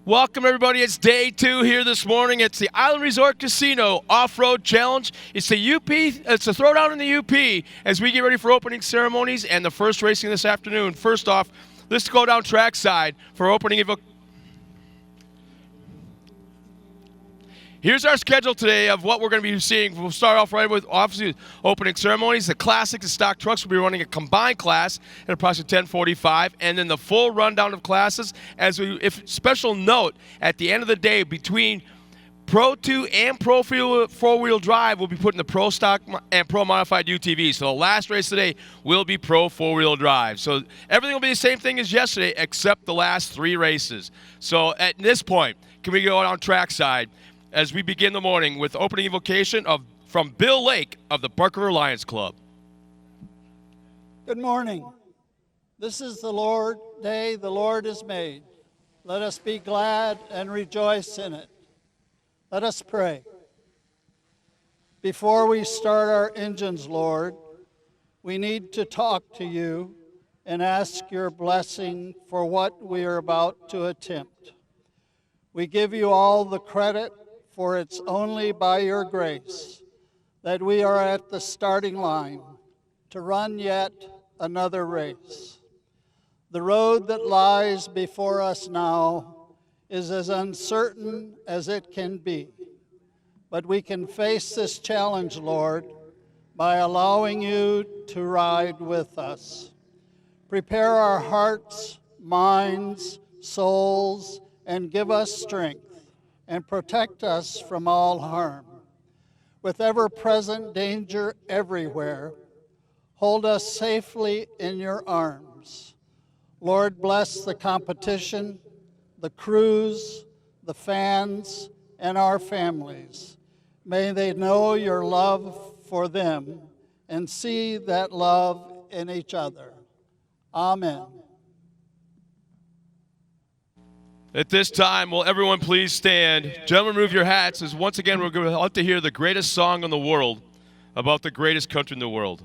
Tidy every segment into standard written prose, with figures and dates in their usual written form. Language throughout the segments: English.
Welcome, everybody. It's day 2 here this morning. It's the Island Resort Casino Off-Road Challenge. It's the UP. It's a throwdown in the UP as we get ready for opening ceremonies and the first racing this afternoon. First off, let's go down trackside for opening. Here's our schedule today of what we're going to be seeing. We'll start off right with obviously opening ceremonies. The classic and stock trucks will be running a combined class at approximately 10:45, and then the full rundown of classes. Special note, at the end of the day, between Pro 2 and Pro 4-wheel drive, we'll be putting the Pro Stock and Pro Modified UTVs. So the last race today will be Pro 4-wheel drive. So everything will be the same thing as yesterday, except the last 3 races. So at this point, can we go on trackside as we begin the morning with opening invocation from Bill Lake of the Barker Lions Club. Good morning. This is the Lord day the Lord has made. Let us be glad and rejoice in it. Let us pray. Before we start our engines, Lord, we need to talk to you and ask your blessing for what we are about to attempt. We give you all the credit, for it's only by your grace that we are at the starting line to run yet another race. The road that lies before us now is as uncertain as it can be, but we can face this challenge, Lord, by allowing you to ride with us. Prepare our hearts, minds, souls, and give us strength, and protect us from all harm. With ever-present danger everywhere, hold us safely in your arms. Lord, bless the competition, the crews, the fans, and our families. May they know your love for them and see that love in each other. Amen. At this time, will everyone please stand? Gentlemen, remove your hats, as once again we're going to hear the greatest song in the world about the greatest country in the world.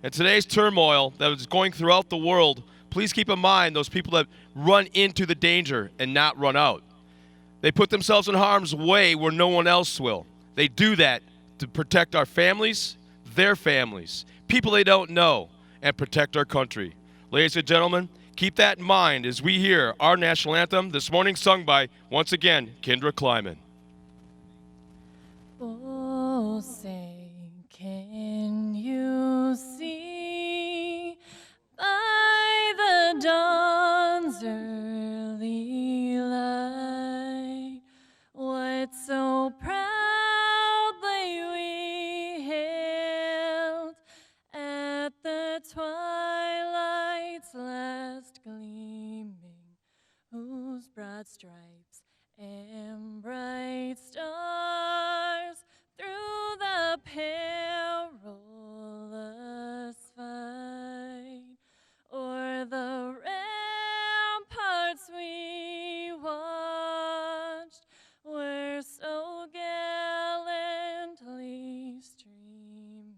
In today's turmoil that is going throughout the world, please keep in mind those people that run into the danger and not run out. They put themselves in harm's way where no one else will. They do that to protect our families, their families, people they don't know, and protect our country. Ladies and gentlemen, keep that in mind as we hear our national anthem this morning sung by, once again, Kendra Kleiman. Oh, say, can you see by the dawn's early light what so proudly we hailed at the twilight's last gleaming, whose broad stripes and bright stars through the perilous fight o'er the ramparts we watched were so gallantly streaming,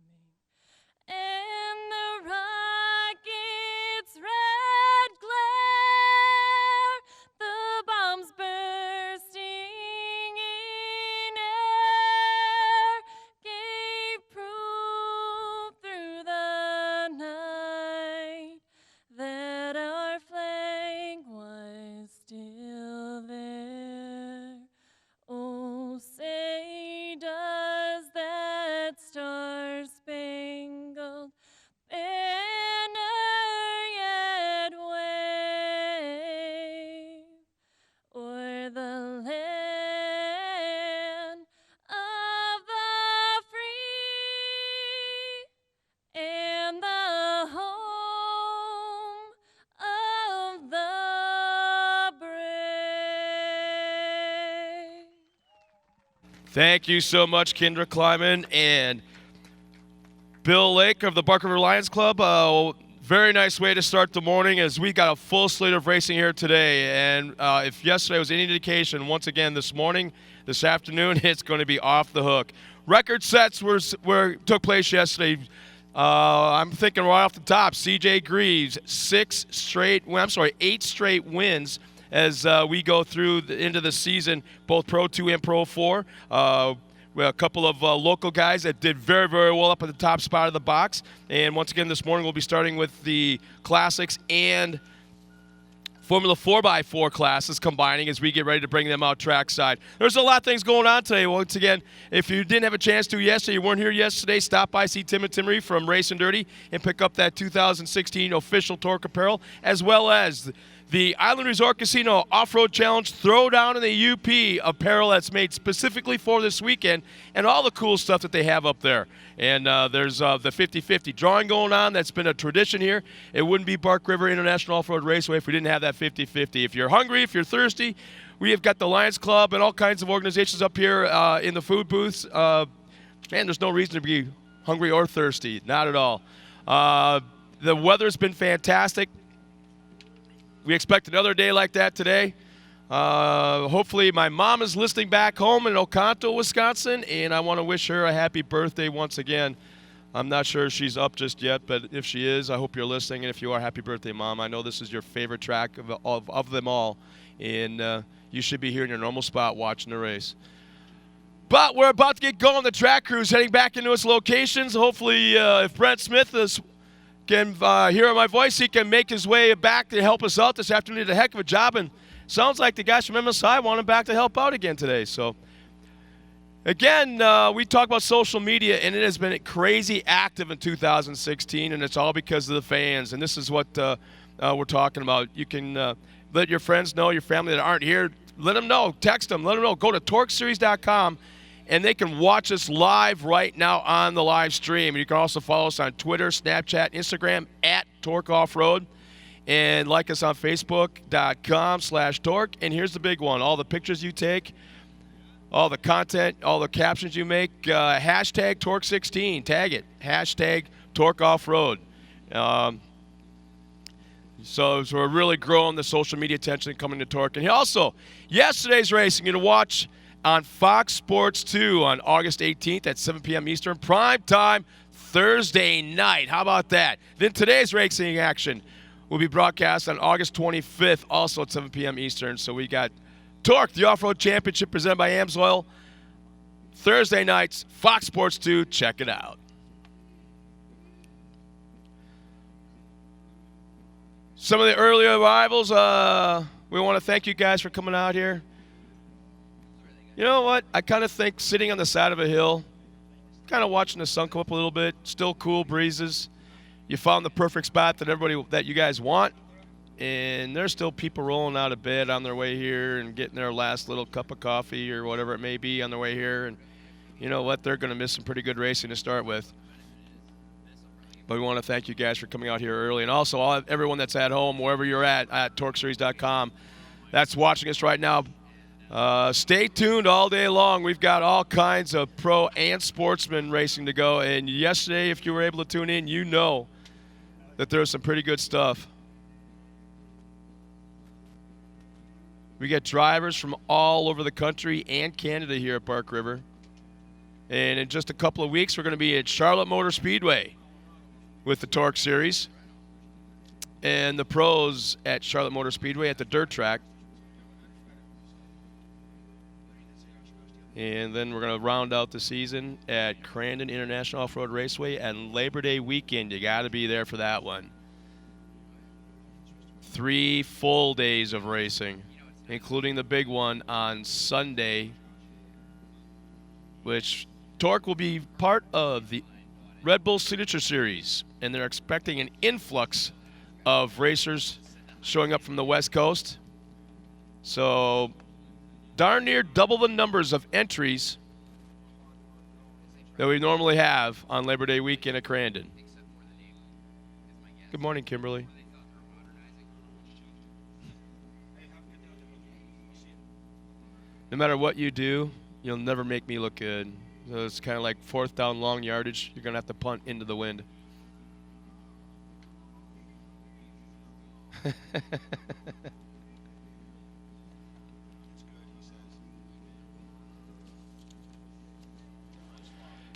and the rocket's red glare, the bombs bursting in air, gave proof through the night that our flag was still there. Oh, say does that star-spangled banner yet wave o'er the land of the free and the home of the brave? Thank you so much, Kendra Kleiman and Bill Lake of the Barker Lions Club. Very nice way to start the morning as we got a full slate of racing here today. And if yesterday was any indication, once again this morning, this afternoon, it's going to be off the hook. Record sets took place yesterday. I'm thinking right off the top, C.J. Greaves, 8 straight wins as we go through the end of the season, both Pro 2 and Pro 4. We have a couple of local guys that did very, very well up at the top spot of the box. And once again, this morning we'll be starting with the Classics and Formula 4x4 classes combining as we get ready to bring them out trackside. There's a lot of things going on today. Once again, if you didn't have a chance to yesterday, you weren't here yesterday, stop by, see Tim and Timmery from Racing Dirty and pick up that 2016 official TORC apparel, as well as the Island Resort Casino Off-Road Challenge Throwdown in the UP apparel that's made specifically for this weekend, and all the cool stuff that they have up there. And there's the 50-50 drawing going on. That's been a tradition here. It wouldn't be Bark River International Off-Road Raceway if we didn't have that 50-50. If you're hungry, if you're thirsty, we have got the Lions Club and all kinds of organizations up here in the food booths. Man, there's no reason to be hungry or thirsty. Not at all. The weather's been fantastic. We expect another day like that today. Hopefully my mom is listening back home in Oconto, Wisconsin, and I want to wish her a happy birthday once again. I'm not sure if she's up just yet, but if she is, I hope you're listening. And if you are, happy birthday, Mom. I know this is your favorite track of them all, and you should be here in your normal spot watching the race. But we're about to get going. The track crew's heading back into its locations. Hopefully, if Brent Smith can hear my voice, he can make his way back to help us out this afternoon. He did a heck of a job, and sounds like the guys from MSI want him back to help out again today. So, again, we talk about social media, and it has been crazy active in 2016, and it's all because of the fans. And this is what we're talking about. You can let your friends know, your family that aren't here, let them know. Text them, let them know. Go to TORCseries.com. And they can watch us live right now on the live stream. And you can also follow us on Twitter, Snapchat, Instagram, at TORC Off-Road. And like us on Facebook.com/TORC. And here's the big one. All the pictures you take, all the content, all the captions you make, hashtag TORC16. Tag it. Hashtag TORC Off-Road. So we're really growing the social media attention coming to TORC. And also, yesterday's racing, you're going to watch on Fox Sports 2 on August 18th at 7 p.m. Eastern. Prime time Thursday night. How about that? Then today's racing action will be broadcast on August 25th, also at 7 p.m. Eastern. So we got TORC, the Off-Road Championship presented by AMSOIL. Thursday nights, Fox Sports 2. Check it out. Some of the early arrivals, we want to thank you guys for coming out here. You know what? I kind of think sitting on the side of a hill, kind of watching the sun come up a little bit, still cool breezes. You found the perfect spot that you guys want, and there's still people rolling out of bed on their way here and getting their last little cup of coffee or whatever it may be on their way here. And you know what? They're going to miss some pretty good racing to start with. But we want to thank you guys for coming out here early, and also everyone that's at home, wherever you're at TORCseries.com, that's watching us right now. Stay tuned all day long. We've got all kinds of pro and sportsman racing to go. And yesterday, if you were able to tune in, you know that there's some pretty good stuff. We get drivers from all over the country and Canada here at Bark River. And in just a couple of weeks, we're going to be at Charlotte Motor Speedway with the TORC Series. And the pros at Charlotte Motor Speedway at the dirt track. And then we're going to round out the season at Crandon International Off-Road Raceway and Labor Day weekend. You got to be there for that one. 3 full days of racing, including the big one on Sunday, which TORC will be part of the Red Bull Signature Series, and they're expecting an influx of racers showing up from the West Coast. So darn near double the numbers of entries that we normally have on Labor Day weekend at Crandon. Good morning, Kimberly. No matter what you do, you'll never make me look good. So it's kind of like 4th down long yardage. You're going to have to punt into the wind.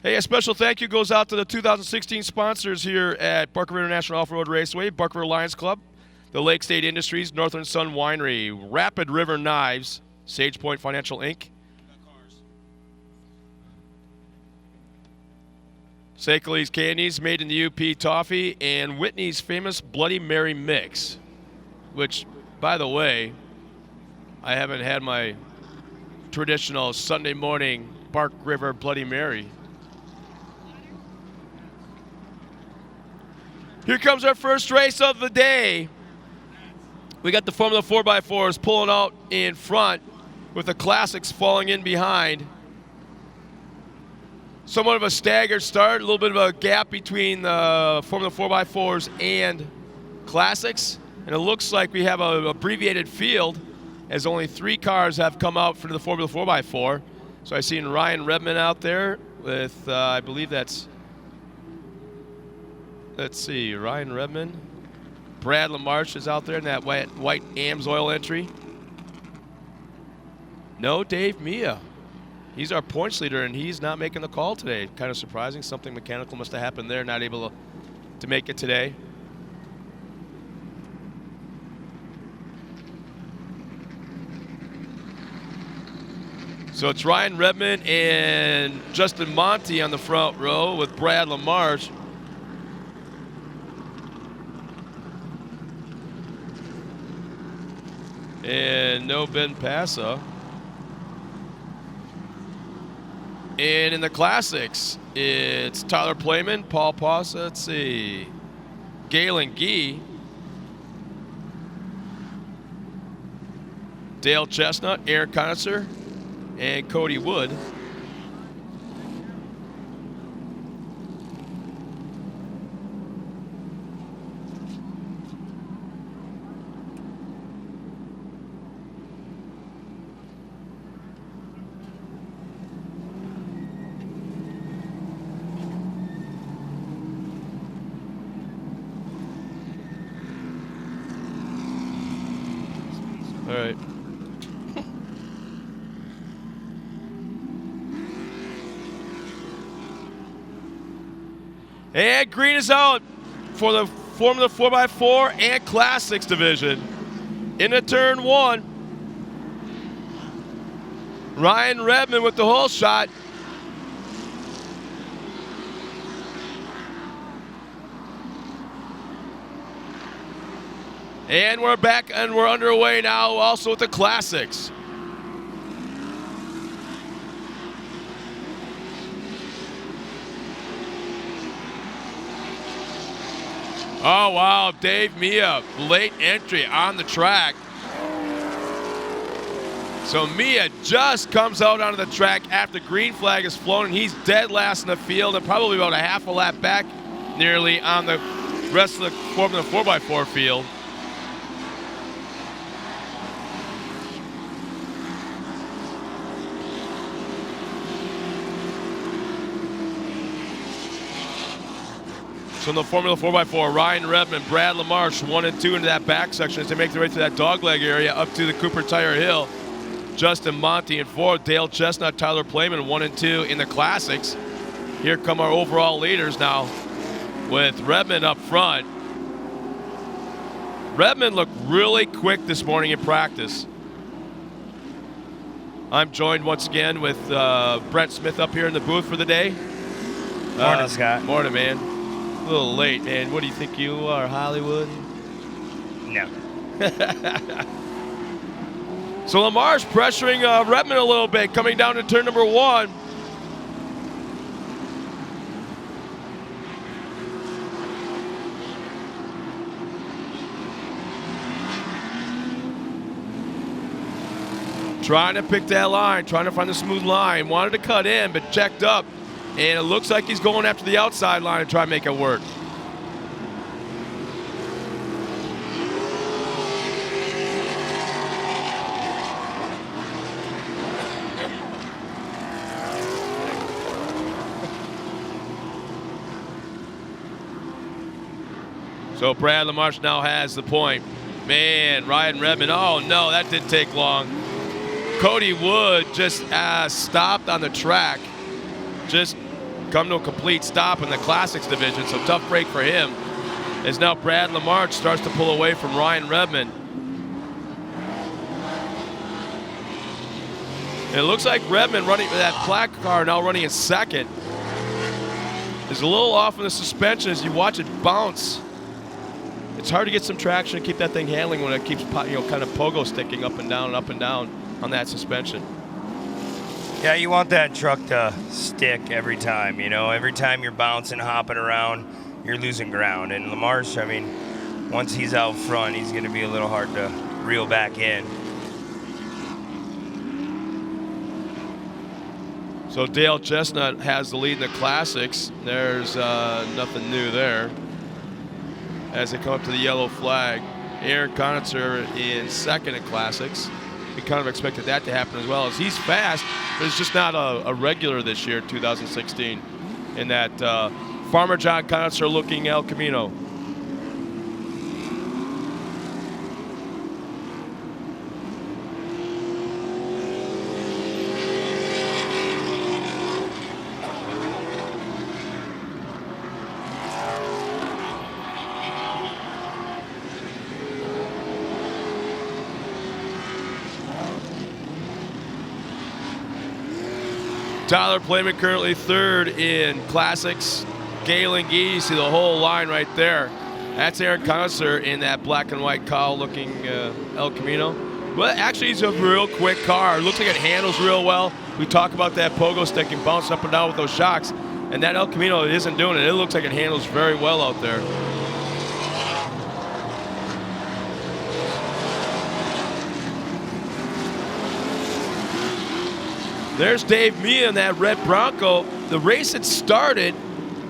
Hey, a special thank you goes out to the 2016 sponsors here at Bark River International Off-Road Raceway, Bark River Lions Club, the Lake State Industries, Northern Sun Winery, Rapid River Knives, Sage Point Financial Inc., Sakely's Candies, Made in the UP Toffee, and Whitney's famous Bloody Mary Mix, which, by the way, I haven't had my traditional Sunday morning Bark River Bloody Mary. Here comes our first race of the day. We got the Formula 4x4s pulling out in front with the Classics falling in behind. Somewhat of a staggered start, a little bit of a gap between the Formula 4x4s and Classics. And it looks like we have an abbreviated field as only 3 cars have come out for the Formula 4x4. So I've seen Ryan Redman out there with, I believe that's, let's see, Ryan Redman. Brad LaMarche is out there in that white AMS oil entry. No Dave Mia. He's our points leader, and he's not making the call today. Kind of surprising. Something mechanical must have happened there, not able to make it today. So it's Ryan Redman and Justin Monty on the front row with Brad LaMarche. And no Ben Passa. And in the Classics, it's Tyler Playman, Paul Passa, let's see, Galen Gee, Dale Chestnut, Aaron Connoisser, and Cody Wood. All right. And green is out for the Formula 4x4 and Classics division. Into turn 1. Ryan Redman with the hole shot. And we're back and we're underway now also with the Classics. Oh, wow, Dave Mia, late entry on the track. So Mia just comes out onto the track after green flag is flown, and he's dead last in the field and probably about a half a lap back nearly on the rest of the Formula 4x4 field. So in the Formula 4x4, Ryan Redman, Brad LaMarche, 1 and 2 into that back section as they make their way through that dogleg area up to the Cooper Tire Hill. Justin Monty in 4, Dale Chestnut, Tyler Playman, 1 and 2 in the Classics. Here come our overall leaders now with Redman up front. Redman looked really quick this morning in practice. I'm joined once again with Brent Smith up here in the booth for the day. Morning, Scott. Morning, man. A little late, man. What do you think you are, Hollywood? No. So Lamar's pressuring Redman a little bit, coming down to turn number 1. Trying to pick that line, trying to find the smooth line. Wanted to cut in, but checked up. And it looks like he's going after the outside line to try and make it work. So Brad LaMarche now has the point. Man, Ryan Redman, oh no, that didn't take long. Cody Wood just stopped on the track. Just come to a complete stop in the Classics division, so tough break for him. as now Brad Lamarche starts to pull away from Ryan Redmond. And it looks like Redmond running with that black car now running in second. Is a little off in the suspension as you watch it bounce. It's hard to get some traction and keep that thing handling when it keeps, kind of pogo sticking up and down on that suspension. Yeah, you want that truck to stick every time, Every time you're bouncing, hopping around, you're losing ground. And Lamarche, once he's out front, he's going to be a little hard to reel back in. So Dale Chestnut has the lead in the Classics. There's nothing new there. As they come up to the yellow flag, Aaron Conitzer in second in Classics. We kind of expected that to happen as well, as he's fast, but it's just not a regular this year, 2016, in that Farmer John Conitzer looking El Camino. Tyler Playman currently third in Classics. Galen Gee, you see the whole line right there. That's Aaron Conitzer in that black and white cowl looking El Camino. Well, actually, he's a real quick car. Looks like it handles real well. We talk about that pogo stick and bounce up and down with those shocks. And that El Camino isn't doing it. It looks like it handles very well out there. There's Dave Mia in that red Bronco. The race had started,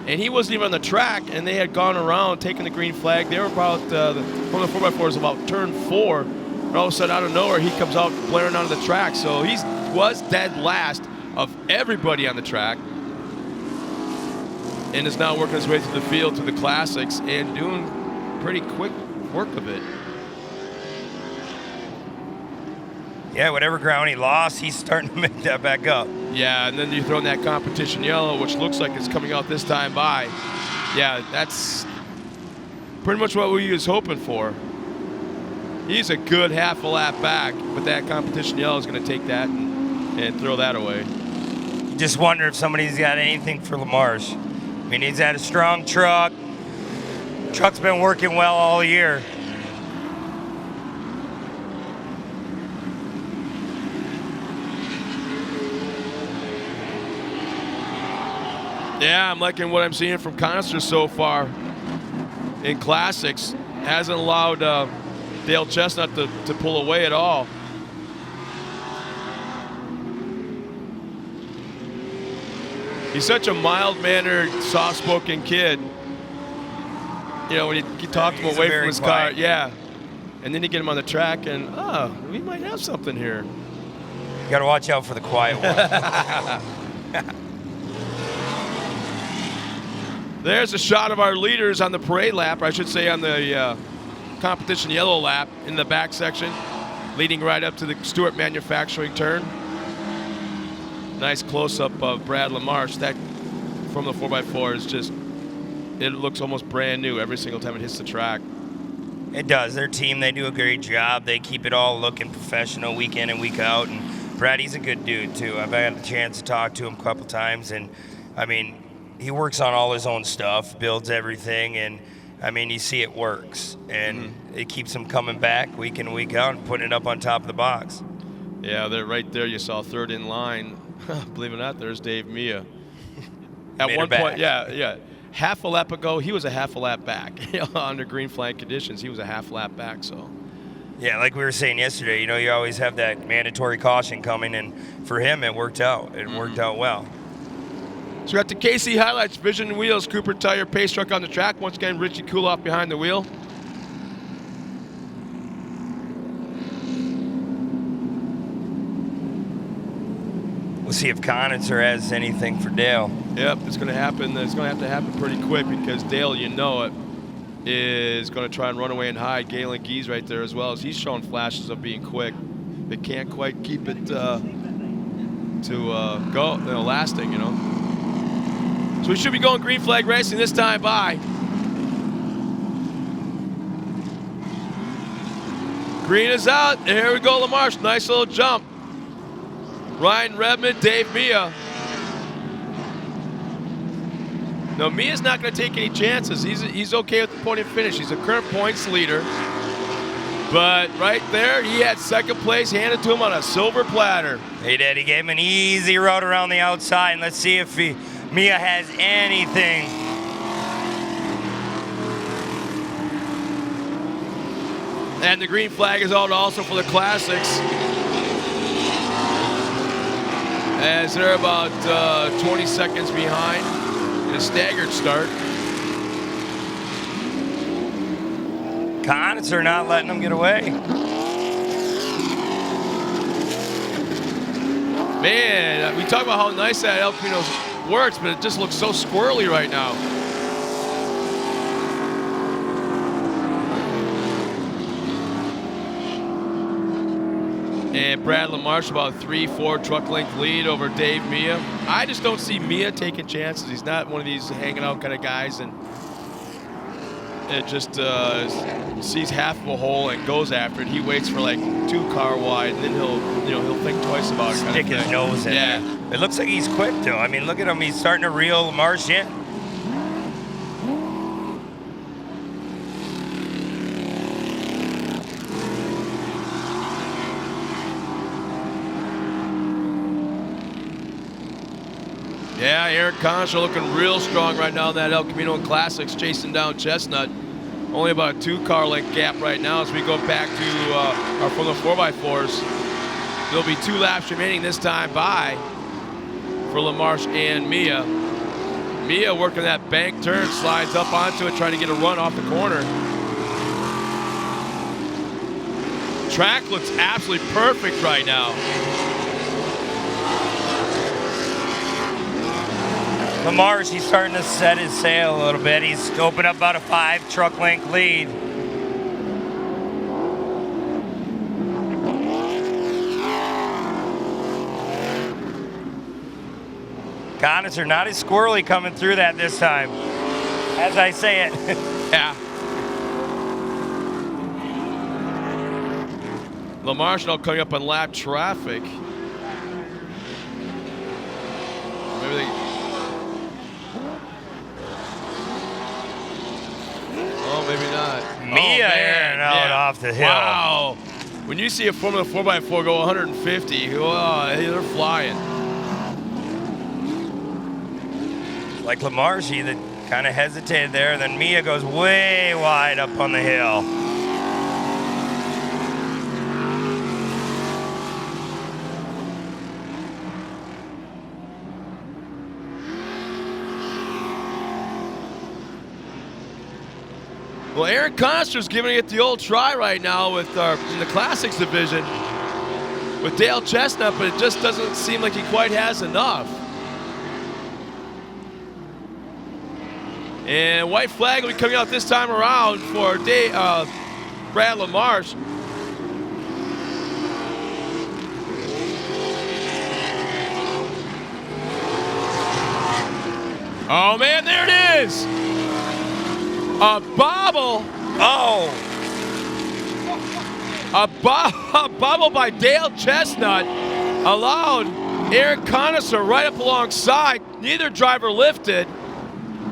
and he wasn't even on the track, and they had gone around taking the green flag. They were about, from the 4x4 is about turn 4, and all of a sudden, out of nowhere, he comes out blaring onto the track. So he was dead last of everybody on the track, and is now working his way through the field to the Classics and doing pretty quick work of it. Yeah, whatever ground he lost, he's starting to make that back up. Yeah, and then you throw in that competition yellow, which looks like it's coming out this time by. Yeah, that's pretty much what we was hoping for. He's a good half a lap back, but that competition yellow is going to take that and throw that away. Just wonder if somebody's got anything for Lamarche. He's had a strong truck. Truck's been working well all year. Yeah, I'm liking what I'm seeing from Conitzer so far in Classics. Hasn't allowed Dale Chestnut to pull away at all. He's such a mild-mannered, soft-spoken kid. When you talk to him away from his car, yeah. And then you get him on the track, and we might have something here. You got to watch out for the quiet one. There's a shot of our leaders on the parade lap, or I should say on the competition yellow lap in the back section, leading right up to the Stewart Manufacturing turn. Nice close-up of Brad Lamarche. That from the 4x4 is just, it looks almost brand new every single time it hits the track. It does. Their team, they do a great job. They keep it all looking professional week in and week out. And Brad, he's a good dude, too. I've had a chance to talk to him a couple times, and he works on all his own stuff, builds everything, and you see it works. And it keeps him coming back week in and week out and putting it up on top of the box. Yeah, right there you saw third in line. Believe it or not, there's Dave Mia. At one point, yeah. Half a lap ago, he was a half a lap back. Under green flag conditions, he was a half lap back, so. Yeah, like we were saying yesterday, you always have that mandatory caution coming, and for him, it worked out. It worked out well. So we got the KC Highlights, Vision Wheels, Cooper Tire, Pace Truck on the track. Once again, Richie Kuloff behind the wheel. We'll see if Conitzer has anything for Dale. Yep, it's going to happen. It's going to have to happen pretty quick because Dale, is going to try and run away and hide. Galen Gee's right there as well, as he's showing flashes of being quick. They can't quite keep it lasting, So we should be going green flag racing this time by. Green is out. And here we go, LaMarche. Nice little jump. Ryan Redmond, Dave Mia. No, Mia's not going to take any chances. He's okay with the podium finish. He's a current points leader. But right there, he had second place handed to him on a silver platter. He did. He gave him an easy road around the outside. And let's see if Mia has anything. And the green flag is out also for the Classics. As they're about 20 seconds behind in a staggered start. Conitzer not letting them get away. Man, we talk about how nice that El Camino works, but it just looks so squirrely right now. And Brad LaMarche about 3-4 truck length lead over Dave Mia. I just don't see Mia taking chances. He's not one of these hanging out kind of guys, and it just sees half of a hole and goes after it. He waits for like 2 car wide, and then he'll think twice about it. Stick his nose in there. It looks like he's quick though. I mean, look at him. He's starting to reel LaMarche in. Yeah, Eric Concha looking real strong right now in that El Camino Classics, chasing down Chestnut. Only about a 2-car length gap right now as we go back to our from the 4x4s. There'll be 2 laps remaining this time by for LaMarche and Mia. Mia working that bank turn, slides up onto it, trying to get a run off the corner. Track looks absolutely perfect right now. LaMarche, he's starting to set his sail a little bit. He's opened up about a 5 truck length lead. Conitzer not as squirrely coming through that this time, as I say it. Yeah. LaMarche now coming up on lap traffic. Maybe they... Oh, maybe not. Mia airing out off the hill. Wow. When you see a Formula 4x4 go 150, they're flying. Like LaMarche that kind of hesitated there, and then Mia goes way wide up on the hill. Well, Eric Conster's giving it the old try right now with in the Classics division with Dale Chestnut, but it just doesn't seem like he quite has enough. And white flag will be coming out this time around for Brad LaMarche. Oh man, there it is! A bobble. Oh! A bobble by Dale Chestnut allowed Eric Conitzer right up alongside. Neither driver lifted.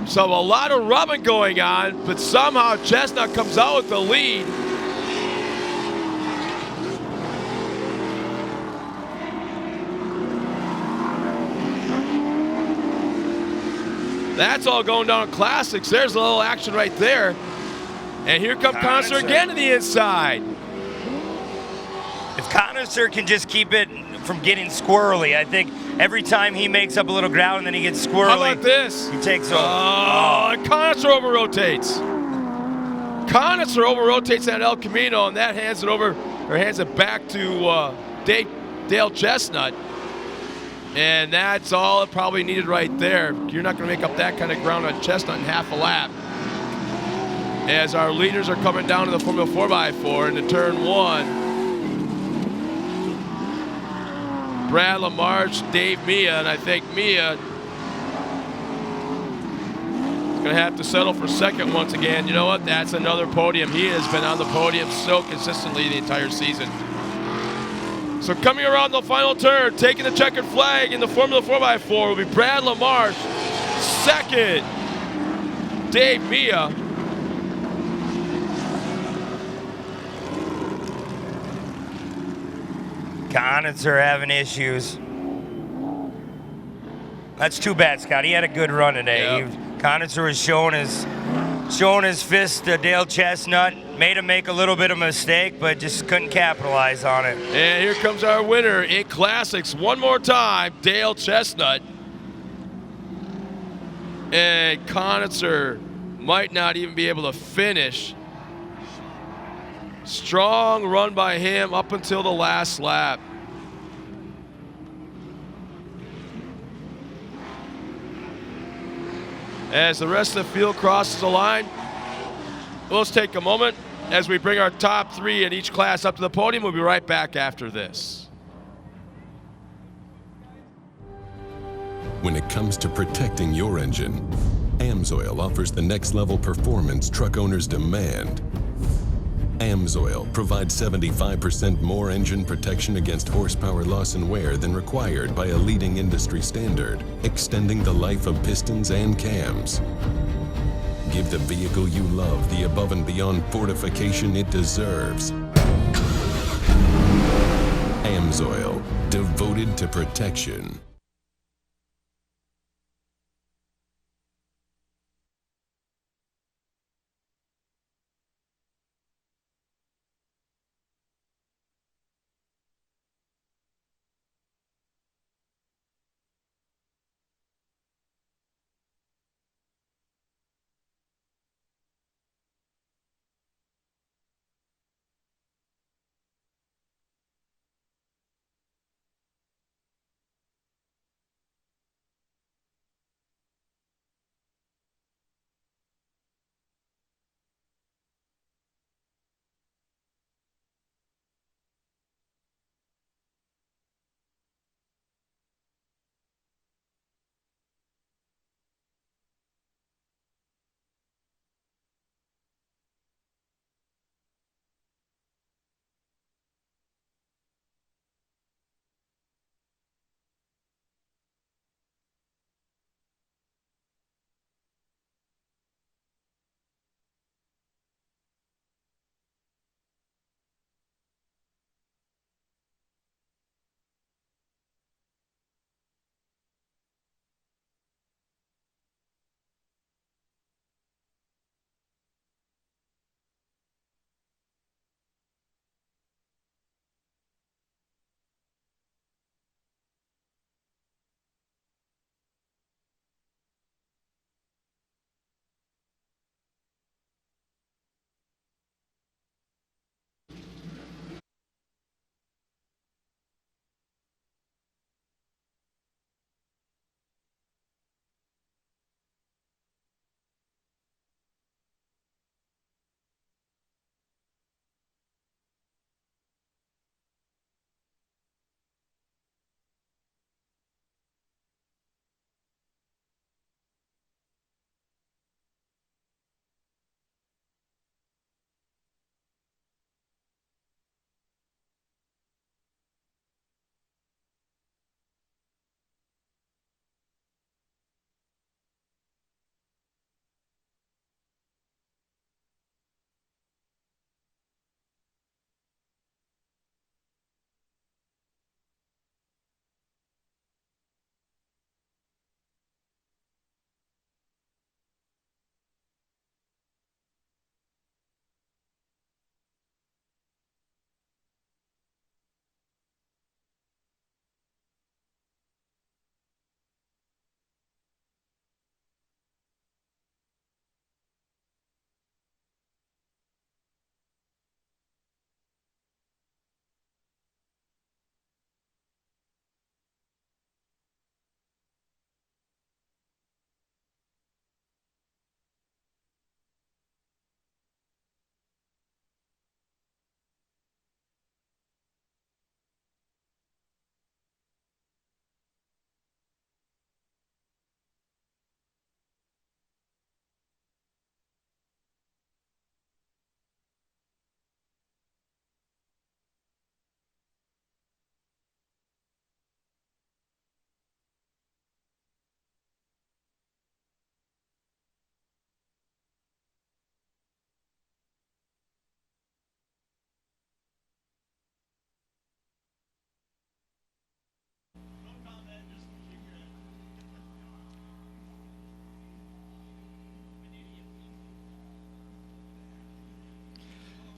So a lot of rubbing going on, but somehow Chestnut comes out with the lead. That's all going down in Classics. There's a little action right there. And here comes Conitzer again to the inside. If Conitzer can just keep it from getting squirrely, I think every time he makes up a little ground and then he gets squirrely. How about this? He takes over. And Conitzer over-rotates. Conitzer over-rotates that El Camino, and that hands it back to Dale Chestnut. And that's all it probably needed right there. You're not going to make up that kind of ground on Chestnut in half a lap. As our leaders are coming down to the Formula 4x4 into turn 1. Brad LaMarche, Dave Mia, and I think Mia Gonna have to settle for second once again. You know what? That's another podium. He has been on the podium so consistently the entire season. So coming around the final turn, taking the checkered flag in the Formula 4x4 will be Brad LaMarche. Second, Dave Mia. Conitzer having issues. That's too bad, Scott. He had a good run today. Yep. Conitzer was showing his fist to Dale Chestnut. Made him make a little bit of a mistake, but just couldn't capitalize on it. And here comes our winner in Classics one more time, Dale Chestnut. And Conitzer might not even be able to finish. Strong run by him up until the last lap. As the rest of the field crosses the line, let's take a moment as we bring our top three in each class up to the podium. We'll be right back after this. When it comes to protecting your engine, AMSOIL offers the next level performance truck owners demand. AMSOIL provides 75% more engine protection against horsepower loss and wear than required by a leading industry standard, extending the life of pistons and cams. Give the vehicle you love the above and beyond fortification it deserves. AMSOIL, devoted to protection.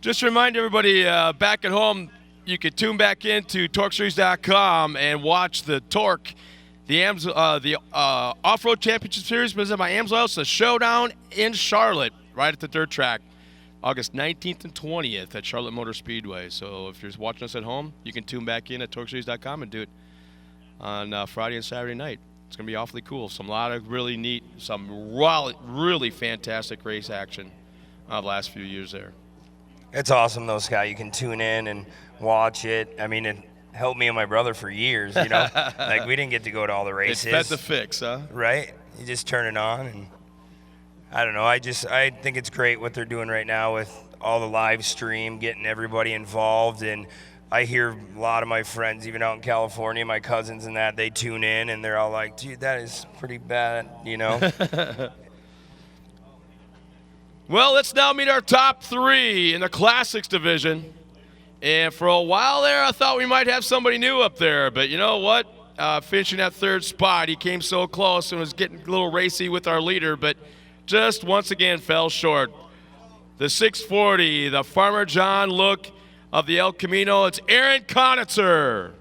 Just to remind everybody back at home, you can tune back into TORCseries.com and watch the TORC, the Off-Road Championship Series presented by AMSOIL. It's a showdown in Charlotte, right at the dirt track, August 19th and 20th at Charlotte Motor Speedway. So if you're watching us at home, you can tune back in at TORCseries.com and do it on Friday and Saturday night. It's going to be awfully cool. Some lot of really neat, some really fantastic race action the last few years there. It's awesome though, Scott. You can tune in and watch it. I mean, it helped me and my brother for years, you know. Like, we didn't get to go to all the races. It's the fix, huh? Right? You just turn it on, and I don't know. I think it's great what they're doing right now with all the live stream, getting everybody involved. And I hear a lot of my friends, even out in California, my cousins and that, they tune in, and they're all like, dude, that is pretty bad, you know. Well, let's now meet our top three in the Classics division. And for a while there, I thought we might have somebody new up there. But you know what? Finishing that third spot, he came so close and was getting a little racy with our leader, but just once again fell short. The 640, the Farmer John look of the El Camino. It's Aaron Conitzer.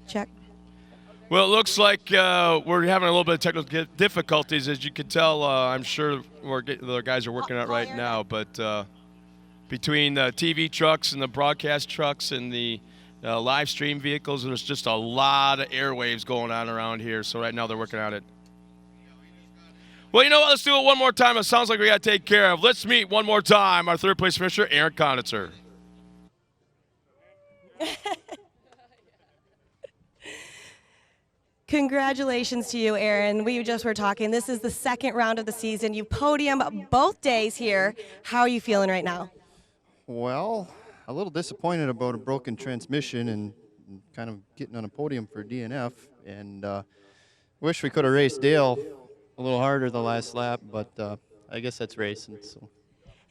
Check. Well, it looks like we're having a little bit of technical difficulties. As you can tell, I'm sure the guys are working out right now. But between the TV trucks and the broadcast trucks and the live stream vehicles, there's just a lot of airwaves going on around here. So right now they're working on it. Well, you know what? Let's do it one more time. It sounds like we got to take care of. Let's meet one more time our third place finisher, Aaron Conitzer. Congratulations to you, Aaron. We just were talking. This is the second round of the season. You podium both days here. How are you feeling right now? Well, a little disappointed about a broken transmission and kind of getting on a podium for DNF. And wish we could have raced Dale a little harder the last lap, but I guess that's racing. So.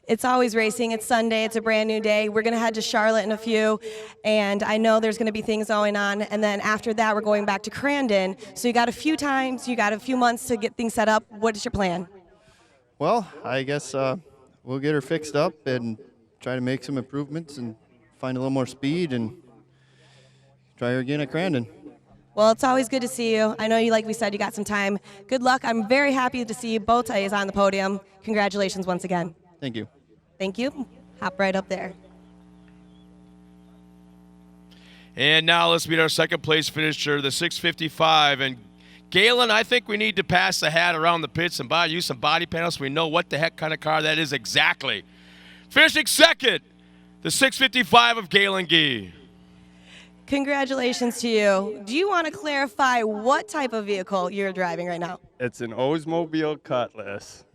It's always racing. It's Sunday. It's a brand new day. We're going to head to Charlotte in a few, and I know there's going to be things going on. And then after that, we're going back to Crandon. So you got a few times, you got a few months to get things set up. What is your plan? Well, I guess we'll get her fixed up and try to make some improvements and find a little more speed and try her again at Crandon. Well, it's always good to see you. I know you, like we said, you got some time. Good luck. I'm very happy to see you both days on the podium. Congratulations once again. Thank you. Thank you. Hop right up there. And now let's meet our second place finisher, the 655. And Galen, I think we need to pass the hat around the pits and buy you some body panels so we know what the heck kind of car that is exactly. Finishing second, the 655 of Galen Gee. Congratulations to you. Do you want to clarify what type of vehicle you're driving right now? It's an Oldsmobile Cutlass.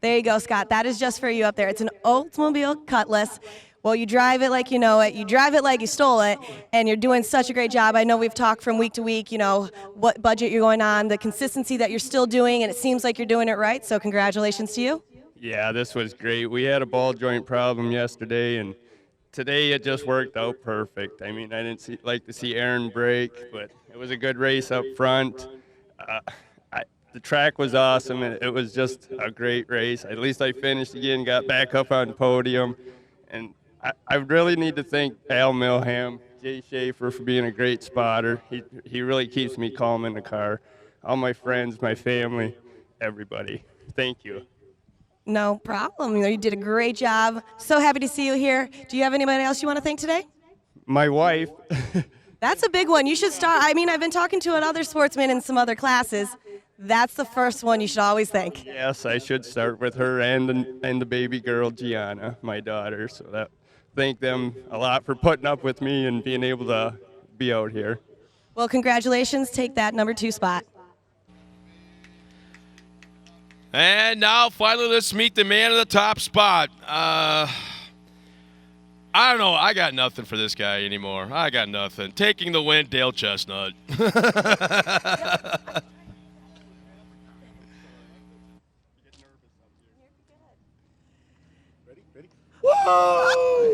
There you go, Scott. That is just for you up there. It's an Oldsmobile Cutlass. Well, you drive it like you know it. You drive it like you stole it, and you're doing such a great job. I know we've talked from week to week, you know, what budget you're going on, the consistency that you're still doing, and it seems like you're doing it right, so congratulations to you. Yeah, this was great. We had a ball joint problem yesterday, and today it just worked out perfect. I mean, I didn't like to see Aaron break, but it was a good race up front. The track was awesome, and it was just a great race. At least I finished again, got back up on the podium. And I really need to thank Al Milham, Jay Schaefer for being a great spotter. He really keeps me calm in the car. All my friends, my family, everybody. Thank you. No problem. You know, you did a great job. So happy to see you here. Do you have anybody else you want to thank today? My wife, That's a big one. You should start. I mean, I've been talking to another sportsman in some other classes. That's the first one you should always think. Yes, I should start with her and the baby girl Gianna, my daughter. So that thank them a lot for putting up with me and being able to be out here. Well, congratulations. Take that number 2 spot. And now, finally, let's meet the man of the top spot. I don't know. I got nothing for this guy anymore. I got nothing. Taking the win, Dale Chestnut.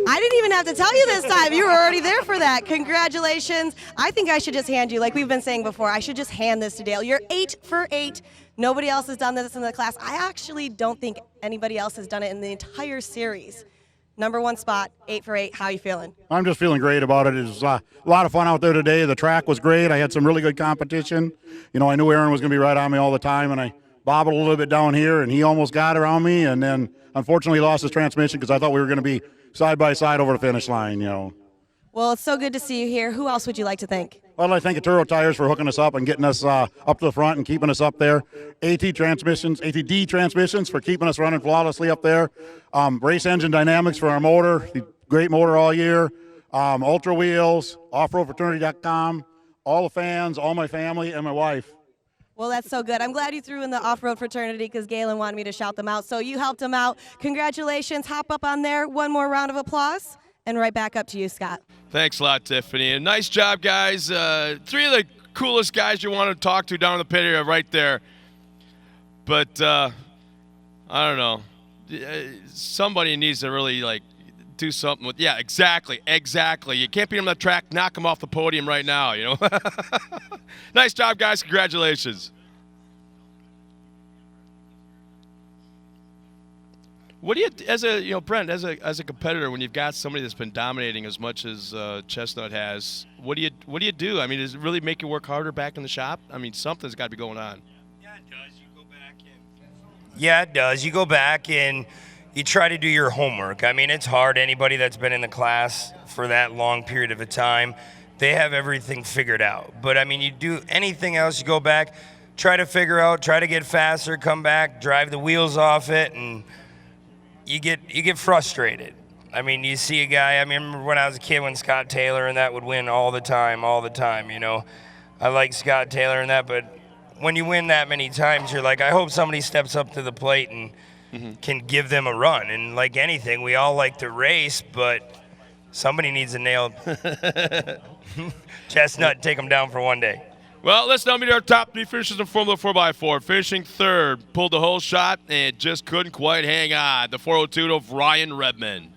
I didn't even have to tell you this time. You were already there for that. Congratulations. I think I should just hand you, like we've been saying before, I should just hand this to Dale. You're 8 for 8. Nobody else has done this in the class. I actually don't think anybody else has done it in the entire series. Number 1 spot, 8 for 8. How you feeling? I'm just feeling great about it. It was a lot of fun out there today. The track was great. I had some really good competition. You know, I knew Aaron was going to be right on me all the time, and I bobbled a little bit down here, and he almost got around me, and then unfortunately lost his transmission because I thought we were going to be side by side over the finish line, you know. Well, it's so good to see you here. Who else would you like to thank? Well, I thank Turo Tires for hooking us up and getting us up to the front and keeping us up there. ATD Transmissions for keeping us running flawlessly up there. Race Engine Dynamics for our motor, the great motor all year. Ultra Wheels, offroadfraternity.com, all the fans, all my family, and my wife. Well, that's so good. I'm glad you threw in the off-road fraternity because Galen wanted me to shout them out. So you helped them out. Congratulations. Hop up on there. One more round of applause. And right back up to you, Scott. Thanks a lot, Tiffany. And nice job, guys. 3 of the coolest guys you want to talk to down in the pit area right there. But I don't know. Somebody needs to really, like, do something with – yeah, exactly. You can't beat him on the track, knock him off the podium right now, you know. Nice job, guys. Congratulations. What do you, as a Brent, as a competitor, when you've got somebody that's been dominating as much as Chestnut has, what do you do? I mean, does it really make you work harder back in the shop? I mean, something's got to be going on. Yeah, it does. You go back and. Yeah, it does. You go back and you try to do your homework. I mean, it's hard. Anybody that's been in the class for that long period of a time, they have everything figured out. But I mean, you do anything else, you go back, try to figure out, try to get faster, come back, drive the wheels off it, and you get frustrated. I mean, you see a guy, I remember when I was a kid when Scott Taylor and that would win all the time, you know. I like Scott Taylor and that, but when you win that many times, you're like, I hope somebody steps up to the plate and can give them a run. And like anything, we all like to race, but somebody needs to nail Chestnut and take them down for one day. Well, let's now meet our top 3 finishers in Formula 4x4. Finishing third, pulled the whole shot and just couldn't quite hang on. The 402 of Ryan Redmond.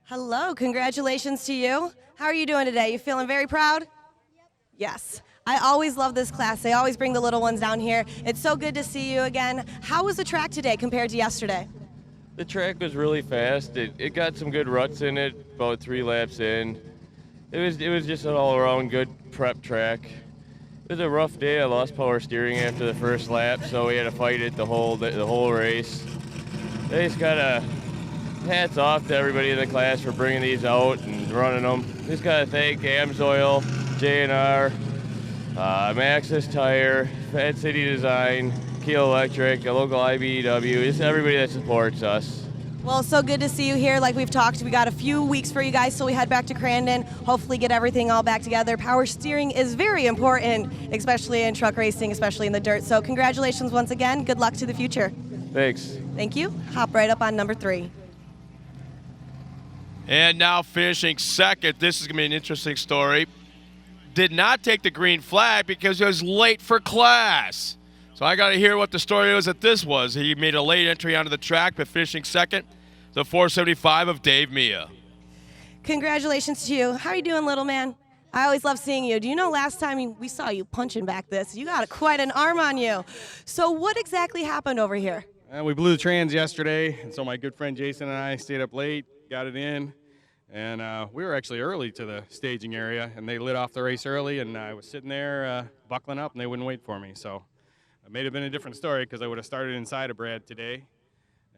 Hello, congratulations to you. How are you doing today? You feeling very proud? Yes. I always love this class. They always bring the little ones down here. It's so good to see you again. How was the track today compared to yesterday? The track was really fast. It got some good ruts in it, about 3 laps in. It was just an all-around good prep track. It was a rough day. I lost power steering after the first lap, so we had to fight it the whole race. They just gotta hats off to everybody in the class for bringing these out and running them. Just gotta thank AMSOIL, J&R, Maxxis Tire, Fed City Design, Keel Electric, a local IBEW, just everybody that supports us. Well, so good to see you here. Like we've talked, we got a few weeks for you guys till we head back to Crandon, hopefully get everything all back together. Power steering is very important, especially in truck racing, especially in the dirt. So congratulations once again. Good luck to the future. Thanks. Thank you. Hop right up on number 3. And now finishing second. This is going to be an interesting story. Did not take the green flag because he was late for class. So I got to hear what the story was that this was. He made a late entry onto the track, but finishing second, the 475 of Dave Mia. Congratulations to you. How are you doing, little man? I always love seeing you. Do you know last time we saw you punching back this, you got quite an arm on you. So what exactly happened over here? We blew the trans yesterday, and so my good friend Jason and I stayed up late, got it in, and we were actually early to the staging area, and they lit off the race early, and I was sitting there buckling up, and they wouldn't wait for me. So it may have been a different story because I would have started inside of Brad today,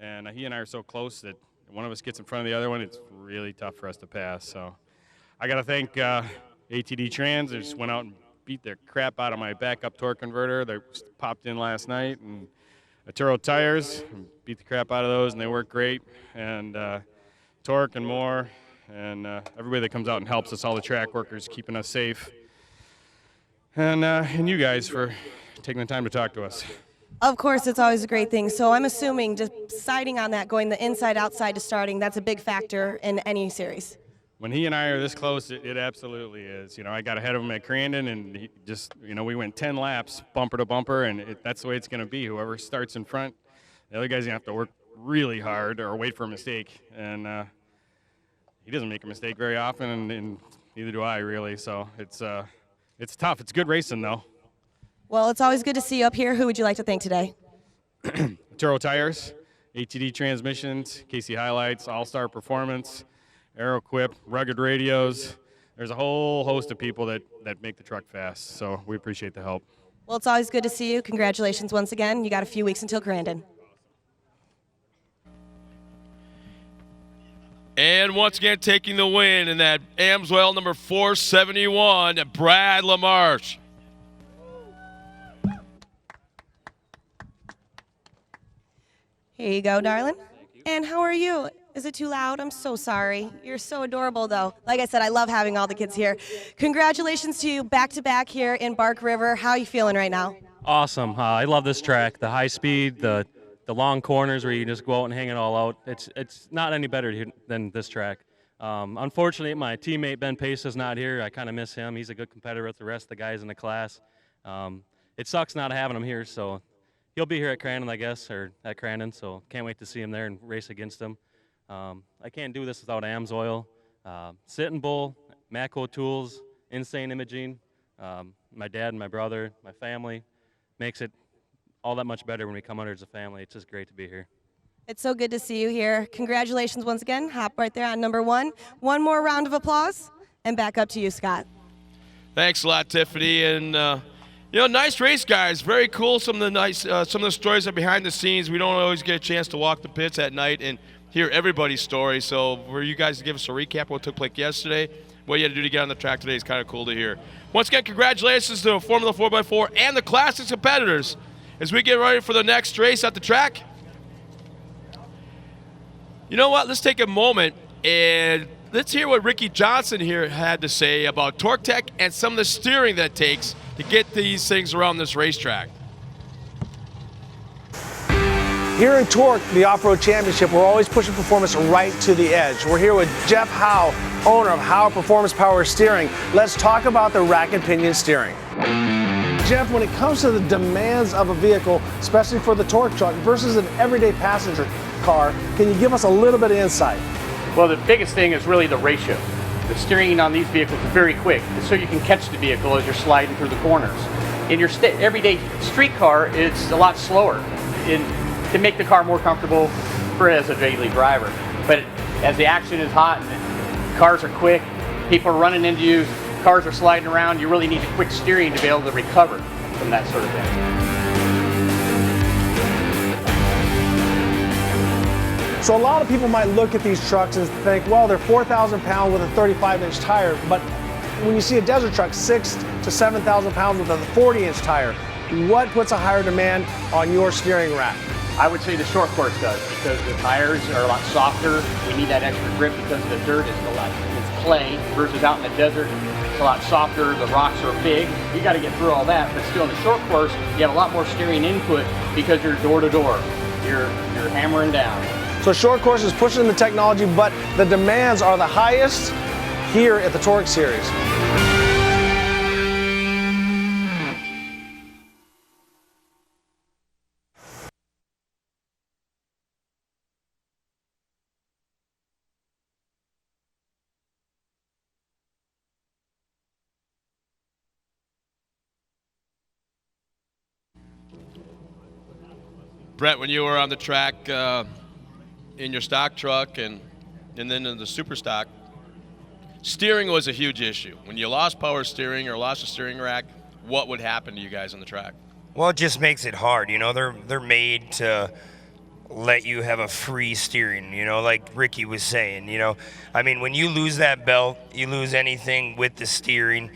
and he and I are so close that one of us gets in front of the other one, it's really tough for us to pass. So I got to thank ATD Trans. They just went out and beat the crap out of my backup torque converter. They popped in last night, and Toro tires, beat the crap out of those, and they work great. And TORC and more, and everybody that comes out and helps us, all the track workers keeping us safe, and you guys for taking the time to talk to us. Of course, it's always a great thing. So I'm assuming deciding on that, going the inside outside to starting, that's a big factor in any series. When he and I are this close, it absolutely is. I got ahead of him at Crandon, and he just, we went 10 laps, bumper to bumper, and that's the way it's going to be. Whoever starts in front, the other guy's going to have to work really hard or wait for a mistake. And he doesn't make a mistake very often, and neither do I, really. So it's tough. It's good racing, though. Well, it's always good to see you up here. Who would you like to thank today? Toro Tires, ATD Transmissions, KC Highlights, All-Star Performance, AeroQuip, Rugged Radios. There's a whole host of people that make the truck fast, so we appreciate the help. Well, it's always good to see you. Congratulations once again. You got a few weeks until Crandon. And once again, taking the win in that AMSOIL number 471, Brad LaMarche. Here you go, darling. And how are you? Is it too loud? I'm so sorry. You're so adorable, though. Like I said, I love having all the kids here. Congratulations to you back-to-back here in Bark River. How are you feeling right now? Awesome. I love this track. The high speed, the long corners where you just go out and hang it all out. It's not any better than this track. Unfortunately, my teammate Ben Pace is not here. I kind of miss him. He's a good competitor with the rest of the guys in the class. It sucks not having him here, so he'll be here at Crandon, I guess, or at Crandon, so can't wait to see him there and race against him. I can't do this without AMSOIL. Sit and Bull, Matco Tools, Insane Imaging, my dad and my brother, my family, makes it all that much better when we come under as a family. It's just great to be here. It's so good to see you here. Congratulations once again. Hop right there on number one. One more round of applause, and back up to you, Scott. Thanks a lot, Tiffany. And nice race, guys. Very cool. Some of the stories are behind the scenes. We don't always get a chance to walk the pits at night and hear everybody's story. So for you guys to give us a recap of what took place yesterday, what you had to do to get on the track today is kind of cool to hear. Once again, congratulations to Formula 4x4 and the Classics competitors as we get ready for the next race at the track. You know what? Let's take a moment and let's hear what Ricky Johnson here had to say about Torque Tech and some of the steering that it takes to get these things around this racetrack. Here in TORC, the Off-Road Championship, we're always pushing performance right to the edge. We're here with Jeff Howe, owner of Howe Performance Power Steering. Let's talk about the rack and pinion steering. Jeff, when it comes to the demands of a vehicle, especially for the TORC truck versus an everyday passenger car, can you give us a little bit of insight? Well, the biggest thing is really the ratio. The steering on these vehicles is very quick, so you can catch the vehicle as you're sliding through the corners. In your everyday street car, it's a lot slower to make the car more comfortable as a daily driver. But as the action is hot and cars are quick, people are running into you, cars are sliding around, you really need a quick steering to be able to recover from that sort of thing. So a lot of people might look at these trucks and think, well, they're 4,000 pounds with a 35-inch tire, but when you see a desert truck 6,000 to 7,000 pounds with a 40-inch tire, what puts a higher demand on your steering rack? I would say the short course does, because the tires are a lot softer. We need that extra grip because the dirt is it's clay versus out in the desert. It's a lot softer. The rocks are big. You got to get through all that, but still in the short course, you have a lot more steering input because you're door to door. You're hammering down. So short course is pushing the technology, but the demands are the highest here at the TORC Series. Brett, when you were on the track in your stock truck and then in the super stock, steering was a huge issue. When you lost power steering or lost a steering rack, what would happen to you guys on the track? Well, it just makes it hard. They're made to let you have a free steering, like Ricky was saying, I mean, when you lose that belt, you lose anything with the steering.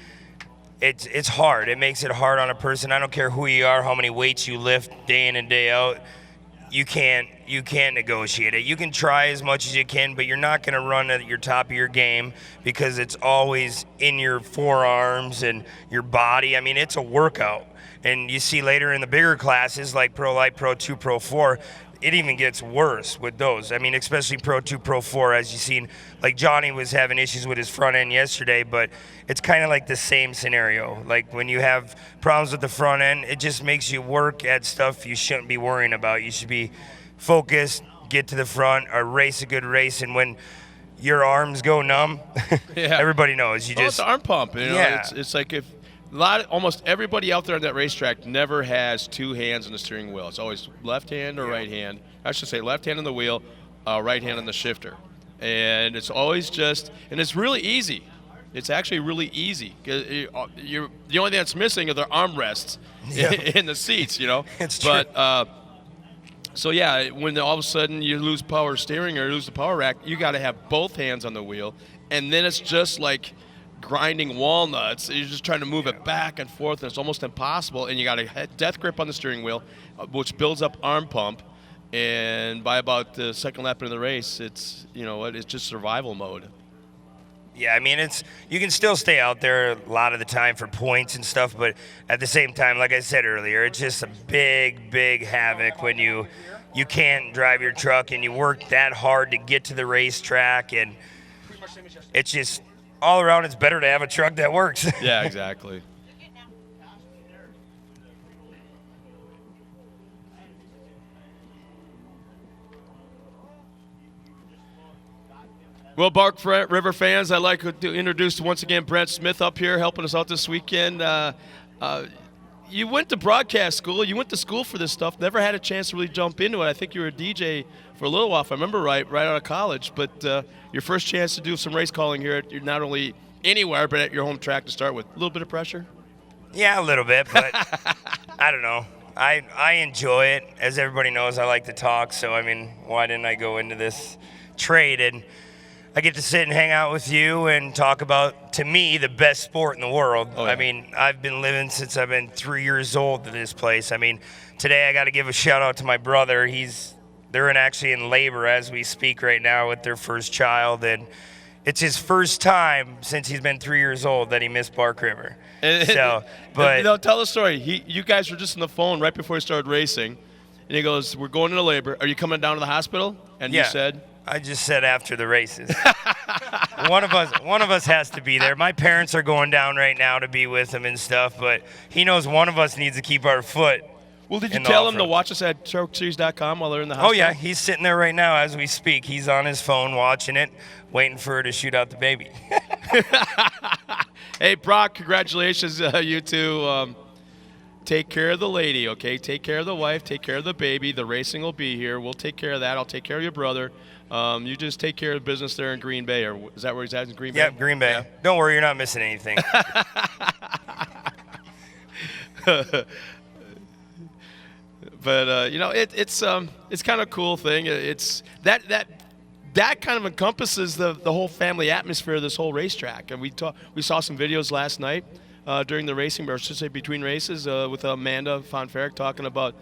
It's hard. It makes it hard on a person. I don't care who you are, how many weights you lift day in and day out. You can't negotiate it. You can try as much as you can, but you're not going to run at your top of your game because it's always in your forearms and your body. I mean, it's a workout. And you see later in the bigger classes like Pro Light, Pro 2, Pro 4, it even gets worse with those. I mean, especially Pro 2, Pro 4, as you've seen. Like Johnny was having issues with his front end yesterday, but it's kind of like the same scenario. Like when you have problems with the front end, it just makes you work at stuff you shouldn't be worrying about. You should be focused, get to the front, or race a good race. And when your arms go numb, everybody knows. It's an arm pump. Yeah. It's like if almost everybody out there on that racetrack never has two hands on the steering wheel. It's always left hand or right hand. I should say left hand on the wheel, right hand on the shifter. And it's always and it's really easy. It's actually really easy. The only thing that's missing are the armrests in the seats, It's true. But, so yeah, when all of a sudden you lose power steering or lose the power rack, you got to have both hands on the wheel. And then it's just like grinding walnuts. You're just trying to move it back and forth, and it's almost impossible. And you got a death grip on the steering wheel, which builds up arm pump. And by about the second lap into the race, it's just survival mode. Yeah, I mean, you can still stay out there a lot of the time for points and stuff, but at the same time, like I said earlier, it's just a big, big havoc when you can't drive your truck and you work that hard to get to the racetrack, and it's just all around, it's better to have a truck that works. Yeah, exactly. Well, Bark River fans, I'd like to introduce once again Brent Smith up here helping us out this weekend. You went to broadcast school. You went to school for this stuff. Never had a chance to really jump into it. I think you were a DJ for a little while, if I remember right out of college. But your first chance to do some race calling here, you're not only anywhere, but at your home track to start with. A little bit of pressure? Yeah, a little bit, but I don't know. I enjoy it. As everybody knows, I like to talk. So, I mean, why didn't I go into this trade? And I get to sit and hang out with you and talk about, to me, the best sport in the world. Oh, yeah. I mean, I've been living since I've been 3 years old to this place. I mean, today I got to give a shout out to my brother. They're actually in labor as we speak right now with their first child, and it's his first time since he's been 3 years old that he missed Bark River. So, but tell the story. You guys were just on the phone right before he started racing, and he goes, "We're going into labor. Are you coming down to the hospital?" And yeah. you said, I just said after the races. One of us has to be there. My parents are going down right now to be with him and stuff, but he knows one of us needs to keep our foot. Well, did you tell him to watch us at TORCseries.com while they're in the hospital? Oh, yeah. He's sitting there right now as we speak. He's on his phone watching it, waiting for her to shoot out the baby. Hey, Brock, congratulations, you two. Take care of the lady, okay? Take care of the wife. Take care of the baby. The racing will be here. We'll take care of that. I'll take care of your brother. You just take care of business there in Green Bay, or is that where he's at, in Green Bay? Yeah, Green Bay. Yeah. Don't worry, you're not missing anything. But it's kind of a cool thing. It's that kind of encompasses the whole family atmosphere of this whole racetrack. And we saw some videos last night during the racing, or I should say between races, with Amanda Fonferric talking about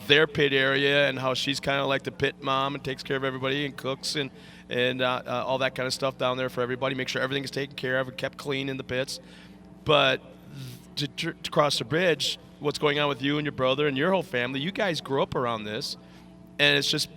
their pit area and how she's kind of like the pit mom and takes care of everybody and cooks and all that kind of stuff down there for everybody. Make sure everything is taken care of and kept clean in the pits. But to cross the bridge, what's going on with you and your brother and your whole family, you guys grew up around this, and it's just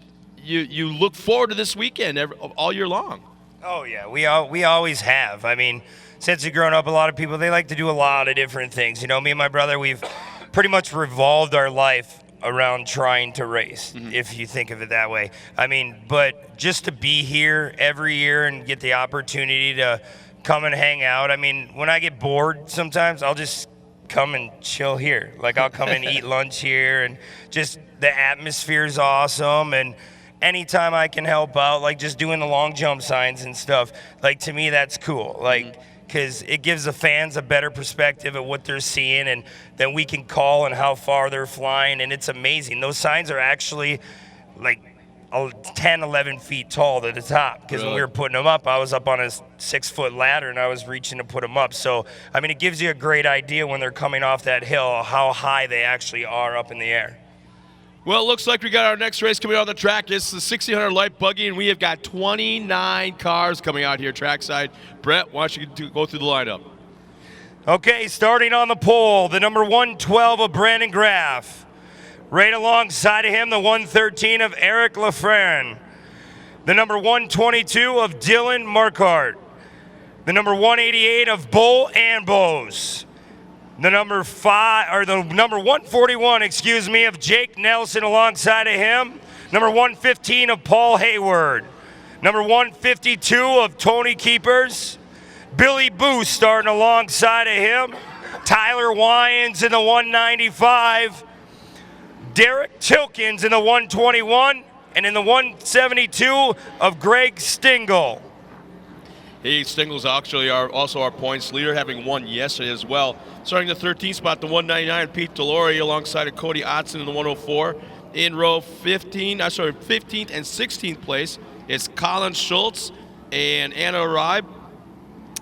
you look forward to this weekend all year long. Oh, yeah, we always have. I mean, since we've grown up, a lot of people, they like to do a lot of different things. You know, me and my brother, we've pretty much revolved our life around trying to race, if you think of it that way. I mean, but just to be here every year and get the opportunity to come and hang out. I mean, when I get bored sometimes, I'll just come and chill here. Like, I'll come and eat lunch here, and just the atmosphere is awesome. And anytime I can help out, like just doing the long jump signs and stuff, like, to me, that's cool. Like, because it gives the fans a better perspective of what they're seeing, and then we can call and how far they're flying, and it's amazing. Those signs are actually like 10, 11 feet tall to the top, because when we were putting them up, I was up on a 6-foot ladder and I was reaching to put them up. So, I mean, it gives you a great idea when they're coming off that hill how high they actually are up in the air. Well, it looks like we got our next race coming out on the track. It's the 1600 light buggy, and we have got 29 cars coming out here trackside. Brett, why don't you go through the lineup? Okay, starting on the pole, the number 112 of Brandon Graff. Right alongside of him, the 113 of Eric Lafrene. The number 122 of Dylan Marquardt. The number 188 of Bo Ambos. The number 141, of Jake Nelson alongside of him. Number 115 of Paul Hayward. Number 152 of Tony Keepers. Billy Booth starting alongside of him. Tyler Wyans in the 195. Derek Tilkins in the 121. And in the 172 of Greg Stingle. Hey, Stingle's actually also our points leader, having won yesterday as well. Starting the 13th spot, the 199, Pete Delory alongside of Cody Otson in the 104. In row 15th and 16th place, it's Colin Schultz and Anna Ribe.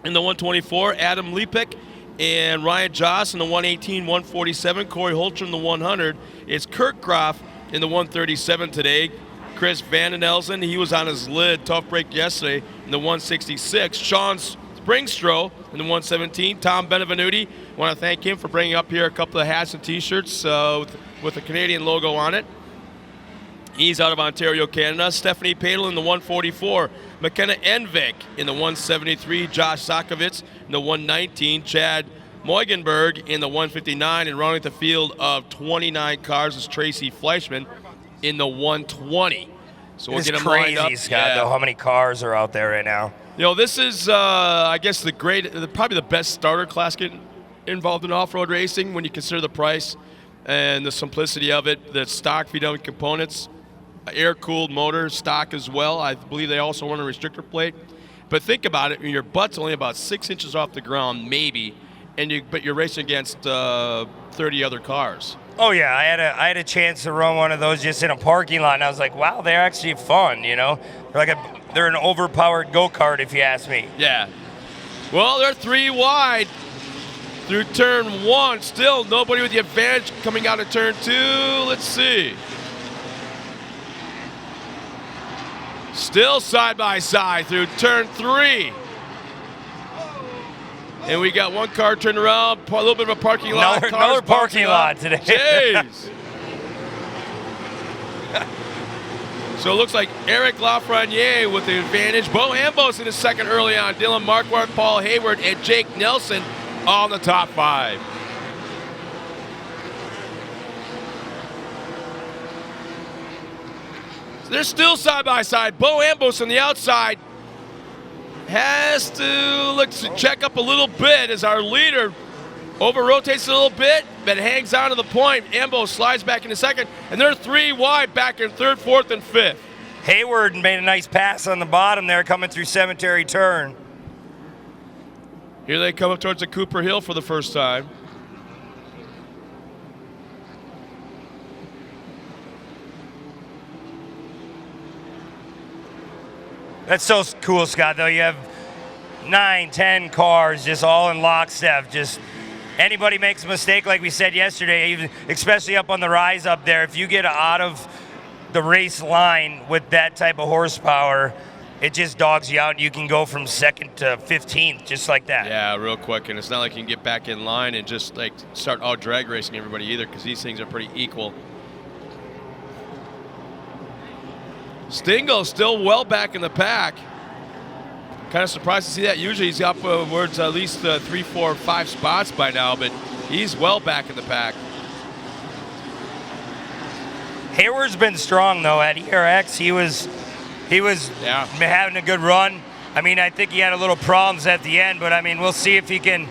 In the 124, Adam Lepik and Ryan Joss in the 118, 147. Corey Holter in the 100. It's Kirk Groff in the 137 today. Chris Vandenelsen, he was on his lid, tough break yesterday in the 166. Sean Springstrow in the 117. Tom Benevenuti, want to thank him for bringing up here a couple of hats and T-shirts with the Canadian logo on it. He's out of Ontario, Canada. Stephanie Padel in the 144. McKenna Envik in the 173. Josh Sakovitz in the 119. Chad Moigenberg in the 159. And rounding the field of 29 cars is Tracy Fleischman in the 120. So we'll get them lined up. It's crazy, Scott, though, how many cars are out there right now. You know, this is, I guess, probably the best starter class getting involved in off-road racing when you consider the price and the simplicity of it, the stock VW components, air-cooled motor, stock as well. I believe they also run a restrictor plate. But think about it, your butt's only about 6 inches off the ground, maybe, but you're racing against 30 other cars. Oh yeah, I had a chance to run one of those just in a parking lot, and I was like, wow, they're actually fun, you know? They're an overpowered go-kart, if you ask me. Yeah. Well, they're 3 wide through turn 1. Still nobody with the advantage coming out of turn 2. Let's see. Still side by side through turn 3. And we got one car turned around, a little bit of a parking lot. Another parking lot today. Jeez. So it looks like Eric Lafreniere with the advantage. Bo Ambos in the second early on. Dylan Marquardt, Paul Hayward, and Jake Nelson all in the top 5. So they're still side by side. Bo Ambos on the outside. Has to check up a little bit as our leader over-rotates a little bit, but hangs on to the point. Ambo slides back into second, and they're 3 wide back in third, fourth, and fifth. Hayward made a nice pass on the bottom there coming through Cemetery Turn. Here they come up towards the Cooper Hill for the first time. That's so cool, Scott, though. You have 9, 10 cars just all in lockstep. Just anybody makes a mistake, like we said yesterday, even, especially up on the rise up there, if you get out of the race line with that type of horsepower, it just dogs you out, and you can go from 2nd to 15th just like that. Yeah, real quick, and it's not like you can get back in line and just start out drag racing everybody either, because these things are pretty equal. Stingo still well back in the pack. Kind of surprised to see that. Usually he's upwards at least 3, 4, 5 spots by now, but he's well back in the pack. Hayward's been strong though at ERX. He was having a good run. I mean, I think he had a little problems at the end, but I mean, we'll see if he can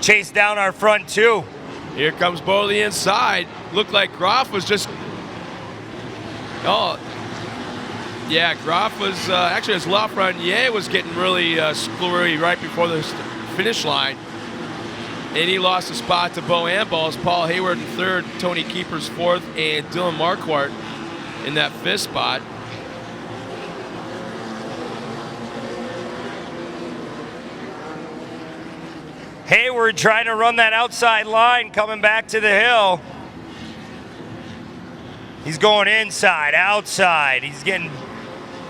chase down our front two. Here comes Bo to the inside. Looked like Groff was just. Oh. Yeah, Groff was actually, as Lafreniere was getting really screwy right before the finish line, and he lost a spot to Bo Ambos. Paul Hayward in third, Tony Keepers fourth, and Dylan Marquardt in that 5th spot. Hayward trying to run that outside line coming back to the hill. He's going inside, outside. He's getting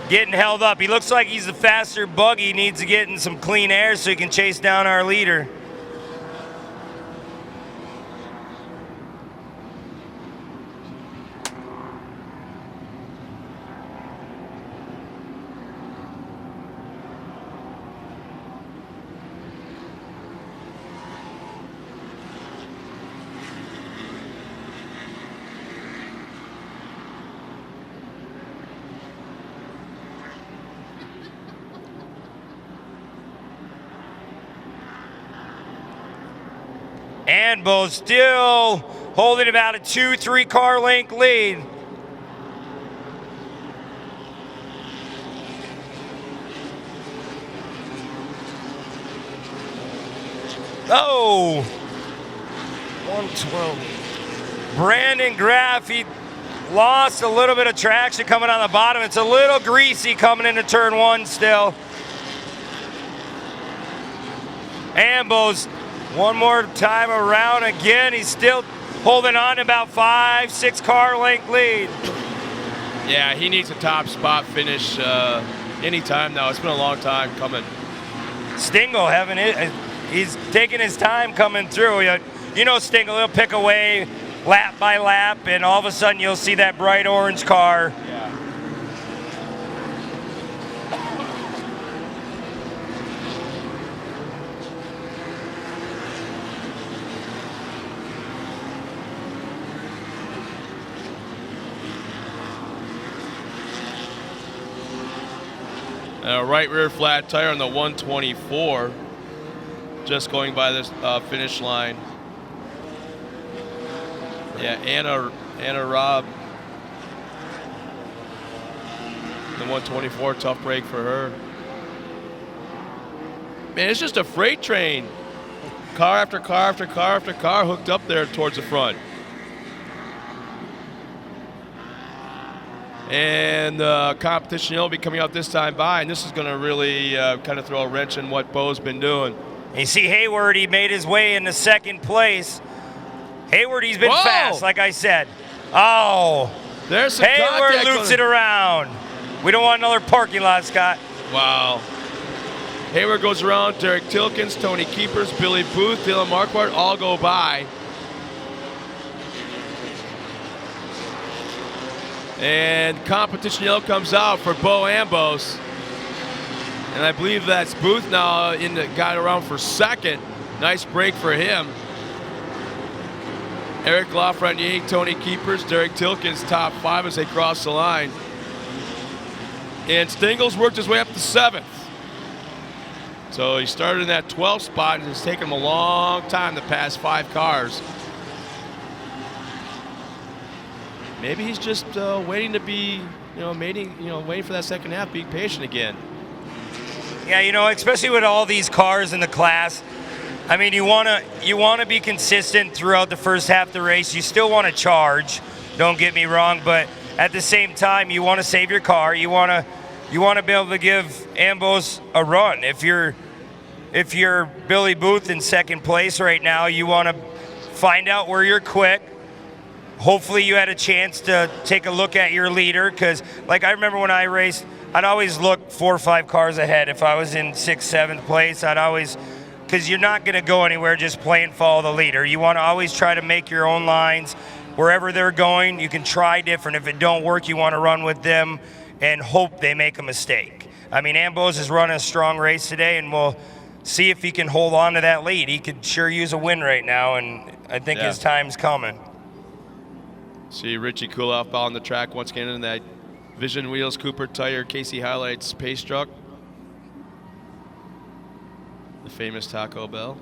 held up. He looks like he's the faster buggy. He needs to get in some clean air so he can chase down our leader. Anbo still holding about a 2-3 car length lead. Oh, 112. Brandon Graff, he lost a little bit of traction coming on the bottom. It's a little greasy coming into turn 1 still. Ambo's one more time around again. He's still holding on to about 5-6 car length lead. Yeah, he needs a top spot finish anytime now. It's been a long time coming. Stingle having it. He's taking his time coming through. You know Stingle, he'll pick away lap by lap, and all of a sudden you'll see that bright orange car. Yeah. Right rear flat tire on the 124, just going by this finish line. Yeah, Anna Robb, the 124, tough break for her. Man, it's just a freight train. Car after car after car after car hooked up there towards the front. And competition will be coming out this time by, and this is going to really kind of throw a wrench in what Bo's been doing. You see Hayward, he made his way into 2nd place. Hayward, he's been fast, like I said. Oh, there's some Hayward loops it around. We don't want another parking lot, Scott. Wow. Hayward goes around, Derek Tilkins, Tony Keepers, Billy Booth, Dylan Marquardt all go by. And competition yellow comes out for Bo Ambos. And I believe that's Booth now got around for 2nd. Nice break for him. Eric Lafreniere, Tony Keepers, Derek Tilkins top 5 as they cross the line. And Stingles worked his way up to 7th. So he started in that 12th spot, and it's taken him a long time to pass 5 cars. Maybe he's just waiting to be, waiting for that second half, being patient again. Yeah, especially with all these cars in the class, I mean, you want to be consistent throughout the first half of the race. You still want to charge, don't get me wrong, but at the same time, you want to save your car. You want to be able to give Ambos a run. If you're Billy Booth in 2nd place right now, you want to find out where you're quick. Hopefully you had a chance to take a look at your leader, because like I remember when I raced, I'd always look 4 or 5 cars ahead. If I was in 6th, 7th place, I'd always, because you're not going to go anywhere just plain follow the leader. You want to always try to make your own lines. Wherever they're going, you can try different. If it don't work, you want to run with them and hope they make a mistake. I mean, Ambos is running a strong race today, and we'll see if he can hold on to that lead. He could sure use a win right now, and I think his time's coming. See Richie Kuloff on the track once again in that Vision Wheels Cooper Tire Casey Highlights pace truck. The famous Taco Bell.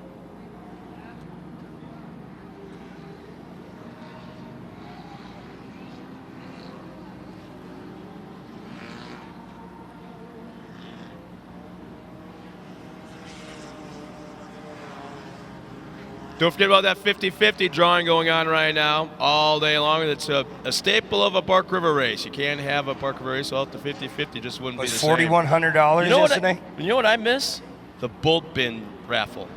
Don't forget about that 50-50 drawing going on right now all day long. It's a staple of a Park River race. You can't have a Park River race without the 50-50. Just wouldn't be the same. $4,100 yesterday. You know what I miss? The bolt bin raffle.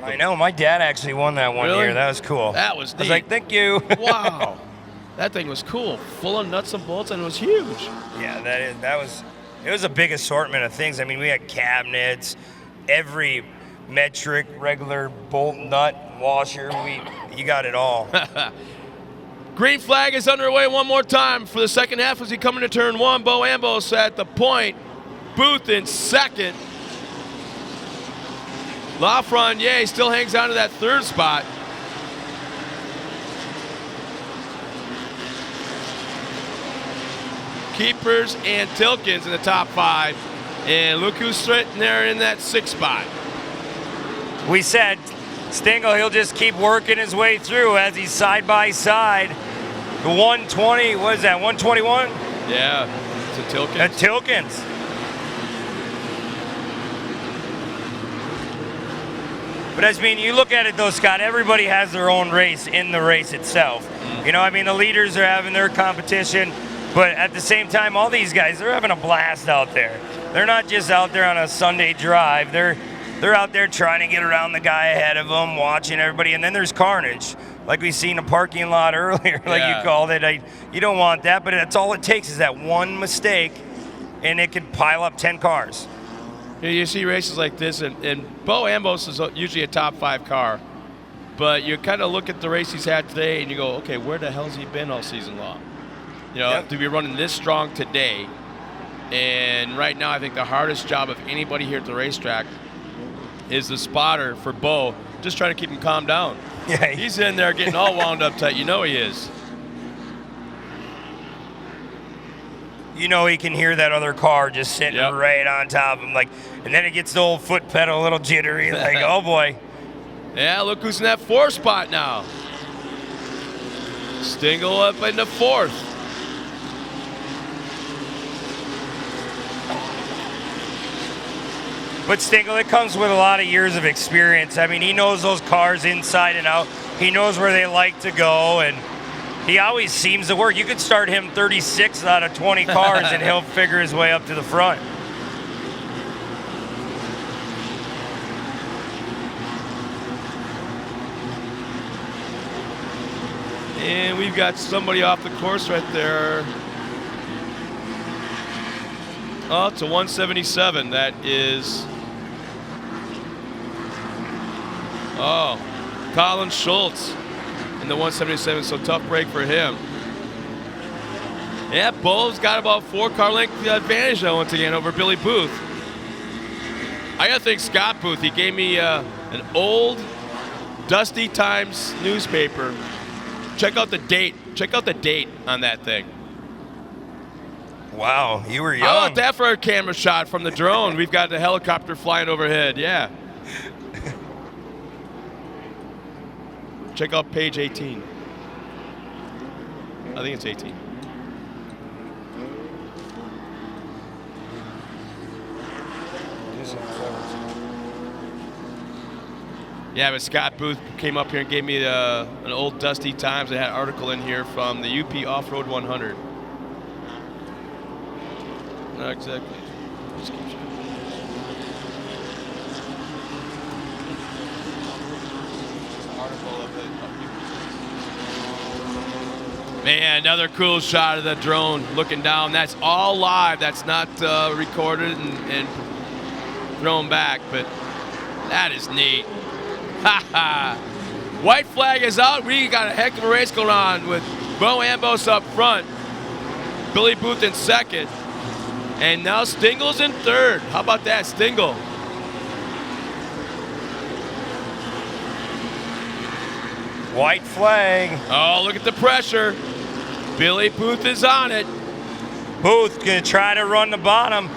I know. My dad actually won that one year. That was cool. That was neat. I was like, thank you. Wow. That thing was cool. Full of nuts and bolts, and it was huge. Yeah, it was a big assortment of things. I mean, we had cabinets, every metric, regular bolt, nut, washer. You got it all. Green flag is underway one more time for the second half as he coming to turn one. Bo Ambos at the point. Booth in second. Lafreniere still hangs on to that third spot. Keepers and Tilkins in the top 5. And look who's sitting there in that 6th spot. We said Stingle, he'll just keep working his way through as he's side by side. The 120, what is that, 121? Yeah, to Tilkins. At Tilkins. But I mean, you look at it though, Scott, everybody has their own race in the race itself. You know, I mean, the leaders are having their competition, but at the same time, all these guys, they're having a blast out there. They're not just out there on a Sunday drive. They're out there trying to get around the guy ahead of them, watching everybody, and then there's carnage. Like we seen a parking lot earlier, like you called it. You don't want that, but that's all it takes is that one mistake, and it could pile up 10 cars. You see races like this, and Bo Ambos is usually a top 5 car, but you kind of look at the race he's had today, and you go, okay, where the hell's he been all season long? You know, to be running this strong today, and right now I think the hardest job of anybody here at the racetrack is the spotter for Bo, just trying to keep him calm down. Yeah, he's in there getting all wound up tight. You know he is. You know he can hear that other car just sitting right on top of him, like, and then it gets the old foot pedal a little jittery, like, oh boy. Yeah, look who's in that 4th spot now. Stingle up in the 4th. But Stingle, it comes with a lot of years of experience. I mean, he knows those cars inside and out. He knows where they like to go, and he always seems to work. You could start him 36 out of 20 cars, and he'll figure his way up to the front. And we've got somebody off the course right there. Oh, it's a 177. That is... Oh, Colin Schultz in the 177, so tough break for him. Yeah, Bo's got about 4 car length advantage though, once again over Billy Booth. I gotta thank Scott Booth. He gave me an old Dusty Times newspaper. Check out the date. Check out the date on that thing. Wow, you were young. How about that for a camera shot from the drone? We've got the helicopter flying overhead. Yeah. Check out page 18. I think it's 18. Yeah, but Scott Booth came up here and gave me an old Dusty Times. They had an article in here from the UP Off-Road 100. Not exactly. Just keep checking. Man, another cool shot of the drone looking down. That's all live. That's not recorded and thrown back, but that is neat. Ha ha. White flag is out. We got a heck of a race going on with Bo Ambos up front, Billy Booth in second, and now Stingle's in third. How about that, Stingle? White flag. Oh, look at the pressure. Billy Booth is on it. Booth gonna try to run the bottom.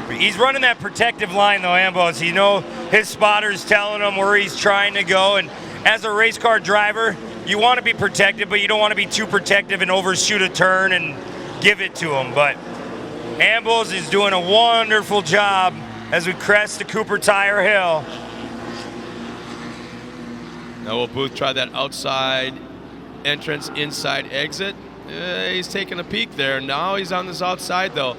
He's running that protective line though, Ambos. You know his spotter's telling him where he's trying to go, and as a race car driver, you want to be protective, but you don't want to be too protective and overshoot a turn and give it to him. But Ambos is doing a wonderful job as we crest the Cooper Tire Hill. Now will Booth try that outside entrance, inside exit? He's taking a peek there. Now he's on this outside though.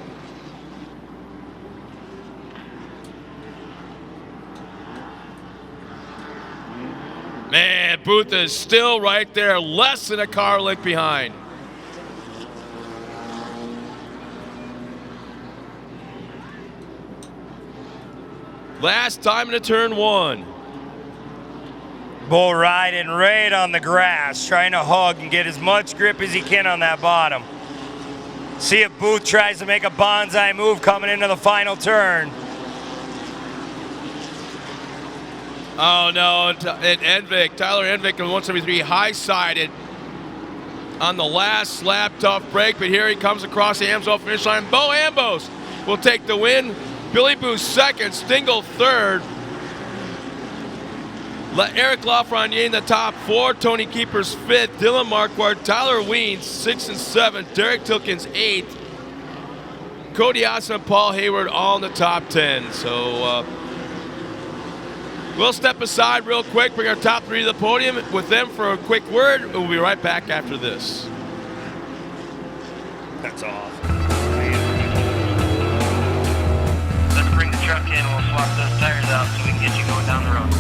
Man, Booth is still right there, less than a car length behind. Last time into turn 1. Bull riding right on the grass, trying to hug and get as much grip as he can on that bottom. See if Booth tries to make a bonsai move coming into the final turn. Oh no, and Tyler Envik in 173 high-sided on the last lap, tough break, but here he comes across the Amsoil finish line. Bo Ambos will take the win. Billy Booth second, Stingle third. Eric Lafreniere in the top 4, Tony Keepers 5th, Dylan Marquardt, Tyler Weens 6 and 7, Derek Tilkins 8th, Cody Austin and Paul Hayward all in the top 10. So we'll step aside real quick, bring our top 3 to the podium with them for a quick word. We'll be right back after this. That's awesome. Let's bring the truck in. We'll swap those tires out so we can get you going down the road.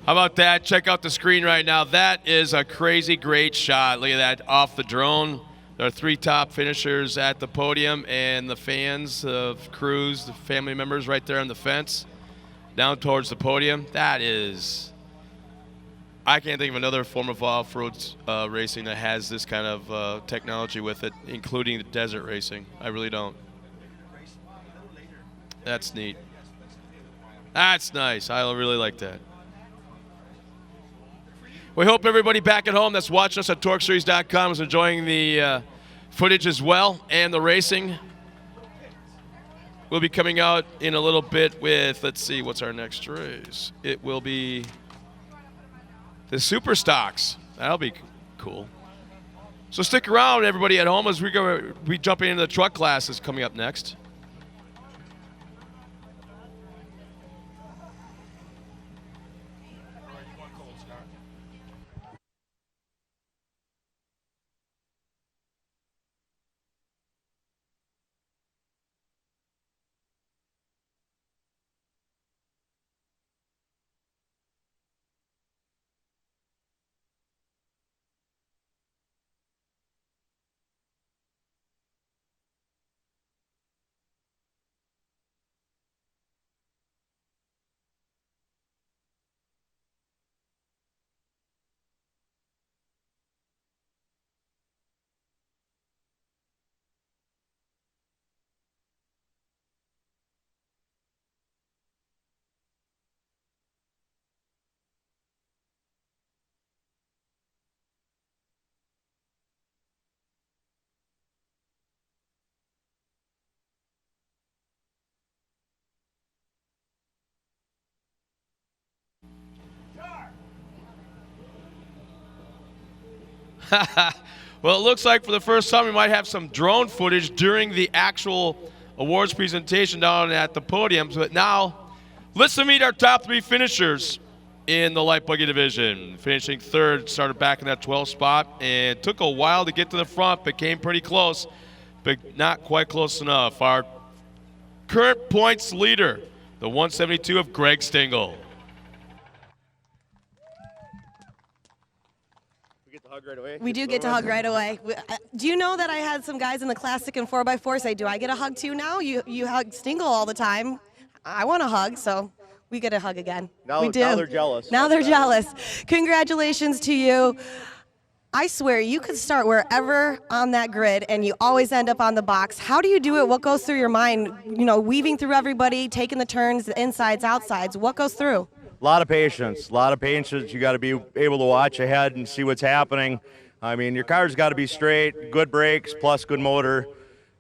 How about that? Check out the screen right now. That is a crazy great shot. Look at that off the drone. There are 3 top finishers at the podium and the fans of crews, the family members right there on the fence down towards the podium. That is, I can't think of another form of off-road racing that has this kind of technology with it, including the desert racing. I really don't. That's neat. That's nice. I really like that. We hope everybody back at home that's watching us at TORCseries.com is enjoying the footage as well and the racing. We'll be coming out in a little bit with, let's see, what's our next race? It will be the Super Stocks. That'll be cool. So stick around, everybody at home, as we jumping into the truck classes coming up next. Well, it looks like for the first time we might have some drone footage during the actual awards presentation down at the podiums. But now, let's meet our top 3 finishers in the light buggy division. Finishing third, started back in that 12th spot, and took a while to get to the front, but came pretty close, but not quite close enough. Our current points leader, the 172 of Greg Stingle. Right away. We do get to hug right away. Do you know that I had some guys in the Classic and 4x4 say, do I get a hug too now? You hug Stingle all the time. I want a hug, so we get a hug again. We do. Now they're jealous. Now they're jealous. Congratulations to you. I swear, you could start wherever on that grid, and you always end up on the box. How do you do it? What goes through your mind? You know, weaving through everybody, taking the turns, the insides, outsides. What goes through? A lot of patience. You got to be able to watch ahead and see what's happening. I mean, your car's got to be straight, good brakes, plus good motor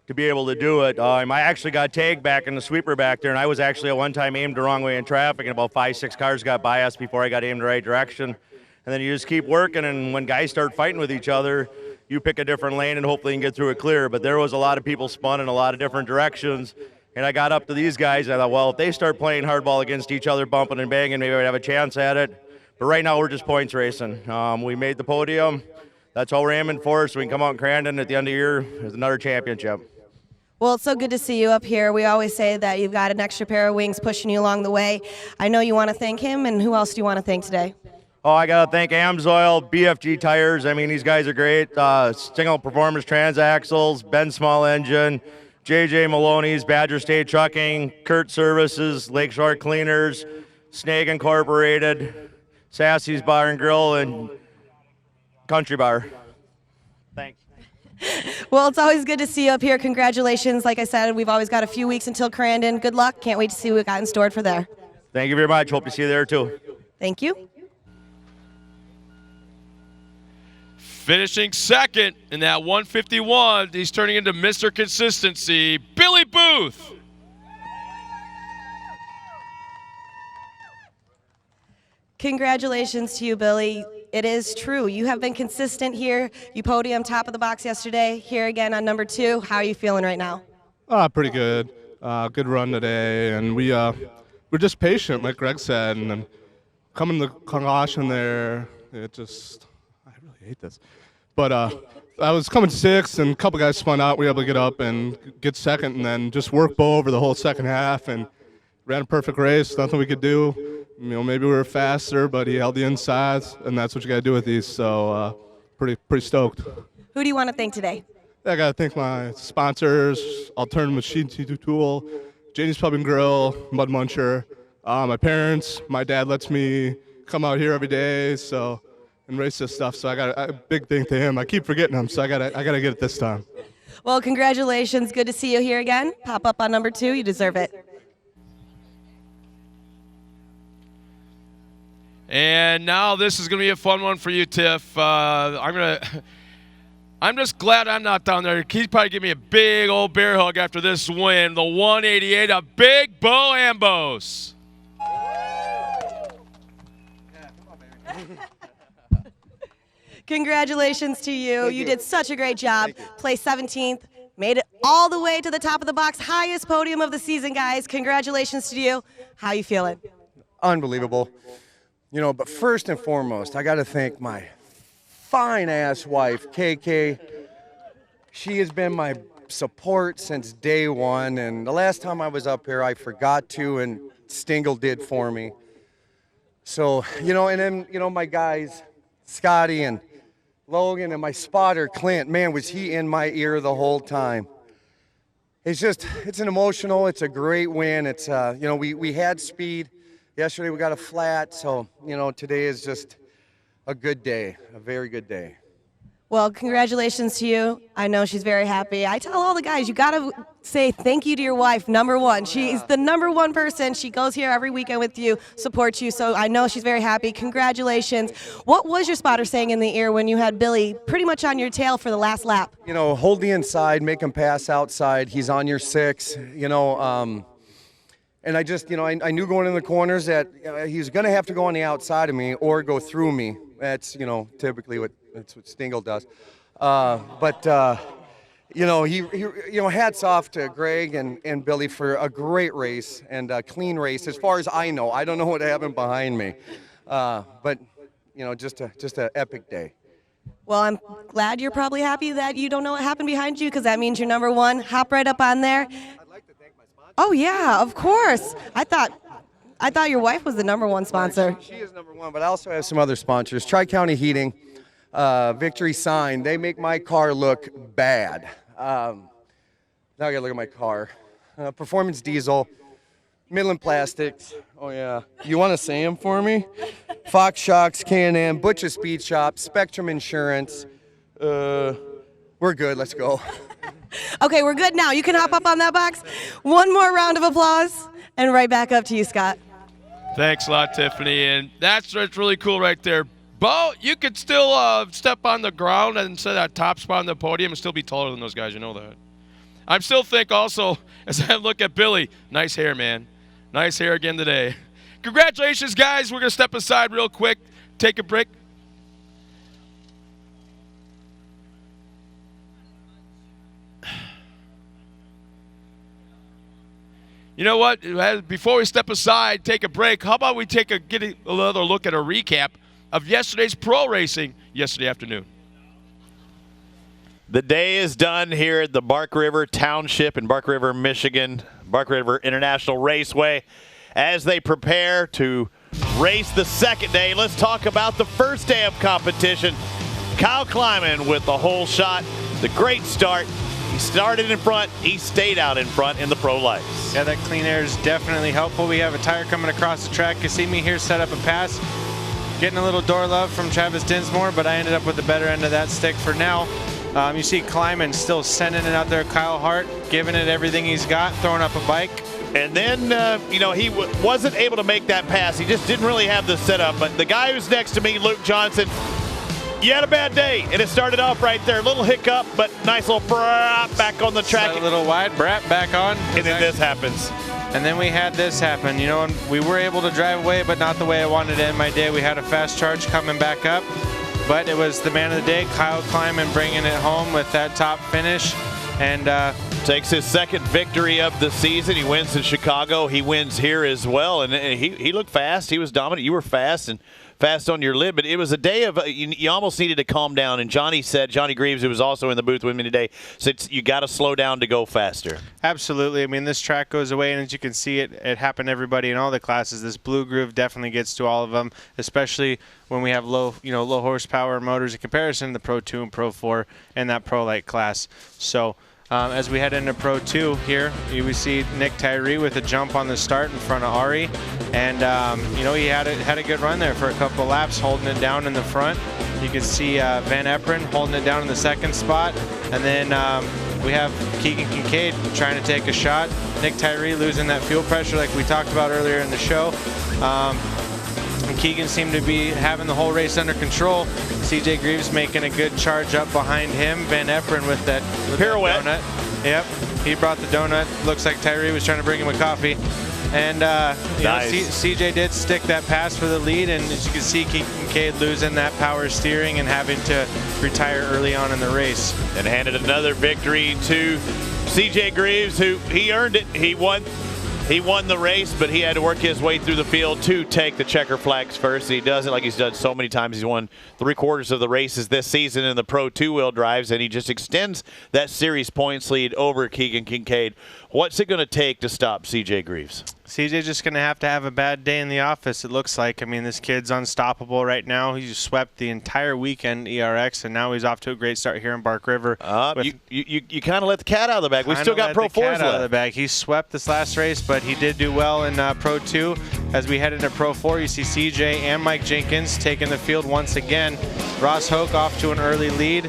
to be able to do it. I actually got tagged back in the sweeper back there, and I was actually at one time aimed the wrong way in traffic, and about 5-6 cars got by us before I got aimed the right direction. And then you just keep working, and when guys start fighting with each other, you pick a different lane and hopefully you can get through it clear. But there was a lot of people spun in a lot of different directions. And I got up to these guys, and I thought, well, if they start playing hardball against each other, bumping and banging, maybe I'd have a chance at it. But right now, we're just points racing. We made the podium. That's all we're aiming for, so we can come out in Crandon at the end of the year with another championship. Well, it's so good to see you up here. We always say that you've got an extra pair of wings pushing you along the way. I know you want to thank him, and who else do you want to thank today? Oh, I got to thank AMSOIL, BFG Tires. I mean, these guys are great. Stingle Performance Transaxles, Ben Small Engine, JJ Maloney's, Badger State Trucking, Kurt Services, Lakeshore Cleaners, Snag Incorporated, Sassy's Bar and Grill, and Country Bar. Thanks. Well, it's always good to see you up here. Congratulations. Like I said, we've always got a few weeks until Crandon. Good luck. Can't wait to see what we've got in store for there. Thank you very much. Hope to see you there, too. Thank you. Finishing second in that 151, he's turning into Mr. Consistency, Billy Booth. Congratulations to you, Billy. It is true. You have been consistent here. You podium top of the box yesterday. Here again on number 2. How are you feeling right now? Pretty good. Good run today, and we're just patient, like Greg said, and then coming to caution there, it just, I really hate this. But I was coming 6th, and a couple guys spun out. We were able to get up and get second, and then just work Bo over the whole second half, and ran a perfect race. Nothing we could do. You know, maybe we were faster, but he held the insides, and that's what you got to do with these. So pretty stoked. Who do you want to thank today? I got to thank my sponsors, Alternative Machine Tool, Janie's Pub and Grill, Mud Muncher, my parents. My dad lets me come out here every day, so. And race this stuff, so I got a big thing to him. I keep forgetting him, so I gotta get it this time. Well, congratulations. Good to see you here again. Pop up on number 2. You deserve it. And now this is going to be a fun one for you, Tiff. I'm just glad I'm not down there. He's probably give me a big old bear hug after this win. The 188 of Big Bo Ambos. Congratulations to you. You did such a great job. Placed 17th, made it all the way to the top of the box. Highest podium of the season, guys. Congratulations to you. How you feeling? Unbelievable. You know, but first and foremost, I got to thank my fine-ass wife, KK. She has been my support since day one, and the last time I was up here, I forgot to, and Stingle did for me. So, you know, and then, you know, my guys, Scotty and Logan, and my spotter, Clint, man, was he in my ear the whole time. It's an emotional, it's a great win. It's, you know, we had speed. Yesterday we got a flat, so, you know, today is just a good day, a very good day. Well, congratulations to you. I know she's very happy. I tell all the guys, you got to say thank you to your wife, number one. She's the number one person. She goes here every weekend with you, supports you, so I know she's very happy. Congratulations. What was your spotter saying in the ear when you had Billy pretty much on your tail for the last lap? You know, hold the inside, make him pass outside. He's on your 6, you know. And I just, you know, I knew going in the corners that he was going to have to go on the outside of me or go through me. That's, you know, typically that's what Stingle does. You know, hats off to Greg and Billy for a great race and a clean race. As far as I know, I don't know what happened behind me, but you know, just an epic day. Well, I'm glad you're probably happy that you don't know what happened behind you, because that means you're number one. Hop right up on there. I'd like to thank my sponsor. Oh yeah, of course. I thought your wife was the number one sponsor. She is number one, but I also have some other sponsors. Tri-County Heating, Victory Sign. They make my car look bad. Now I gotta look at my car. Performance Diesel, Midland Plastics. Oh yeah. You want to say them for me? Fox Shocks, K&M, Butcher Speed Shop, Spectrum Insurance. We're good. Let's go. Okay, we're good now. You can hop up on that box. One more round of applause, and right back up to you, Scott. Thanks a lot, Tiffany. And that's really cool right there. Bo, you could still step on the ground and set that top spot on the podium and still be taller than those guys. You know that. I still think also, as I look at Billy, nice hair, man. Nice hair again today. Congratulations, guys. We're going to step aside real quick, take a break. You know what? Before we step aside, take a break, how about we get another look at a recap of yesterday's pro racing yesterday afternoon. The day is done here at the Bark River Township in Bark River, Michigan, Bark River International Raceway. As they prepare to race the second day, let's talk about the first day of competition. Kyle Kleiman with the whole shot, the great start. He started in front, he stayed out in front in the pro lights. Yeah, that clean air is definitely helpful. We have a tire coming across the track. You see me here set up a pass. Getting a little door love from Travis Dinsmore, but I ended up with the better end of that stick for now. You see Kleiman still sending it out there. Kyle Hart giving it everything he's got, throwing up a bike. And then, he wasn't able to make that pass. He just didn't really have the setup. But the guy who's next to me, Luke Johnson, you had a bad day. And it started off right there. A little hiccup, but nice little brap back on the track. A little wide brap back on. And then this happens. And then we had this happen. You know, and we were able to drive away, but not the way I wanted to end my day. We had a fast charge coming back up. But it was the man of the day, Kyle Kleiman, bringing it home with that top finish. And takes his second victory of the season. He wins in Chicago. He wins here as well. And he looked fast. He was dominant. You were fast and fast on your lid. But it was a day of you almost needed to calm down. And Johnny Greaves, who was also in the booth with me today, said you got to slow down to go faster. Absolutely. I mean, this track goes away, and as you can see, it happened to everybody in all the classes. This blue groove definitely gets to all of them, especially when we have low horsepower motors in comparison to the Pro 2 and Pro 4 and that Pro Light class. So as we head into Pro 2 here, we see Nick Tyree with a jump on the start in front of Ari. And, he had a good run there for a couple of laps, holding it down in the front. You can see Van Eperen holding it down in the second spot. And then we have Keegan Kincaid trying to take a shot. Nick Tyree losing that fuel pressure like we talked about earlier in the show. And Keegan seemed to be having the whole race under control. CJ Greaves making a good charge up behind him. Van Eperen with that pirouette. Donut. Yep, he brought the donut. Looks like Tyree was trying to bring him a coffee. And CJ did stick that pass for the lead, and as you can see, Keegan Kincaid losing that power steering and having to retire early on in the race. And handed another victory to CJ Greaves, who he earned it. He won the race, but he had to work his way through the field to take the checker flags first. He does it like he's done so many times. He's won 3/4 of the races this season in the Pro 2-wheel drives, and he just extends that series points lead over Keegan Kincaid. What's it going to take to stop CJ Greaves? CJ's just going to have a bad day in the office, it looks like. I mean, this kid's unstoppable right now. He's swept the entire weekend ERX, and now he's off to a great start here in Bark River. You kind of let the cat out of the bag. We still got Pro 4s left. Out of the bag. He swept this last race, but he did do well in Pro 2. As we head into Pro 4, you see CJ and Mike Jenkins taking the field once again. Ross Hoke off to an early lead,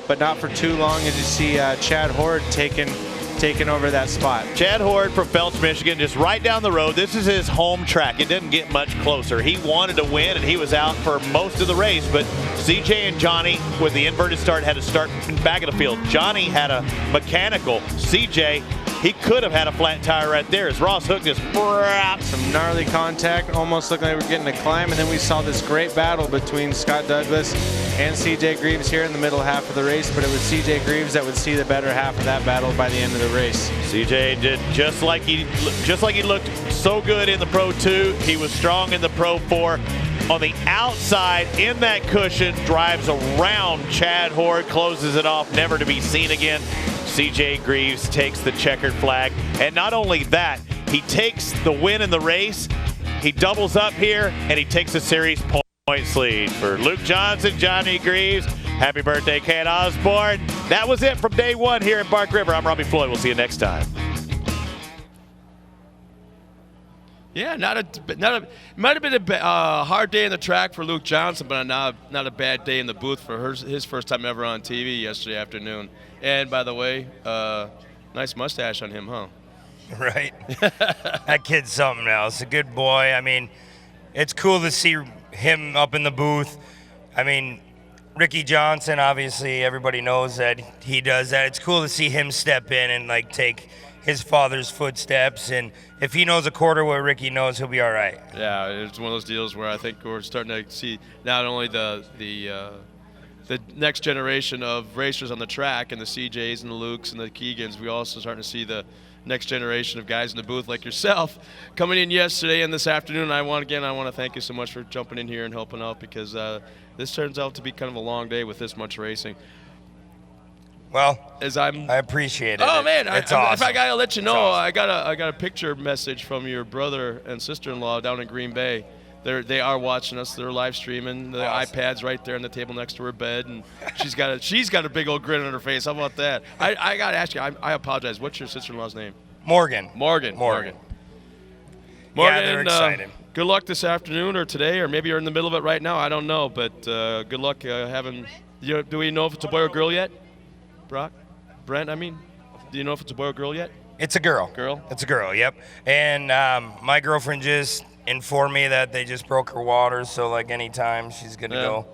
but not for too long, as you see Chad Horde taking over that spot. Chad Horde from Phelps, Michigan, just right down the road. This is his home track. It didn't get much closer. He wanted to win, and he was out for most of the race, but CJ and Johnny, with the inverted start, had to start in back of the field. Johnny had a mechanical. CJ he could have had a flat tire right there as Ross Hook just some gnarly contact, almost looked like we were getting a climb, and then we saw this great battle between Scott Douglas and CJ Greaves here in the middle half of the race, but it was CJ Greaves that would see the better half of that battle by the end of the race. CJ did just like he looked so good in the Pro 2. He was strong in the Pro 4. On the outside, in that cushion, drives around Chad Horde, closes it off, never to be seen again. CJ Greaves takes the checkered flag. And not only that, he takes the win in the race, he doubles up here, and he takes a series points lead. For Luke Johnson, Johnny Greaves, happy birthday, Ken Osborne. That was it from day one here in Bark River. I'm Robbie Floyd. We'll see you next time. Yeah, might have been a hard day in the track for Luke Johnson, but not a bad day in the booth for his first time ever on TV yesterday afternoon. And by the way, nice mustache on him, huh? Right. That kid's something else. A good boy. I mean, it's cool to see him up in the booth. I mean, Ricky Johnson, obviously, everybody knows that he does that. It's cool to see him step in and like take his father's footsteps, and if he knows a quarter what Ricky knows, he'll be all right. Yeah, it's one of those deals where I think we're starting to see not only the next generation of racers on the track and the CJs and the Lukes and the Keegans, we also starting to see the next generation of guys in the booth like yourself coming in yesterday and this afternoon. I want to thank you so much for jumping in here and helping out, because this turns out to be kind of a long day with this much racing. Well, I appreciate it. Oh man, it's awesome. If I gotta let you know, awesome. I got a picture message from your brother and sister-in-law down in Green Bay. They are watching us. They're live streaming. The awesome. iPad's right there on the table next to her bed, and she's got a big old grin on her face. How about that? I gotta ask you. I apologize. What's your sister-in-law's name? Morgan. Morgan, yeah, they're excited. Good luck this afternoon or today, or maybe you're in the middle of it right now. I don't know, but good luck having. Do we know if it's a boy or girl yet? Brent, I mean, do you know if it's a boy or girl yet? It's a girl. Girl? It's a girl, yep. And my girlfriend just informed me that they just broke her water, so like anytime she's good to go.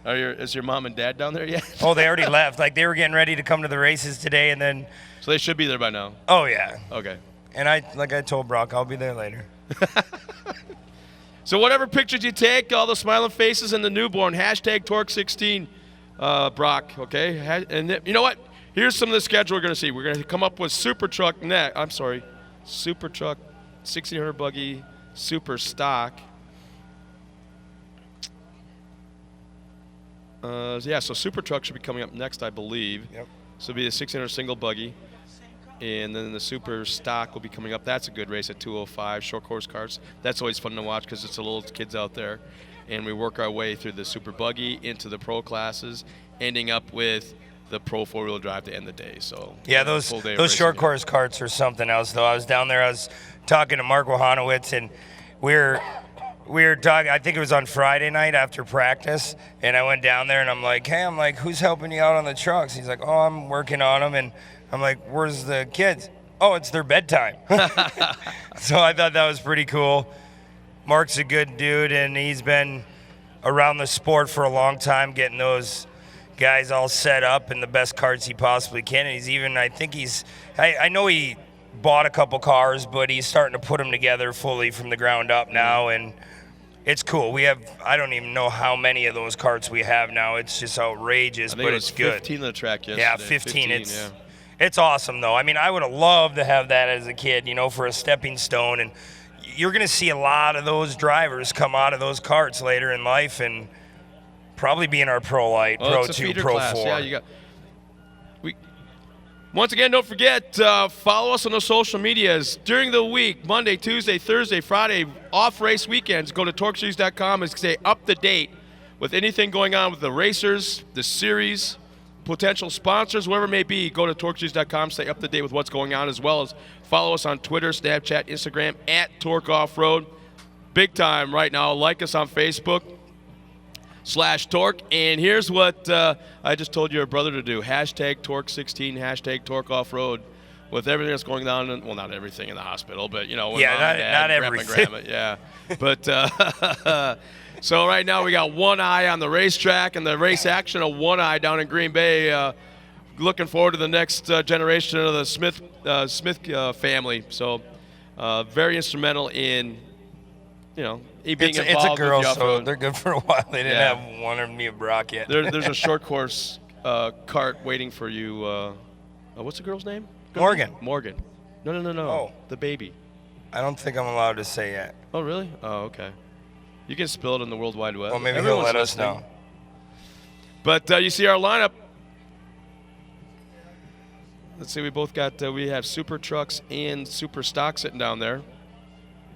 Is your mom and dad down there yet? Oh, they already left. Like they were getting ready to come to the races today, and then. So they should be there by now. Oh yeah. Okay. And I told Brock, I'll be there later. So whatever pictures you take, all the smiling faces and the newborn, hashtag TORC16, Brock, okay? And you know what? Here's some of the schedule we're going to see. We're going to come up with Super Truck Super Truck, 1600 buggy, Super Stock. So Super Truck should be coming up next, I believe. Yep. So it'll be the 1600 single buggy. And then the Super Stock will be coming up. That's a good race at 205, short course cars. That's always fun to watch because it's the little kids out there. And we work our way through the Super Buggy into the pro classes, ending up with the pro four-wheel drive to end the day. So yeah, those short course carts are something else, though. I was down there. I was talking to Mark Wahanowitz, and we were talking. I think it was on Friday night after practice, and I went down there, and I'm like, hey, who's helping you out on the trucks? He's like, oh, I'm working on them, and I'm like, where's the kids? Oh, it's their bedtime. So I thought that was pretty cool. Mark's a good dude, and he's been around the sport for a long time, getting those guys all set up in the best carts he possibly can. And he's even, I know he bought a couple cars, but he's starting to put them together fully from the ground up now, and it's cool. We have, I don't even know how many of those carts we have now. It's just outrageous, but it's good. 15 on the track yesterday. Yeah, 15 It's awesome, though. I mean, I would have loved to have that as a kid, for a stepping stone. And you're going to see a lot of those drivers come out of those carts later in life and probably be in our Pro Light, Pro 2, Pro class. 4. Yeah, once again, don't forget, follow us on the social medias. During the week, Monday, Tuesday, Thursday, Friday, off-race weekends, go to TORCseries.com and stay up to date with anything going on with the racers, the series, potential sponsors, whoever it may be. Go to TORCseries.com, stay up to date with what's going on, as well as follow us on Twitter, Snapchat, Instagram, at TORC Offroad. Big time right now. Like us on Facebook /TORC. And here's what I just told your brother to do. Hashtag TORC16, hashtag TORC Offroad. With everything that's going on, well, not everything in the hospital, but, not grandma, everything. Grandma, yeah. But so right now we got one eye on the racetrack and the race action of one eye down in Green Bay. looking forward to the next generation of the Smith family. So very instrumental in, being It's involved a girl, with the so off-road. they're good for a while. They didn't Yeah. have one of me a Brock yet. There's a short course cart waiting for you. What's the girl's name? Morgan. Morgan. No. Oh. The baby. I don't think I'm allowed to say yet. Oh, really? Oh, okay. You can spill it in the World Wide Web. Well, maybe he'll Everyone's let us listening. know. But you see our lineup. Let's see, we have super trucks and super stock sitting down there.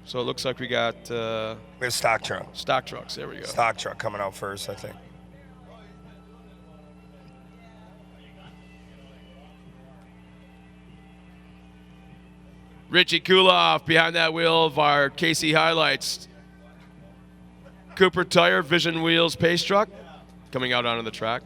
So it looks like we got... we have stock truck. Stock trucks, there we go. Stock truck coming out first, I think. Richie Kuloff behind that wheel of our KC Highlights. Cooper Tire Vision Wheels Pace Truck coming out onto the track.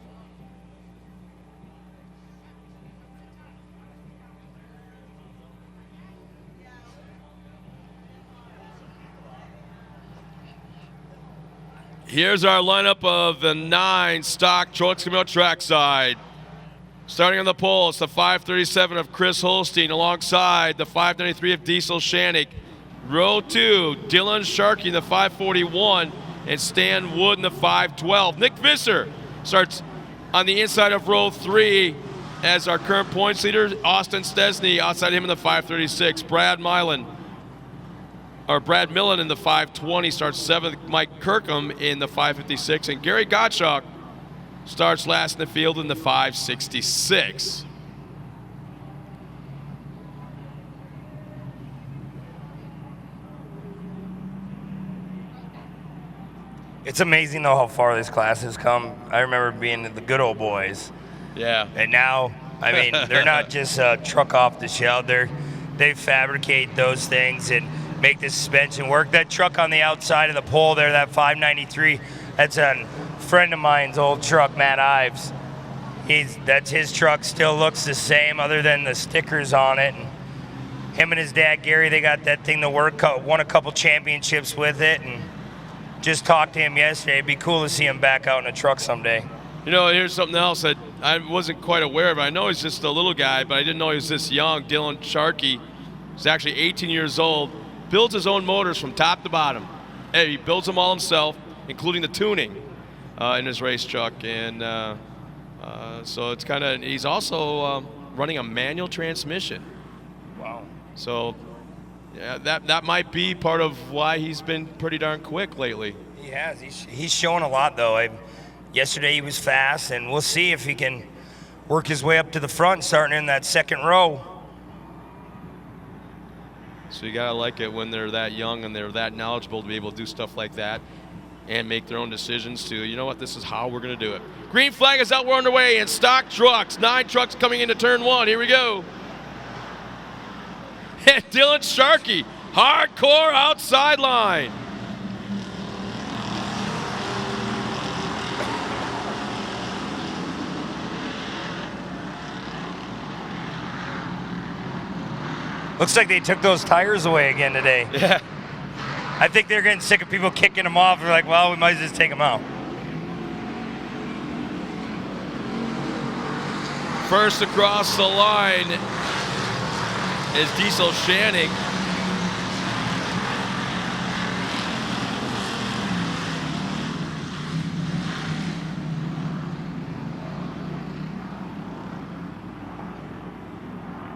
Here's our lineup of the 9 stock trucks coming out trackside. Starting on the pole, it's the 537 of Chris Holstein alongside the 593 of Diesel Shannick. Row 2, Dylan Sharkey in the 541 and Stan Wood in the 512. Nick Visser starts on the inside of row 3 as our current points leader. Austin Stesney outside him in the 536. Brad Millen in the 520 starts 7th. Mike Kirkham in the 556. And Gary Gottschalk starts last in the field in the 566. It's amazing, though, how far this class has come. I remember being the good old boys. Yeah. And now, I mean, they're not just a truck off the shelf. They fabricate those things and make the suspension work. That truck on the outside of the pole there, that 593, that's a friend of mine's old truck, Matt Ives. That's his truck, still looks the same other than the stickers on it. And him and his dad, Gary, they got that thing to work, won a couple championships with it, and just talked to him yesterday. It'd be cool to see him back out in a truck someday. You know, here's something else that I wasn't quite aware of. I know he's just a little guy, but I didn't know he was this young. Dylan Sharkey is actually 18 years old, builds his own motors from top to bottom. Hey, he builds them all himself, including the tuning in his race truck. And so it's kind of, he's also running a manual transmission. Wow. So yeah, that might be part of why he's been pretty darn quick lately. He has. He's shown a lot, though. Yesterday he was fast, and we'll see if he can work his way up to the front, starting in that second row. So you gotta like it when they're that young and they're that knowledgeable to be able to do stuff like that and make their own decisions to, you know what, this is how we're gonna do it. Green flag is out, we're underway, and stock trucks, 9 trucks coming into turn 1, here we go. And Dylan Sharkey, hardcore outside line. Looks like they took those tires away again today. Yeah. I think they're getting sick of people kicking them off. They're like, well, we might as well just take them out. First across the line is Diesel Shannick.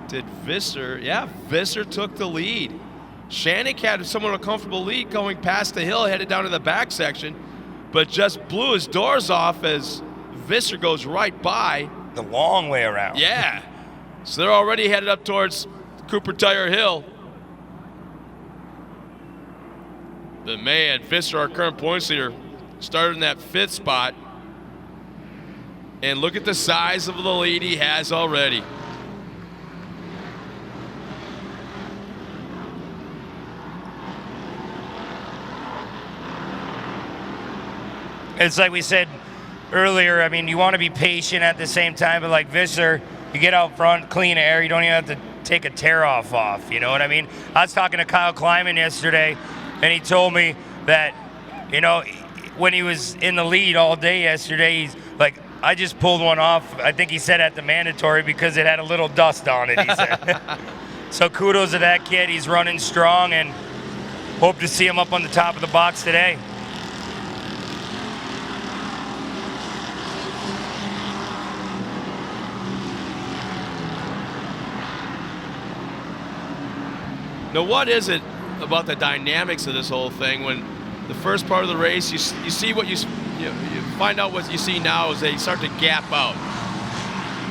Did Visser? Yeah, Visser took the lead. Shannick had somewhat of a comfortable lead going past the hill, headed down to the back section, but just blew his doors off as Visser goes right by. The long way around. Yeah. So they're already headed up towards Cooper Tire Hill. But man, Visser, our current points leader, started in that 5th spot. And look at the size of the lead he has already. It's like we said earlier, I mean, you want to be patient at the same time, but like Visser, you get out front, clean air, you don't even have to take a tear off, you know what I mean? I was talking to Kyle Kleiman yesterday, and he told me that, you know, when he was in the lead all day yesterday, he's like, I just pulled one off, I think he said at the mandatory, because it had a little dust on it, he said. So kudos to that kid. He's running strong, and hope to see him up on the top of the box today. Now, what is it about the dynamics of this whole thing when the first part of the race, you see what you find out what you see now is they start to gap out.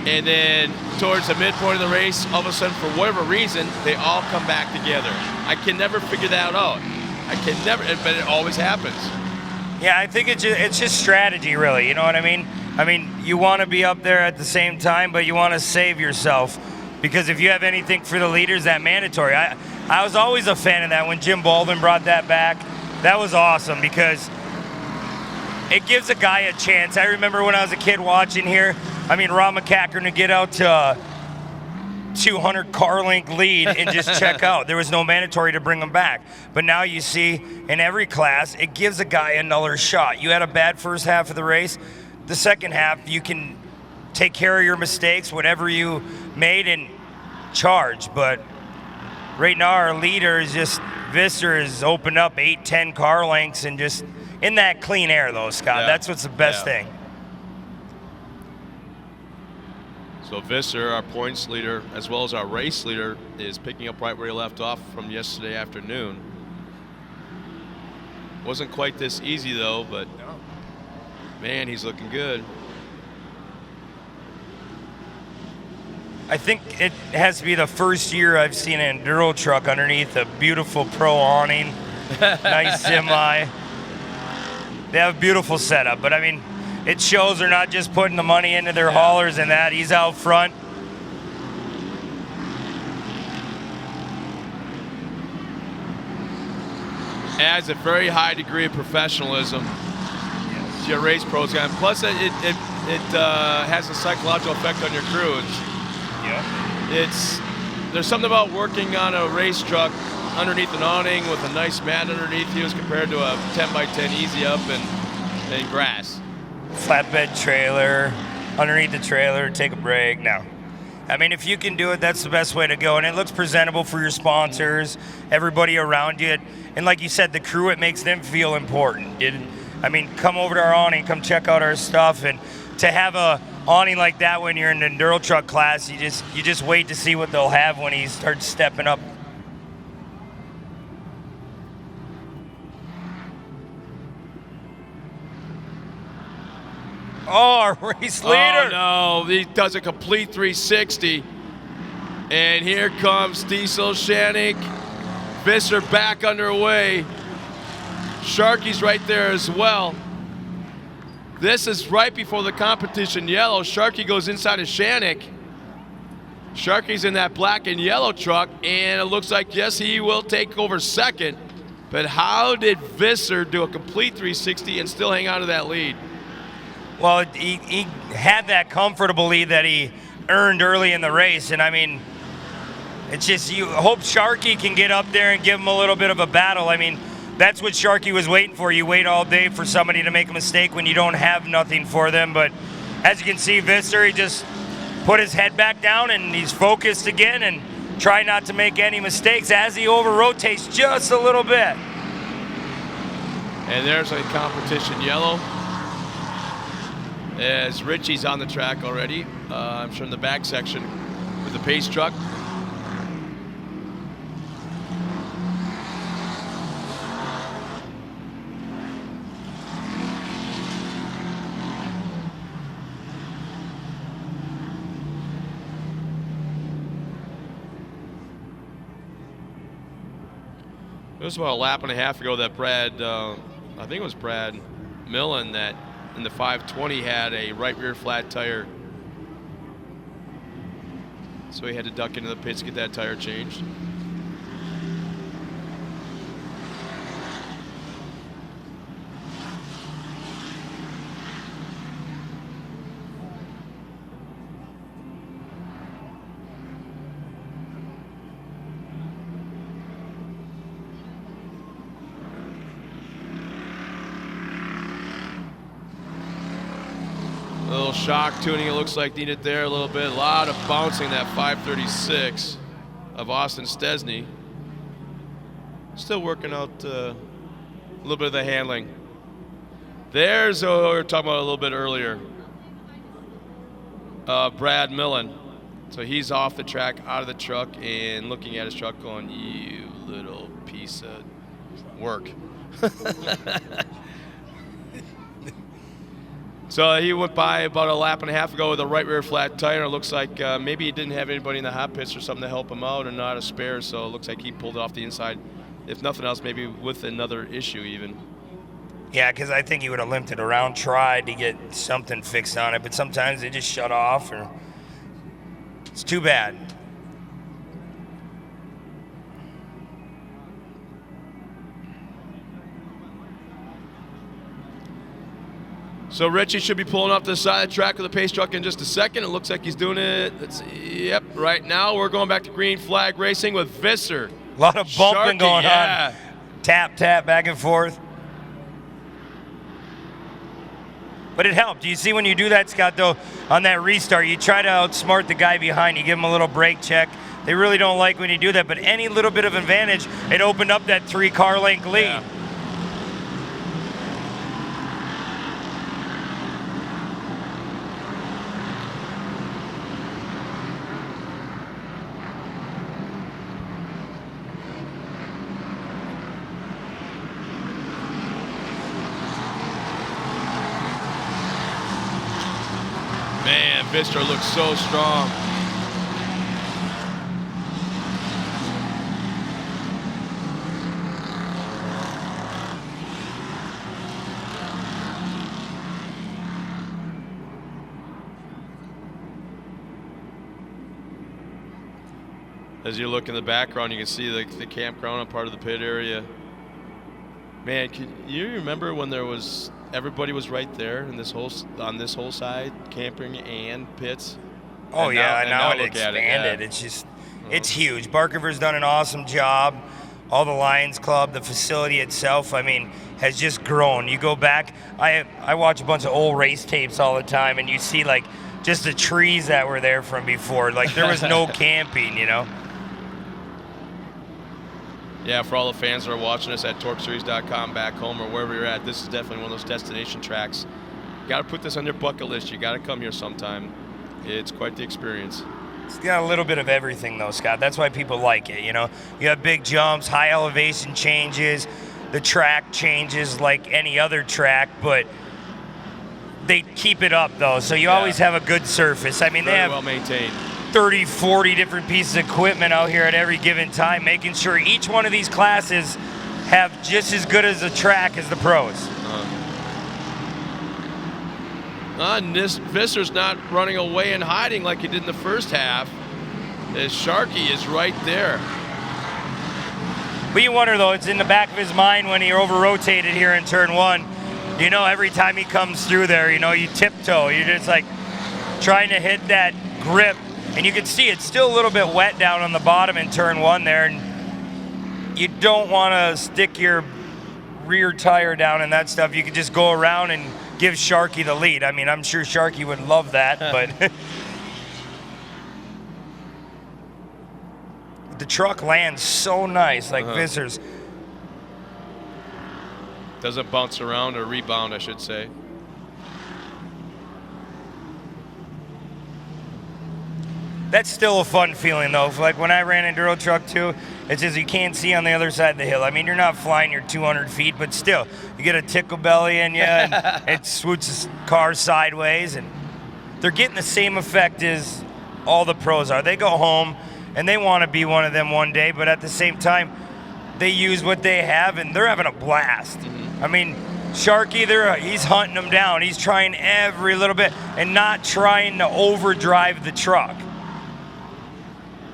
And then towards the midpoint of the race, all of a sudden, for whatever reason, they all come back together. I can never figure that out. I can never, but it always happens. Yeah, I think it's just strategy, really. You know what I mean? I mean, you want to be up there at the same time, but you want to save yourself. Because if you have anything for the leaders, that mandatory. I was always a fan of that when Jim Baldwin brought that back. That was awesome because it gives a guy a chance. I remember when I was a kid watching here, I mean, Rob McCackern to get out to 200 car length lead and just check out. There was no mandatory to bring him back. But now you see in every class, it gives a guy another shot. You had a bad first half of the race. The second half, you can take care of your mistakes, whatever you made, and charge. But right now, our leader is just, Visser has opened up 8-10 car lengths and just in that clean air, though, Scott. Yeah. That's what's the best thing. So Visser, our points leader, as well as our race leader, is picking up right where he left off from yesterday afternoon. Wasn't quite this easy, though, but man, he's looking good. I think it has to be the first year I've seen an enduro truck underneath a beautiful pro awning, nice semi. They have a beautiful setup, but I mean, it shows they're not just putting the money into their haulers and that. He's out front. Adds a very high degree of professionalism to your race program. Plus, it has a psychological effect on your crew. There's something about working on a race truck underneath an awning with a nice mat underneath you as compared to a 10x10 easy up and grass. Flatbed trailer, underneath the trailer, take a break. No. I mean, if you can do it, that's the best way to go. And it looks presentable for your sponsors, everybody around you. And like you said, the crew, it makes them feel important. I mean, come over to our awning, come check out our stuff. And to have a awning like that when you're in an enduro truck class, you just wait to see what they'll have when he starts stepping up. Oh, our race leader. Oh, no, he does a complete 360. And here comes Diesel, Shanik, Visser back underway. Sharky's right there as well. This is right before the competition yellow. Sharky goes inside of Shanik. Sharky's in that black and yellow truck, and it looks like, yes, he will take over second. But how did Visser do a complete 360 and still hang on to that lead? Well, he had that comfortable lead that he earned early in the race, and I mean, it's just you hope Sharky can get up there and give him a little bit of a battle. I mean, that's what Sharky was waiting for. You wait all day for somebody to make a mistake when you don't have nothing for them. But as you can see, Visser, he just put his head back down and he's focused again and try not to make any mistakes as he over-rotates just a little bit. And there's a competition yellow. As Richie's on the track already, I'm sure in the back section with the pace truck. It was about a lap and a half ago that Brad, I think it was Brad Millen that in the 520 had a right rear flat tire. So he had to duck into the pits to get that tire changed. A little shock tuning, it looks like, needed there a little bit. A lot of bouncing that 536 of Austin Stesney. Still working out a little bit of the handling. There's what we were talking about a little bit earlier. Brad Millen. So he's off the track, out of the truck, and looking at his truck going, you little piece of work. So he went by about a lap and a half ago with a right rear flat tire. It looks like maybe he didn't have anybody in the hot pits or something to help him out, and not a spare, so it looks like he pulled it off the inside. If nothing else, maybe with another issue even. Yeah, because I think he would have limped it around, tried to get something fixed on it, but sometimes they just shut off, or it's too bad. So Richie should be pulling off to the side of the track with the pace truck in just a second. It looks like he's doing it. Let's see. Yep, right now we're going back to green flag racing with Visser. A lot of bumping going on. Tap, tap, back and forth. But it helped. You see when you do that, Scott, though, on that restart, you try to outsmart the guy behind. You give him a little brake check. They really don't like when you do that, but any little bit of advantage, it opened up that 3-car length lead. Yeah. Man, Visser looks so strong. As you look in the background, you can see the campground and part of the pit area. Man, can you remember when everybody was right there in on this whole side, camping and pits? Oh, and yeah, now it look at expanded. yeah. It's just, it's huge. Barkerver's done an awesome job. All the Lions Club, the facility itself, I mean, has just grown. You go back, I watch a bunch of old race tapes all the time, and you see, like, just the trees that were there from before. Like, there was no camping, you know? Yeah, for all the fans that are watching us at TORCseries.com back home or wherever you're at, this is definitely one of those destination tracks. You got to put this on your bucket list. You got to come here sometime. It's quite the experience. It's got a little bit of everything, though, Scott. That's why people like it, you know? You have big jumps, high elevation changes, the track changes like any other track, but they keep it up, though, so you always have a good surface. I mean, Very they have well maintained. 30, 40 different pieces of equipment out here at every given time, making sure each one of these classes have just as good as a track as the pros. Visser's not running away and hiding like he did in the first half. As Sharkey is right there. But you wonder, though, it's in the back of his mind when he over-rotated here in turn one. You know, every time he comes through there, you know, you tiptoe. You're just like trying to hit that grip. And you can see it's still a little bit wet down on the bottom in turn one there. And you don't want to stick your rear tire down and that stuff. You can just go around and give Sharkey the lead. I mean, I'm sure Sharkey would love that, but the truck lands so nice, like Visser's. Doesn't bounce around or rebound, I should say. That's still a fun feeling, though. Like when I ran Enduro truck too, it's just you can't see on the other side of the hill. I mean, you're not flying your 200 feet, but still, you get a tickle belly in you, and it swoots the car sideways, and they're getting the same effect as all the pros are. They go home, and they want to be one of them one day, but at the same time, they use what they have, and they're having a blast. I mean, Sharkey, he's hunting them down. He's trying every little bit and not trying to overdrive the truck.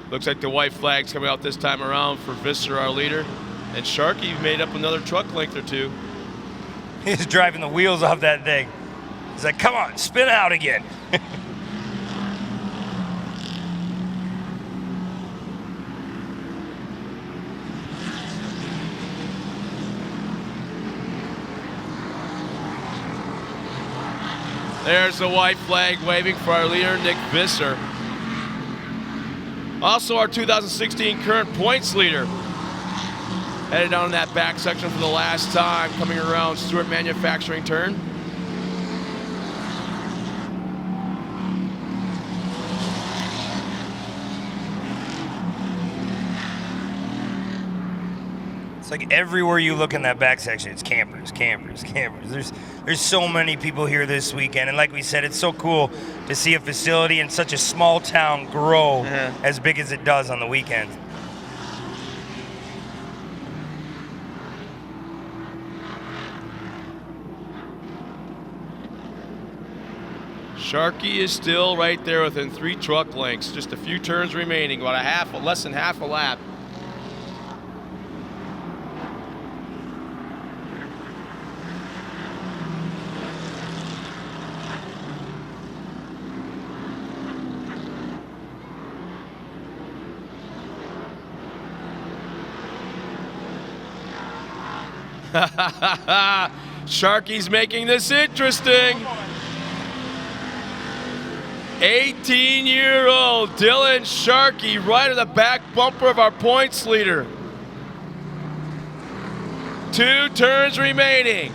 Looks like the white flag's coming out this time around for Visser, our leader. And Sharkey made up another truck length or two. He's driving the wheels off that thing. He's like, come on, spin out again. There's the white flag waving for our leader, Nick Visser. Also our 2016 current points leader. Headed down in that back section for the last time, coming around Stewart Manufacturing turn. It's like everywhere you look in that back section, it's campers, campers, campers. There's so many people here this weekend, and like we said, it's so cool to see a facility in such a small town grow as big as it does on the weekend. Sharkey is still right there within 3 truck lengths. Just a few turns remaining, about less than half a lap. Sharky's making this interesting. 18-year-old Dylan Sharkey right at the back bumper of our points leader. 2 turns remaining.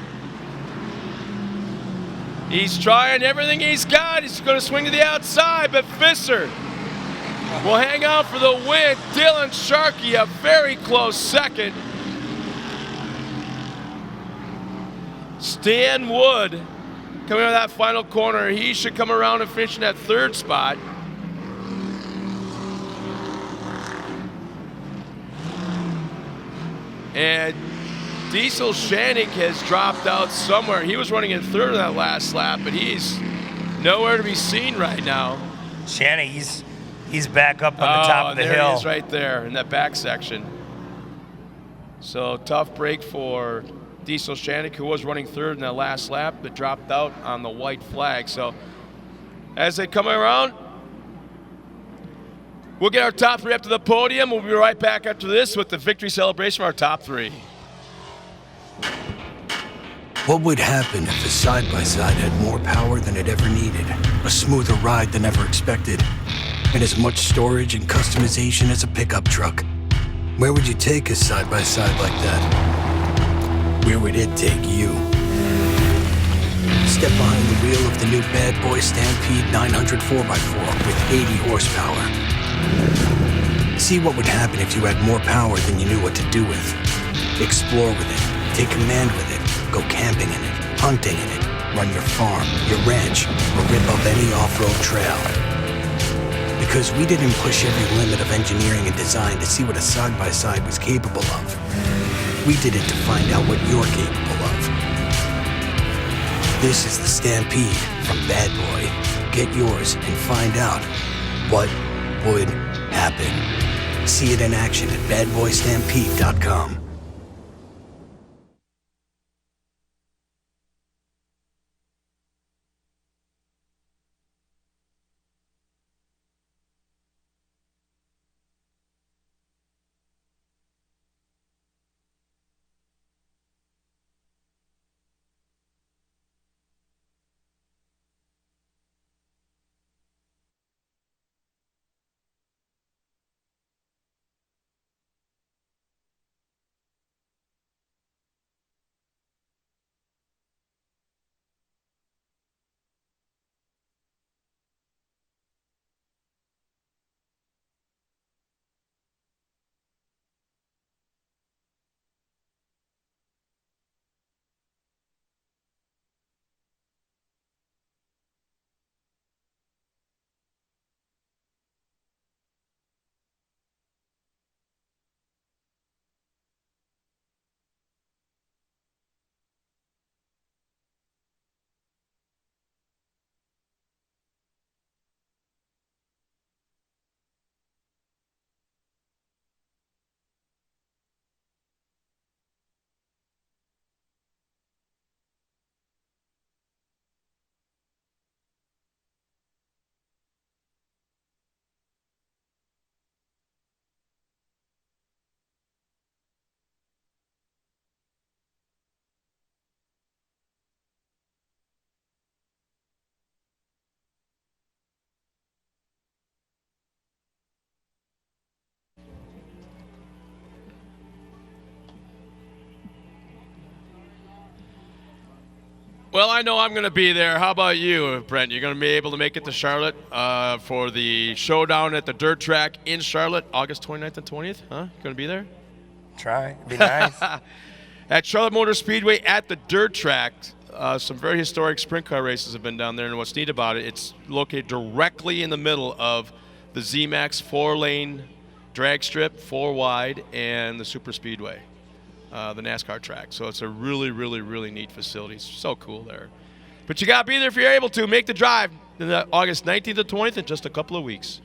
He's trying everything he's got. He's going to swing to the outside, but Visser will hang out for the win. Dylan Sharkey, a very close second. Stan Wood coming out of that final corner. He should come around and finish in that 3rd spot. And Diesel Shannick has dropped out somewhere. He was running in 3rd in that last lap, but he's nowhere to be seen right now. Shannick, he's back up on the top of the hill. There he is right there in that back section. So tough break for Diesel Shannick, who was running 3rd in that last lap, but dropped out on the white flag. So as they come around, we'll get our top 3 up to the podium. We'll be right back after this with the victory celebration of our top 3. What would happen if a side-by-side had more power than it ever needed, a smoother ride than ever expected, and as much storage and customization as a pickup truck? Where would you take a side-by-side like that? Where would it take you? Step behind the wheel of the new Bad Boy Stampede 900 4x4 with 80 horsepower. See what would happen if you had more power than you knew what to do with. Explore with it, take command with it, go camping in it, hunting in it, run your farm, your ranch, or rip up any off-road trail. Because we didn't push every limit of engineering and design to see what a side-by-side was capable of. We did it to find out what you're capable of. This is the Stampede from Bad Boy. Get yours and find out what would happen. See it in action at badboystampede.com. Well, I know I'm going to be there. How about you, Brent? You're going to be able to make it to Charlotte for the showdown at the dirt track in Charlotte, August 29th and 20th? Huh? You going to be there? Try. It'd be nice. At Charlotte Motor Speedway at the dirt track, some very historic sprint car races have been down there, and what's neat about it, it's located directly in the middle of the ZMAX 4-lane drag strip, 4 wide, and the Super Speedway, the NASCAR track. So it's a really, really, really neat facility. It's so cool there. But you got to be there if you're able to. Make the drive August 19th to 20th in just a couple of weeks.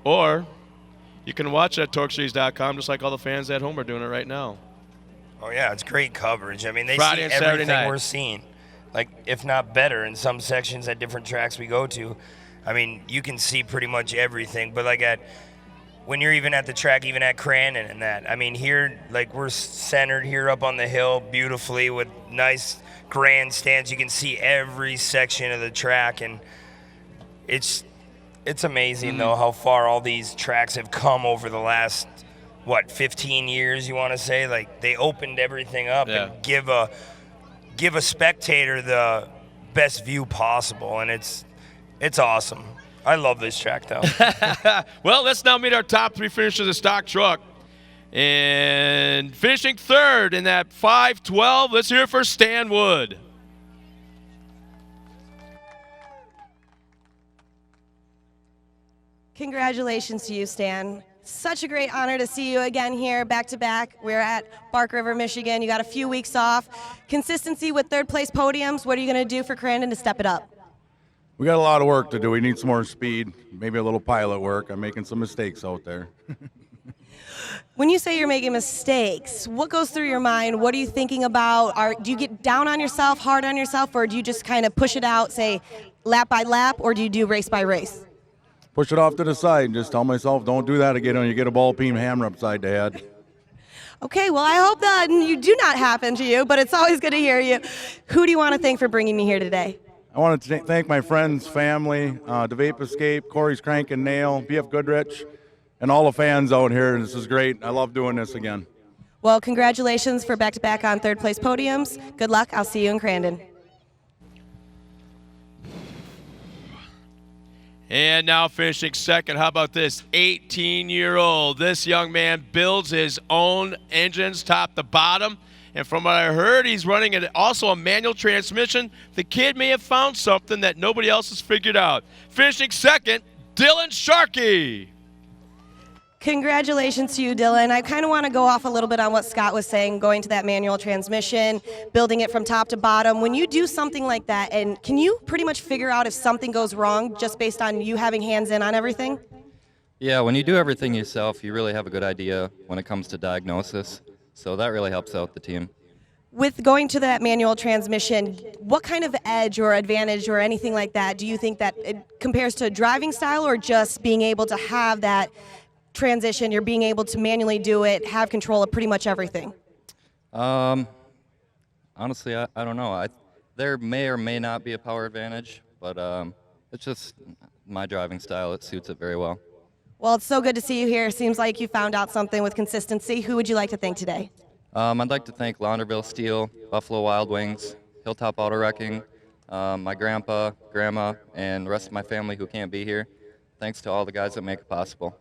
Or you can watch it at TORCseries.com just like all the fans at home are doing it right now. Oh, yeah, it's great coverage. I mean, they Friday see and Saturday everything night. we're seeing, like, if not better, in some sections at different tracks we go to. I mean, you can see pretty much everything, but like when you're even at the track, even at Crandon and that, I mean, here, like, we're centered here up on the hill beautifully with nice grandstands. You can see every section of the track, and it's amazing, though, how far all these tracks have come over the last, 15 years, you want to say? Like, they opened everything up and give a spectator the best view possible, and it's awesome. I love this track, though. Well, let's now meet our top 3 finishers of stock truck. And finishing third in that 512, let's hear it for Stan Wood. Congratulations to you, Stan. Such a great honor to see you again here back-to-back. We're at Bark River, Michigan. You got a few weeks off. Consistency with third-place podiums. What are you going to do for Crandon to step it up? We got a lot of work to do. We need some more speed, maybe a little pilot work. I'm making some mistakes out there. When you say you're making mistakes, what goes through your mind? What are you thinking about? Do you get down on yourself, hard on yourself, or do you just kind of push it out, say lap by lap, or do you do race by race? Push it off to the side and just tell myself, don't do that again when you get a ball peen hammer upside the head. Okay, well, I hope that you do not happen to you, but it's always good to hear you. Who do you want to thank for bringing me here today? I want to thank my friends, family, the Vape Escape, Corey's Crank and Nail, BF Goodrich, and all the fans out here. This is great. I love doing this again. Well, congratulations for back-to-back on third-place podiums. Good luck. I'll see you in Crandon. And now finishing second, how about this? 18-year-old. This young man builds his own engines top to bottom. And from what I heard, he's running also a manual transmission. The kid may have found something that nobody else has figured out. Finishing second, Dylan Sharkey. Congratulations to you, Dylan. I kind of want to go off a little bit on what Scott was saying, going to that manual transmission, building it from top to bottom. When you do something like that, and can you pretty much figure out if something goes wrong just based on you having hands in on everything? Yeah, when you do everything yourself, you really have a good idea when it comes to diagnosis. So that really helps out the team. With going to that manual transmission, what kind of edge or advantage or anything like that do you think that it compares to driving style, or just being able to have that transition, you're being able to manually do it, have control of pretty much everything? Honestly, I don't know. There may or may not be a power advantage, but it's just my driving style. It suits it very well. Well, it's so good to see you here. Seems like you found out something with consistency. Who would you like to thank today? I'd like to thank Launderville Steel, Buffalo Wild Wings, Hilltop Auto Wrecking, my grandpa, grandma, and the rest of my family who can't be here. Thanks to all the guys that make it possible.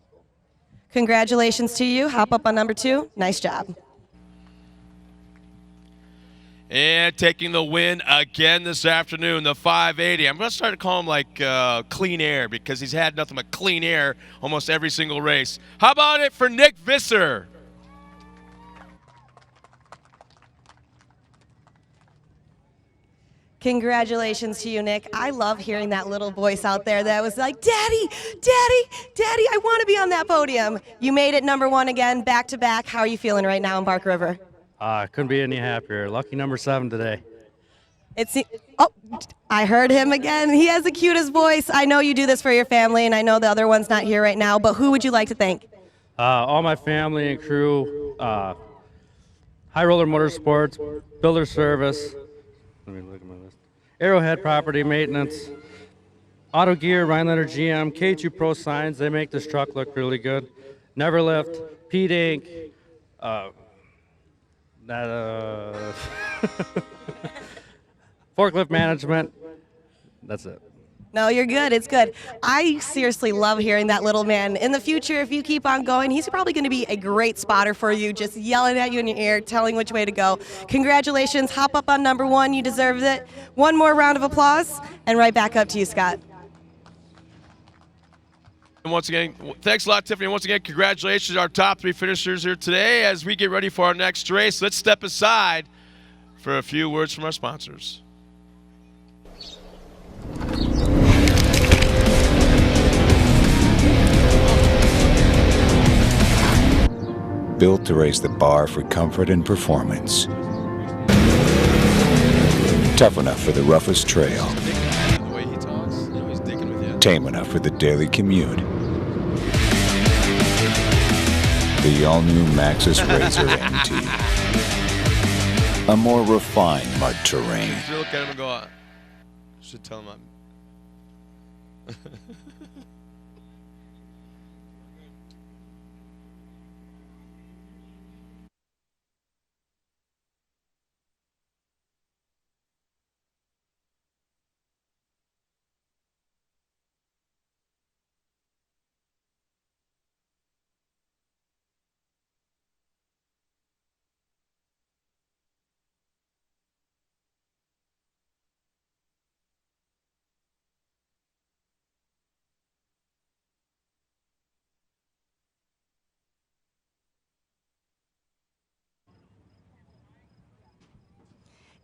Congratulations to you. Hop up on number 2. Nice job. And taking the win again this afternoon, the 580. I'm going to start to call him like clean air, because he's had nothing but clean air almost every single race. How about it for Nick Visser? Congratulations to you, Nick. I love hearing that little voice out there that was like, Daddy, Daddy, Daddy, I want to be on that podium. You made it number 1 again, back to back. How are you feeling right now in Bark River? Couldn't be any happier. Lucky number 7 today. Oh, I heard him again. He has the cutest voice. I know you do this for your family, and I know the other one's not here right now, but who would you like to thank? All my family and crew, High Roller Motorsports, Builder Service, let me look at my list. Arrowhead Property Maintenance, Auto Gear, Rhinelander GM, K2 Pro Signs. They make this truck look really good. Neverlift, Pete Inc., Forklift management. That's it. No, you're good. It's good. I seriously love hearing that little man. In the future, if you keep on going, he's probably going to be a great spotter for you, just yelling at you in your ear, telling which way to go. Congratulations. Hop up on number 1. You deserve it. One more round of applause, and right back up to you, Scott. And once again, thanks a lot, Tiffany. Once again, congratulations to our top 3 finishers here today. As we get ready for our next race, let's step aside for a few words from our sponsors. Built to raise the bar for comfort and performance. Tough enough for the roughest trail. The way he talks, he's digging with you. Tame enough for the daily commute. The all-new Maxxis Razor MT. A more refined mud terrain. You look at him and go, I should tell him I'm...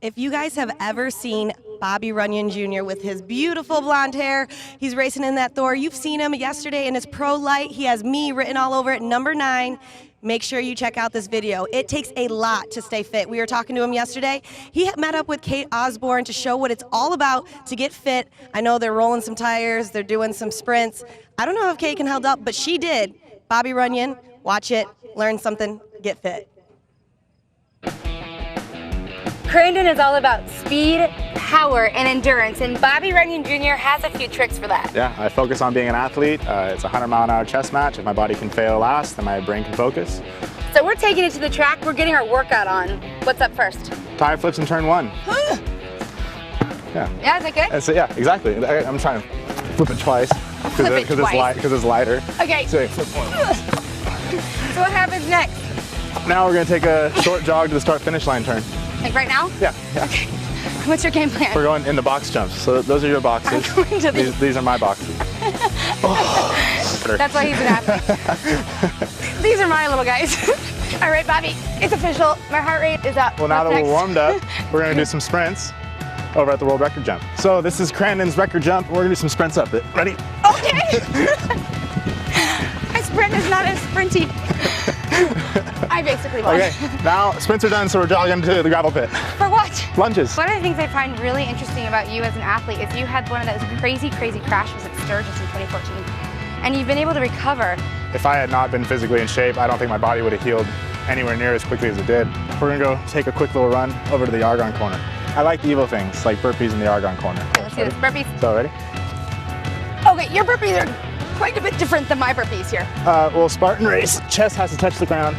If you guys have ever seen Bobby Runyon Jr. with his beautiful blonde hair, he's racing in that Thor. You've seen him yesterday in his pro light. He has me written all over it, number 9. Make sure you check out this video. It takes a lot to stay fit. We were talking to him yesterday. He met up with Kate Osborne to show what it's all about to get fit. I know they're rolling some tires, they're doing some sprints. I don't know if Kate can hold up, but she did. Bobby Runyon, watch it, learn something, get fit. Crandon is all about speed, power, and endurance, and Bobby Runyon Jr. has a few tricks for that. Yeah, I focus on being an athlete. It's a 100-mile-an-hour chess match. If my body can fail last, then my brain can focus. So we're taking it to the track. We're getting our workout on. What's up first? Tire flips in turn 1. Yeah. Yeah, is that good? So, yeah, exactly. I'm trying to flip it twice because it's lighter. Okay. So, flip one. So what happens next? Now we're going to take a short jog to the start-finish line turn. Like right now? Yeah. Okay. What's your game plan? We're going in the box jumps. So those are your boxes. I'm going to these are my boxes. That's why he's an athlete. These are my little guys. All right, Bobby, it's official. My heart rate is up. Well, now What's that next? we're warmed up, we're going to do some sprints over at the world record jump. So this is Crandon's record jump. We're going to do some sprints up it. Ready? Okay. My sprint is not as sprinty. I basically won. Okay, now sprints are done, so we're jogging to the gravel pit. For what? Lunges. One of the things I find really interesting about you as an athlete is you had one of those crazy crashes at Sturgis in 2014, and you've been able to recover. If I had not been physically in shape, I don't think my body would have healed anywhere near as quickly as it did. We're gonna go take a quick little run over to the Argon corner. I like the evil things, like burpees in the Argon corner. Okay, let's do this. Burpees. So, ready? Okay, your burpees are quite a bit different than my burpees here. Well, Spartan race, chest has to touch the ground.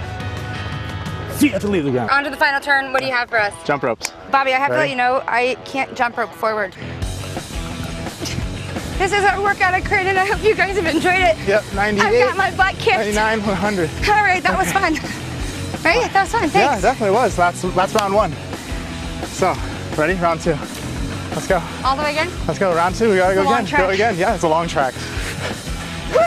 Feet have to leave the ground. On to the final turn. What do you have for us? Jump ropes. Bobby, I have to let Ready? you know, I can't jump rope forward. This is our workout at Crandon. I hope you guys have enjoyed it. Yep, 98. I've got my butt kicked. 99, 100. All right, that was fun. Right? That was fun. Thanks. Yeah, it definitely was. That's round 1. So, ready? Round 2. Let's go. All the way again? Let's go. Round 2. We gotta It's go a long again. track. Go again. Yeah, it's a long track. Woo!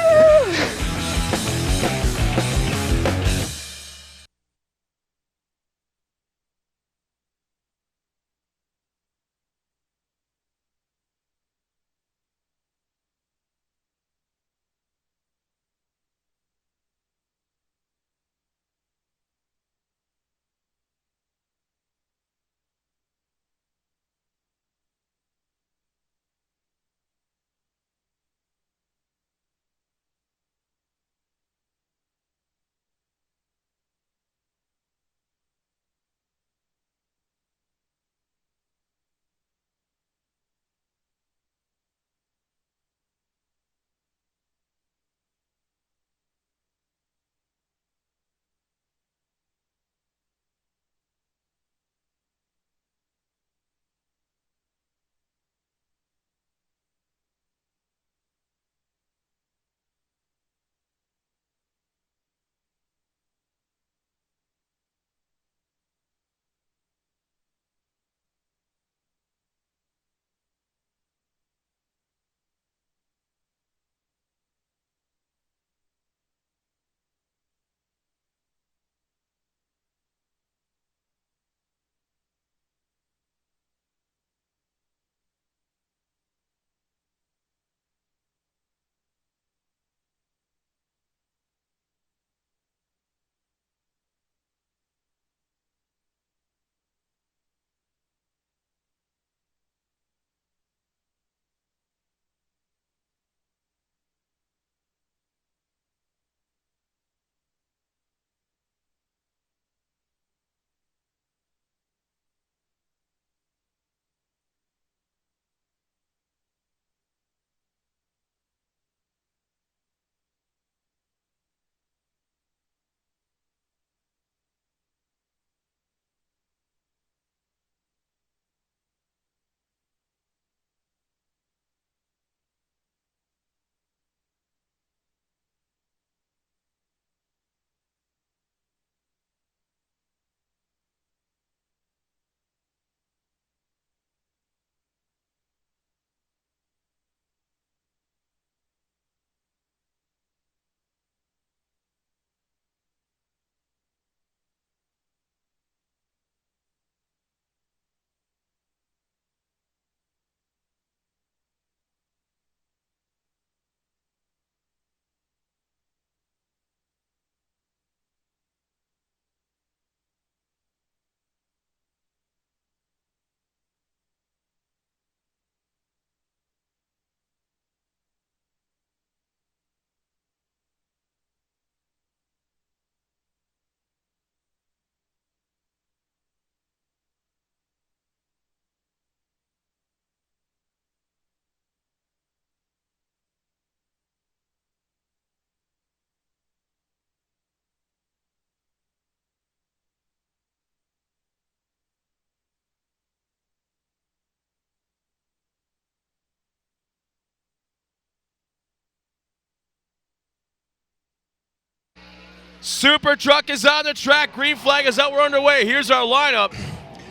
Super Truck is on the track. Green flag is out. We're underway. Here's our lineup.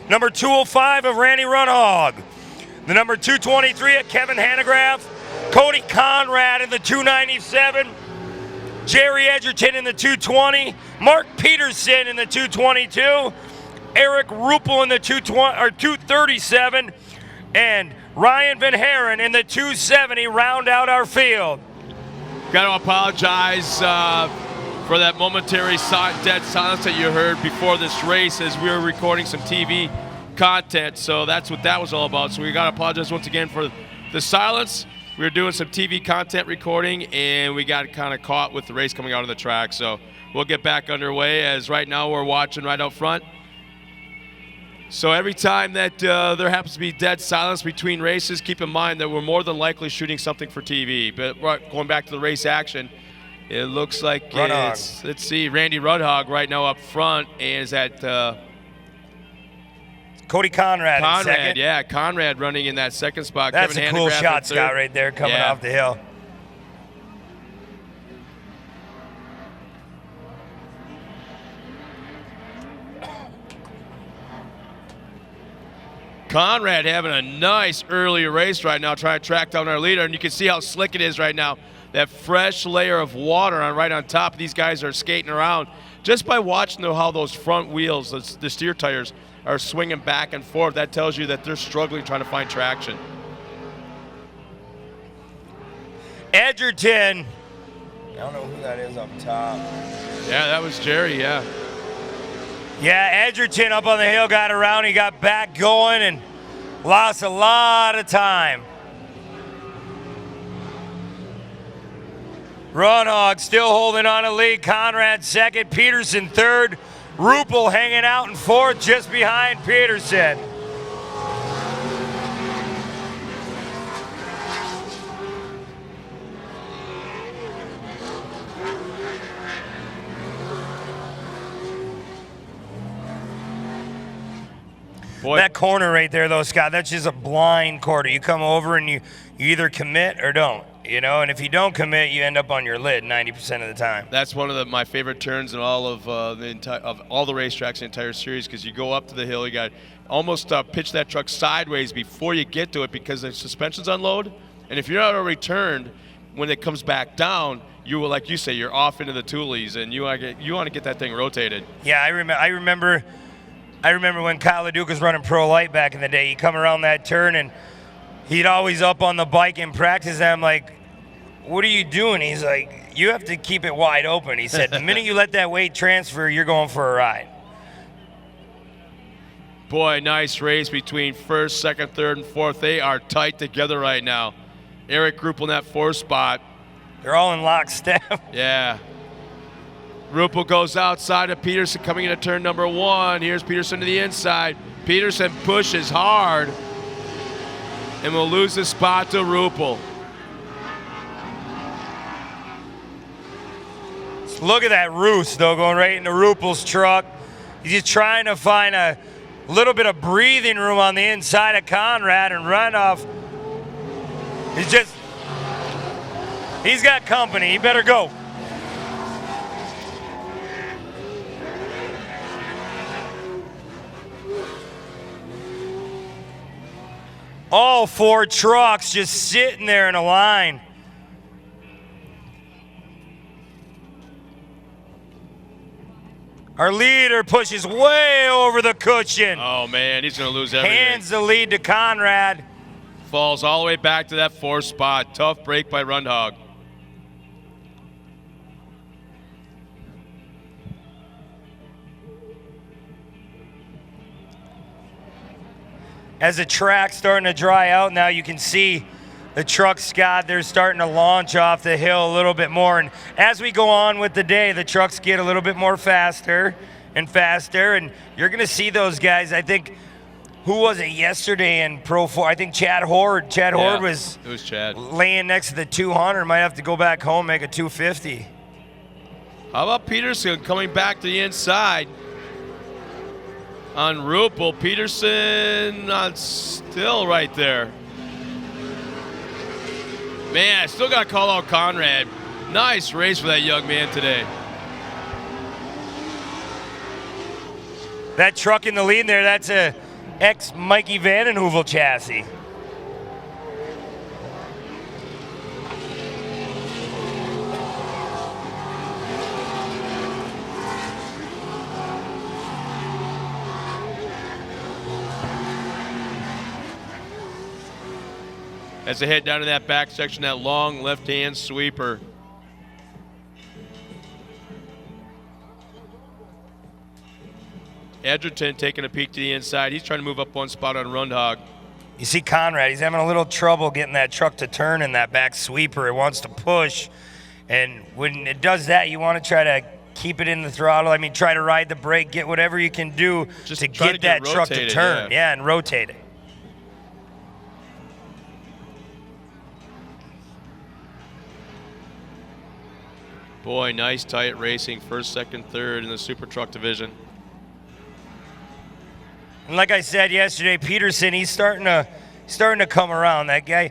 Number 205 of Randy Runhog. The number 223 of Kevin Hanegraaff. Cody Conrad in the 297. Jerry Edgerton in the 220. Mark Peterson in the 222. Eric Ruppel in the 237. And Ryan Van Haren in the 270 round out our field. Got to apologize for that momentary dead silence that you heard before this race as we were recording some TV content. So that's what that was all about. So we got to apologize once again for the silence. We were doing some TV content recording, and we got kind of caught with the race coming out of the track. So we'll get back underway, as right now we're watching right out front. So every time that there happens to be dead silence between races, keep in mind that we're more than likely shooting something for TV. But going back to the race action, it looks like it's, let's see, Randy Runhog right now up front is at Cody Conrad in second. Yeah, Conrad running in that second spot. That's Kevin a cool Hanegraaff shot, Scott, right there coming off the hill. Conrad having a nice early race right now, trying to track down our leader, and you can see how slick it is right now. That fresh layer of water right on top. These guys are skating around just by watching how those front wheels, the steer tires, are swinging back and forth. That tells you that they're struggling trying to find traction. Edgerton. I don't know who that is up top. Yeah, that was Jerry, yeah. Yeah, Edgerton up on the hill got around. He got back going and lost a lot of time. Runhog still holding on a lead. Conrad second, Peterson third. Ruppel hanging out in fourth just behind Peterson. Boy. That corner right there, though, Scott, that's just a blind corner. You come over and you either commit or don't, and if you don't commit, you end up on your lid 90% of the time. That's one of my favorite turns in all of all the racetracks, the entire series, because you go up to the hill, you got almost pitch that truck sideways before you get to it because the suspension's unload, and if you're not already turned, when it comes back down, you will, like you say, you're off into the toolies, and you want to get that thing rotated. Yeah, I remember when Kyle LeDuc was running Pro Light back in the day. He'd come around that turn, and he'd always up on the bike in practice, and I'm like, what are you doing? He's like, you have to keep it wide open. He said, the minute you let that weight transfer, you're going for a ride. Boy, nice race between first, second, third, and fourth. They are tight together right now. Eric Ruppel in that fourth spot. They're all in lockstep. Yeah. Ruppel goes outside of Peterson coming into turn number one. Here's Peterson to the inside. Peterson pushes hard and will lose the spot to Ruppel. Look at that roost, though, going right into Ruppel's truck. He's just trying to find a little bit of breathing room on the inside of Conrad, and Runoff. He's got company. He better go. All four trucks just sitting there in a line. Our leader pushes way over the cushion. Oh, man, he's going to lose everything. Hands the lead to Conrad. Falls all the way back to that fourth spot. Tough break by Runhog. As the track's starting to dry out now, you can see the trucks, Scott, they're starting to launch off the hill a little bit more. And as we go on with the day, the trucks get a little bit more faster and faster. And you're going to see those guys, I think, who was it yesterday in Pro 4? I think Chad Horde. Horde was laying next to the 200. Might have to go back home, make a 250. How about Peterson coming back to the inside? On Ruppel, Peterson still right there. Man, I still got to call out Conrad. Nice race for that young man today. That truck in the lead there, that's a ex-Mikey Vandenheuvel chassis. As they head down to that back section, that long left-hand sweeper. Edgerton taking a peek to the inside. He's trying to move up one spot on Rundhog. You see Conrad, he's having a little trouble getting that truck to turn in that back sweeper. It wants to push. And when it does that, you want to try to keep it in the throttle. I mean, try to ride the brake, get whatever you can do Just to try get that truck to rotated, turn. Yeah, and rotate it. Boy, nice tight racing, first, second, third in the Super Truck division. And like I said yesterday, Peterson, he's starting to come around, that guy.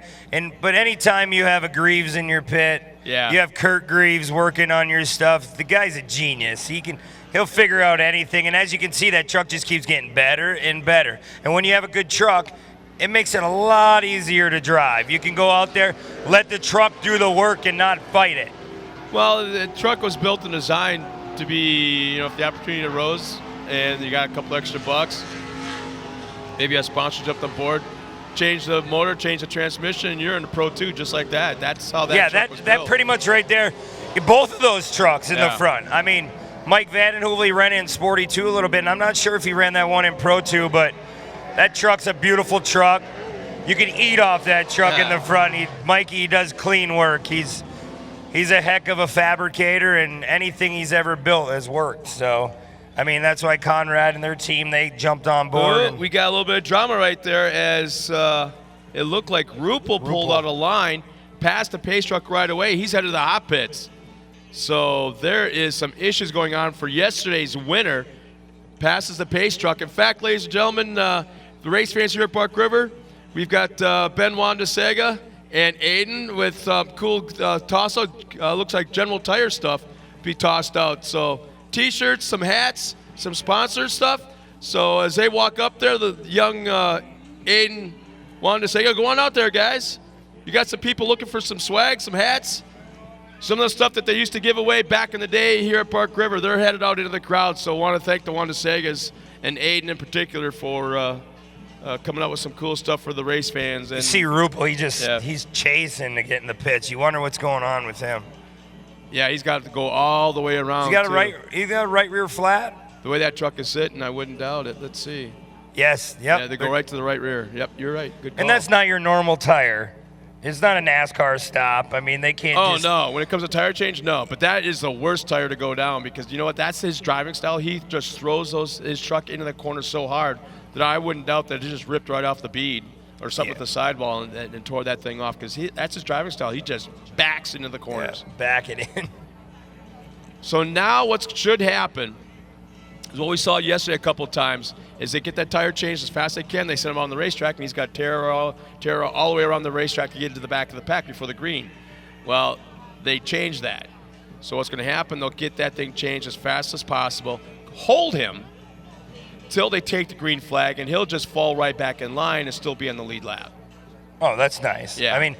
But anytime you have a Greaves in your pit, yeah, you have Kurt Greaves working on your stuff, the guy's a genius. He'll figure out anything. And as you can see, that truck just keeps getting better and better. And when you have a good truck, it makes it a lot easier to drive. You can go out there, let the truck do the work and not fight it. Well, the truck was built and designed to be, if the opportunity arose and you got a couple extra bucks, maybe a sponsor jumped on board, change the motor, change the transmission, and you're in the Pro 2 just like that. That's how that truck was built. That pretty much right there. Both of those trucks in the front. I mean, Mike Vandenheuvel ran in Sporty 2 a little bit, and I'm not sure if he ran that one in Pro 2, but that truck's a beautiful truck. You can eat off that truck in the front. Mikey does clean work. He's a heck of a fabricator, and anything he's ever built has worked. So, I mean, that's why Conrad and their team, they jumped on board. We got a little bit of drama right there as it looked like Ruppel pulled out a line, passed the pace truck right away. He's headed to the hot pits. So there is some issues going on for yesterday's winner. Passes the pace truck. In fact, ladies and gentlemen, the race fans here at Park River, we've got Ben Wandasega and Aiden with cool toss-out, looks like General Tire stuff to be tossed out. So T-shirts, some hats, some sponsor stuff. So as they walk up there, the young Aiden Wandasega, go on out there, guys. You got some people looking for some swag, some hats. Some of the stuff that they used to give away back in the day here at Park River, they're headed out into the crowd. So I want to thank the Wandasegas and Aiden in particular for coming out with some cool stuff for the race fans. And you see Ruppel, he's chasing to get in the pits. You wonder what's going on with him. Yeah, he's got to go all the way around. He's got a right rear flat. The way that truck is sitting, I wouldn't doubt it. Let's see. Yes, yep. Yeah, they go right to the right rear. Yep, you're right. Good call. And that's not your normal tire. It's not a NASCAR stop. I mean, they can't Oh, no. When it comes to tire change, no. But that is the worst tire to go down because you know what? That's his driving style. He just throws his truck into the corner so hard that I wouldn't doubt that it just ripped right off the bead or something with the sidewall and tore that thing off because that's his driving style. He just backs into the corners. Yeah, back it in. So now what should happen is what we saw yesterday a couple of times is they get that tire changed as fast as they can. They send him on the racetrack, and he's got Tara all the way around the racetrack to get into the back of the pack before the green. Well, they changed that. So what's going to happen, they'll get that thing changed as fast as possible, hold him till they take the green flag, and he'll just fall right back in line and still be on the lead lap. Oh, that's nice. Yeah. I mean,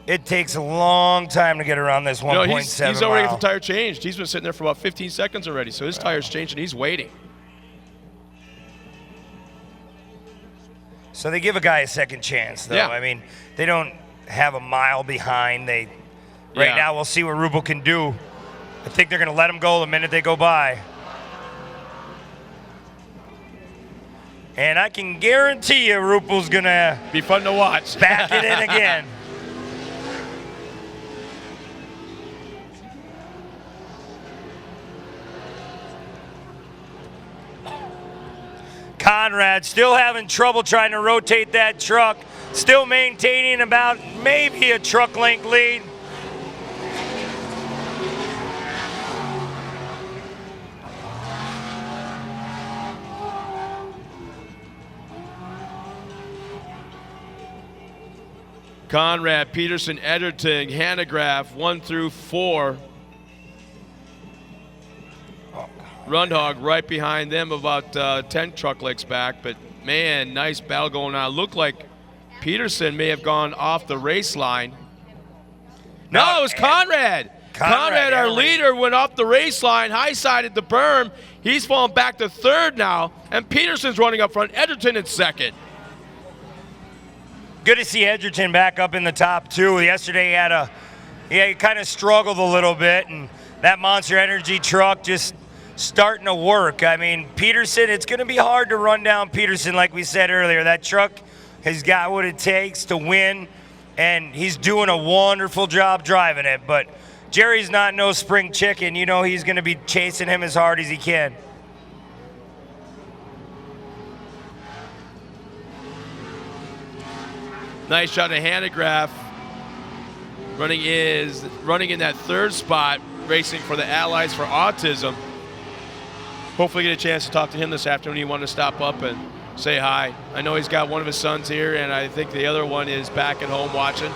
it takes a long time to get around this 1.7 mile. He's already got the mile. tire changed. He's been sitting there for about 15 seconds already, so his tire's changed, and he's waiting. So they give a guy a second chance, though. Yeah. I mean, they don't have a mile behind. Right now, we'll see what Ruppel can do. I think they're going to let him go the minute they go by. And I can guarantee you Ruppel's going to be fun to watch. Back it in again. Conrad still having trouble trying to rotate that truck. Still maintaining about maybe a truck length lead. Conrad, Peterson, Edgerton, Hanegraaff, 1 through 4. Rundhog right behind them, about 10 truck lengths back. But, man, nice battle going on. Looked like Peterson may have gone off the race line. No, it was Conrad. Conrad, our leader, went off the race line, high-sided the berm. He's falling back to third now, and Peterson's running up front. Edgerton in second. Good to see Edgerton back up in the top two. Yesterday he kind of struggled a little bit, and that Monster Energy truck just starting to work. I mean, Peterson, it's going to be hard to run down Peterson like we said earlier. That truck has got what it takes to win, and he's doing a wonderful job driving it. But Jerry's not no spring chicken. You know he's going to be chasing him as hard as he can. Nice shot of Hanegraaff. Running in that third spot, racing for the Allies for Autism. Hopefully get a chance to talk to him this afternoon. He wanted to stop up and say hi. I know he's got one of his sons here, and I think the other one is back at home watching.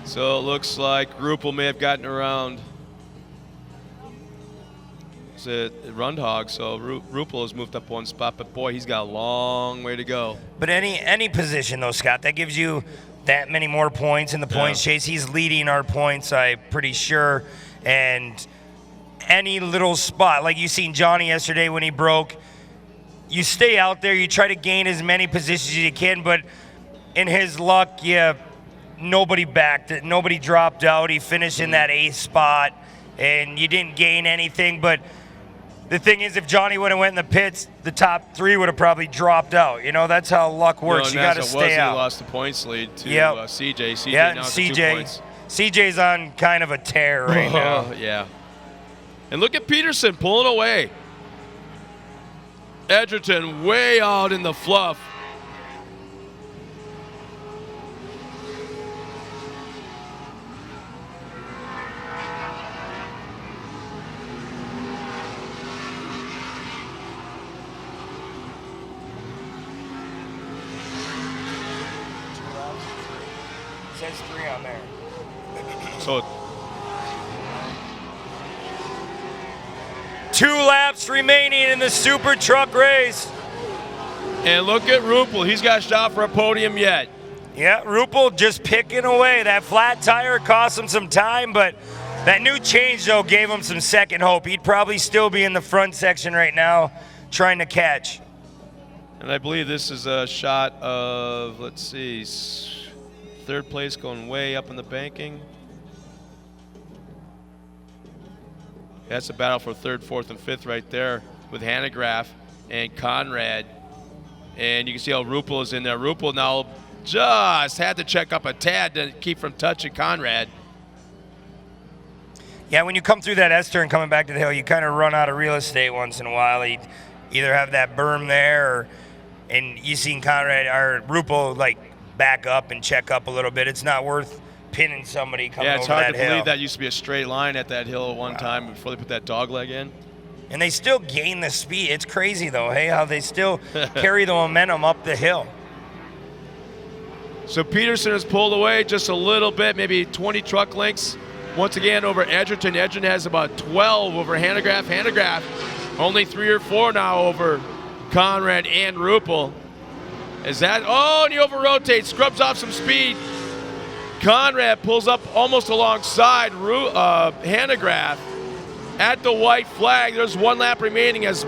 So it looks like Ruppel may have gotten around Rundhog, so Ruppel has moved up one spot, but boy, he's got a long way to go. But any position though, Scott, that gives you that many more points in the points chase. He's leading our points, I'm pretty sure. And any little spot, like you seen Johnny yesterday when he broke, you stay out there, you try to gain as many positions as you can, but in his luck, nobody backed it, nobody dropped out. He finished in that 8th spot, and you didn't gain anything. But the thing is, if Johnny would have went in the pits, the top 3 would have probably dropped out. You know, that's how luck works. You got to stay out. He lost the points lead to CJ. CJ now to 2 points. CJ's on kind of a tear right now. Yeah. And look at Peterson pulling away. Edgerton way out in the fluff. Says 3 on there. So 2 laps remaining in the super truck race. And look at Ruppel. He's got a shot for a podium yet. Yeah, Ruppel just picking away. That flat tire cost him some time, but that new change, though, gave him some second hope. He'd probably still be in the front section right now trying to catch. And I believe this is a shot of, let's see, 3rd place going way up in the banking. That's a battle for 3rd, 4th, and 5th right there with Hanegraaff and Conrad. And you can see how Ruppel is in there. Ruppel now just had to check up a tad to keep from touching Conrad. Yeah, when you come through that S-turn coming back to the hill, you kind of run out of real estate once in a while. You either have that berm there, and you seen Conrad or Ruppel like back up and check up a little bit. It's not worth pinning somebody coming over that hill. Yeah, it's hard to believe that used to be a straight line at that hill at one time before they put that dog leg in. And they still gain the speed. It's crazy, though, hey, how they still carry the momentum up the hill. So Peterson has pulled away just a little bit, maybe 20 truck lengths. Once again, over Edgerton. Edgerton has about 12 over Hanegraaff. Hanegraaff only 3 or 4 now over Conrad and Ruppel. Is that, and he over-rotates, scrubs off some speed. Conrad pulls up almost alongside Hanegraaff at the white flag. There's 1 lap remaining as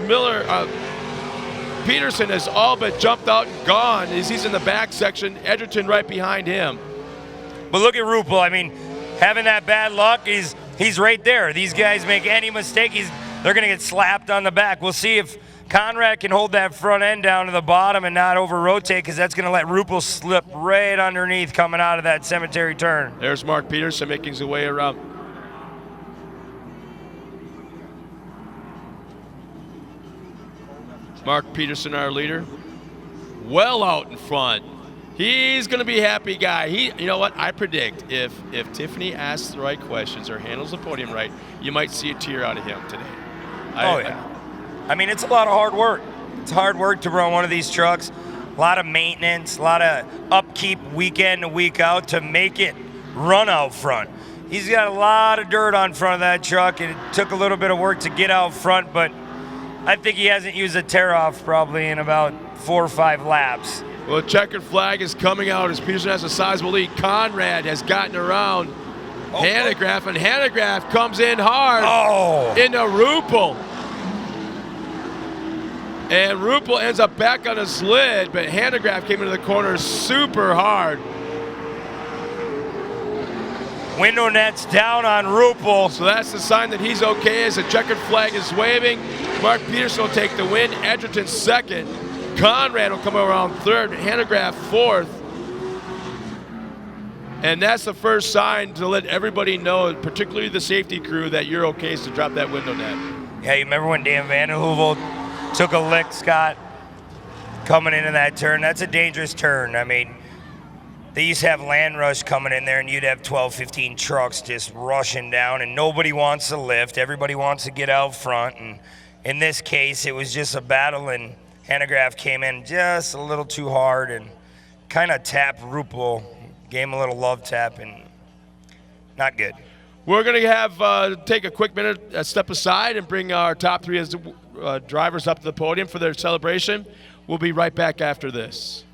Peterson has all but jumped out and gone as he's in the back section. Edgerton right behind him. But look at Ruppel. I mean, having that bad luck, he's right there. These guys make any mistake, they're going to get slapped on the back. We'll see if Conrad can hold that front end down to the bottom and not over-rotate, because that's going to let Ruppel slip right underneath coming out of that cemetery turn. There's Mark Peterson making his way around. Mark Peterson, our leader, well out in front. He's going to be a happy guy. You know what? I predict if Tiffany asks the right questions or handles the podium right, you might see a tear out of him today. I mean, it's a lot of hard work. It's hard work to run one of these trucks. A lot of maintenance, a lot of upkeep week in and week out to make it run out front. He's got a lot of dirt on front of that truck, and it took a little bit of work to get out front, but I think he hasn't used a tear-off probably in about 4 or 5 laps. Well, the checkered flag is coming out as Peterson has a sizable lead. Conrad has gotten around Hanegraaff, and Hanegraaff comes in hard into Ruppel. And Ruppel ends up back on his lid, but Hanegraaff came into the corner super hard. Window net's down on Ruppel. So that's the sign that he's okay as the checkered flag is waving. Mark Peterson will take the win. Edgerton second. Conrad will come around third. Hanegraaff fourth. And that's the first sign to let everybody know, particularly the safety crew, that you're okay to drop that window net. Yeah, you remember when Dan Vanderhoovel took a lick, Scott, coming into that turn? That's a dangerous turn. I mean, they used to have Land Rush coming in there, and you'd have 12, 15 trucks just rushing down, and nobody wants to lift. Everybody wants to get out front. And in this case, it was just a battle, and Hanegraaff came in just a little too hard and kind of tapped Ruppel, gave him a little love tap, and not good. We're going to have take a quick minute, step aside, and bring our top 3 as drivers up to the podium for their celebration. We'll be right back after this.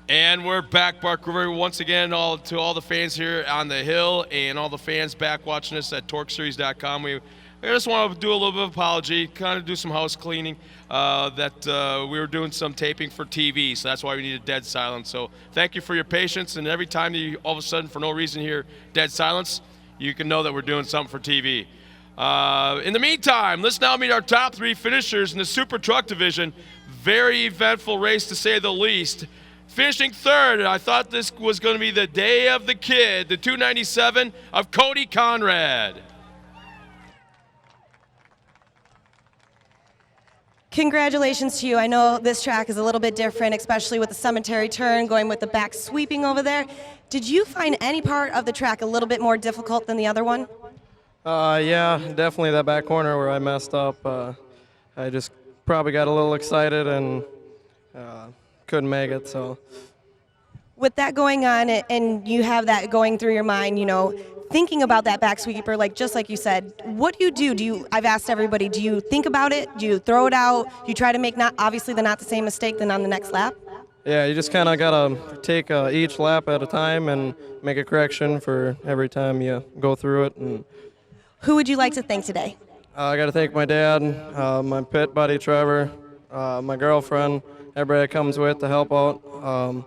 And we're back, Bark River, once again, to all the fans here on the Hill and all the fans back watching us at TORCseries.com. I just want to do a little bit of apology, kind of do some house cleaning, that we were doing some taping for TV, so that's why we needed dead silence. So thank you for your patience, and every time you all of a sudden, for no reason, hear dead silence, you can know that we're doing something for TV. In the meantime, let's now meet our top 3 finishers in the Super Truck Division. Very eventful race, to say the least. Finishing third, and I thought this was going to be the day of the kid, the 297 of Cody Conrad. Congratulations to you. I know this track is a little bit different, especially with the cemetery turn, going with the back sweeping over there. Did you find any part of the track a little bit more difficult than the other one? Yeah, definitely that back corner where I messed up. I just probably got a little excited and couldn't make it. So, with that going on, and you have that going through your mind, thinking about that back sweeper, just like you said, what do you do? I've asked everybody, do you think about it? Do you throw it out? Do you try to make not the same mistake than on the next lap? Yeah, you just kind of gotta take each lap at a time and make a correction for every time you go through it. And who would you like to thank today? I got to thank my dad, my pit buddy Trevor, my girlfriend, everybody that comes with to help out.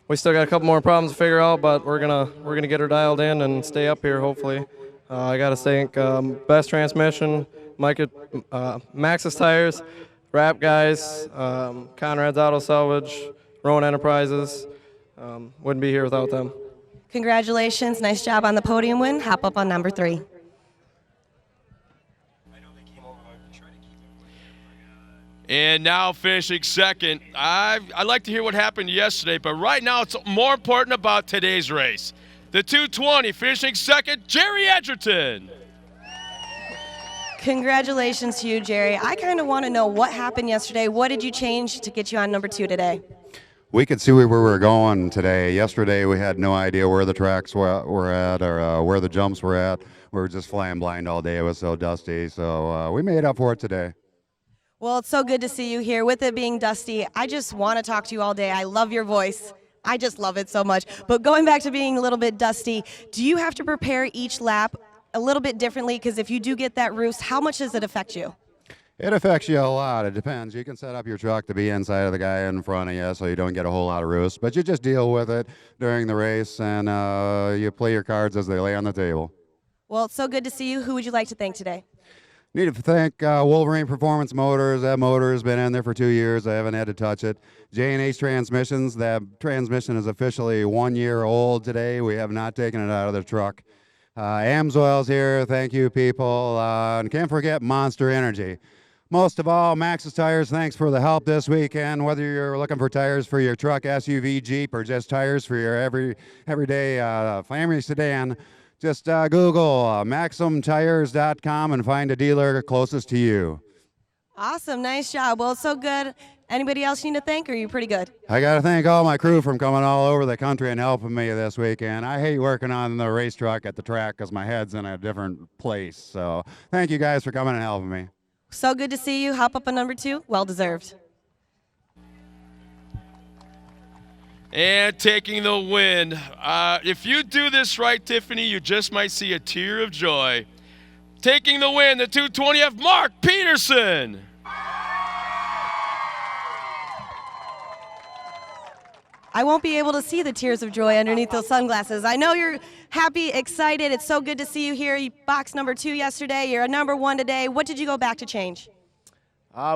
We still got a couple more problems to figure out, but we're gonna get her dialed in and stay up here hopefully. I got to thank Best Transmission, Maxxis Tires, Wrap Guys, Conrad's Auto Salvage, Rowan Enterprises. Wouldn't be here without them. Congratulations, nice job on the podium win. Hop up on number 3. And now finishing second. I'd like to hear what happened yesterday, but right now it's more important about today's race. The 220 finishing second, Jerry Edgerton. Congratulations to you, Jerry. I kind of want to know what happened yesterday. What did you change to get you on number 2 today? We could see where we were going today. Yesterday we had no idea where the tracks were at or where the jumps were at. We were just flying blind all day. It was so dusty. So we made up for it today. Well, it's so good to see you here. With it being dusty, I just want to talk to you all day. I love your voice. I just love it so much. But going back to being a little bit dusty, do you have to prepare each lap a little bit differently? Because if you do get that roost, how much does it affect you? It affects you a lot. It depends. You can set up your truck to be inside of the guy in front of you so you don't get a whole lot of roost. But you just deal with it during the race, and you play your cards as they lay on the table. Well, it's so good to see you. Who would you like to thank today? Need to thank Wolverine Performance Motors. That motor has been in there for 2 years. I haven't had to touch it. J&H Transmissions. That transmission is officially 1 year old today. We have not taken it out of the truck. Amsoil's here. Thank you, people. And can't forget Monster Energy. Most of all, Maxxis Tires, thanks for the help this weekend. Whether you're looking for tires for your truck, SUV, Jeep, or just tires for your everyday family sedan, just Google MaximTires.com and find a dealer closest to you. Awesome. Nice job. Well, it's so good. Anybody else you need to thank, or are you pretty good? I got to thank all my crew from coming all over the country and helping me this weekend. I hate working on the race truck at the track because my head's in a different place. So thank you guys for coming and helping me. So good to see you. Hop up on number 2. Well deserved. And taking the win. If you do this right, Tiffany, you just might see a tear of joy. Taking the win, the 220F, Mark Peterson. I won't be able to see the tears of joy underneath those sunglasses. I know you're happy, excited. It's so good to see you here. You boxed number 2 yesterday. You're a number 1 today. What did you go back to change?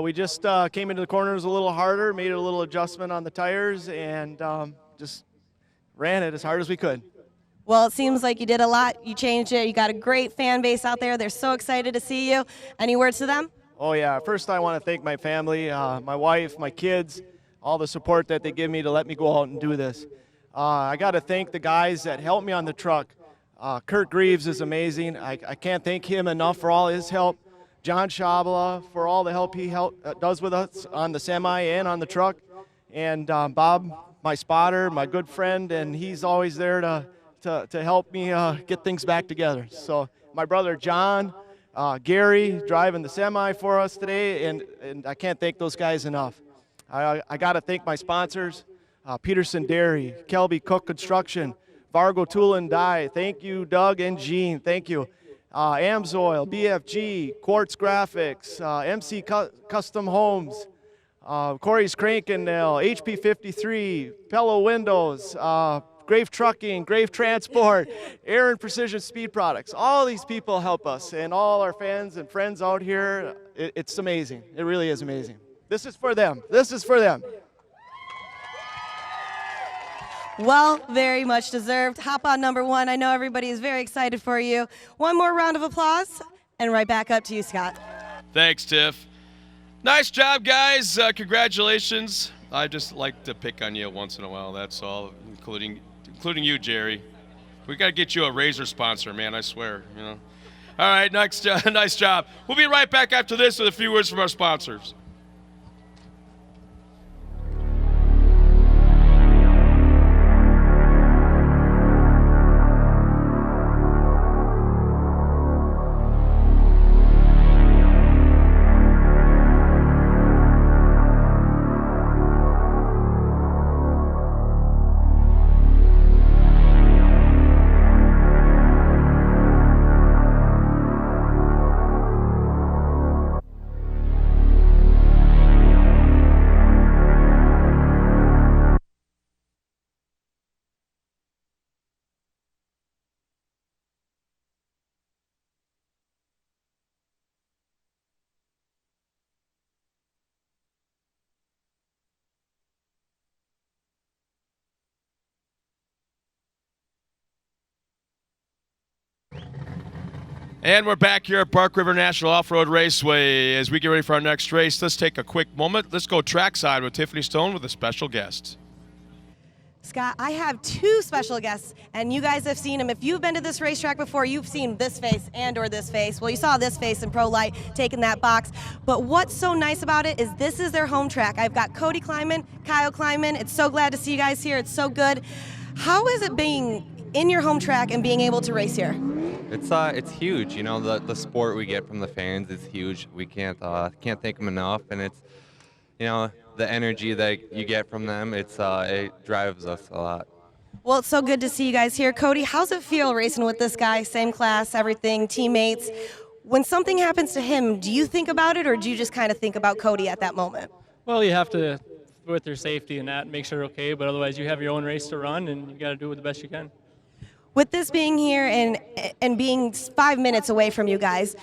We just came into the corners a little harder, made a little adjustment on the tires, and just ran it as hard as we could. Well, it seems like you did a lot. You changed it. You got a great fan base out there. They're so excited to see you. Any words to them? Oh, yeah. First, I want to thank my family, my wife, my kids, all the support that they give me to let me go out and do this. I got to thank the guys that helped me on the truck. Kurt Greaves is amazing. I can't thank him enough for all his help. John Shabala for all the help he does with us on the semi and on the truck. And Bob, my spotter, my good friend, and he's always there to help me get things back together. So my brother John, Gary driving the semi for us today, and I can't thank those guys enough. I got to thank my sponsors, Peterson Dairy, Kelby Cook Construction, Vargo Tool and Die. Thank you, Doug and Gene. Thank you. Amsoil, BFG, Quartz Graphics, MC Custom Homes, Corey's Crank and Nail, HP 53, Pello Windows, Grave Trucking, Grave Transport, Aaron Precision Speed Products. All these people help us, and all our fans and friends out here. It's amazing. It really is amazing. This is for them. This is for them. Well, very much deserved. Hop on number one. I know everybody is very excited for you. One more round of applause, and right back up to you, Scott. Thanks, Tiff. Nice job, guys. Congratulations. I just like to pick on you once in a while, that's all, including you, Jerry. We got to get you a razor sponsor, man, I swear. You know. All right, nice job. We'll be right back after this with a few words from our sponsors. And we're back here at Park River National Off-Road Raceway. As we get ready for our next race, let's take a quick moment. Let's go trackside with Tiffany Stone with a special guest. Scott, I have two special guests, and you guys have seen them. If you've been to this racetrack before, you've seen this face and or this face. Well, you saw this face in Pro Light taking that box. But what's so nice about it is this is their home track. I've got Cody Kleiman, Kyle Kleiman. It's so glad to see you guys here. It's so good. How is it being in your home track and being able to race here? It's huge. You know, the sport we get from the fans is huge. We can't thank them enough, and it's, you know, the energy that you get from them. It drives us a lot. Well, it's so good to see you guys here. Cody, how's it feel racing with this guy? Same class, everything, teammates. When something happens to him, do you think about it, or do you just kind of think about Cody at that moment? Well, you have to, with your safety and that, make sure you're okay, but otherwise you have your own race to run, and you got to do it the best you can. With this being here and being 5 minutes away from you guys,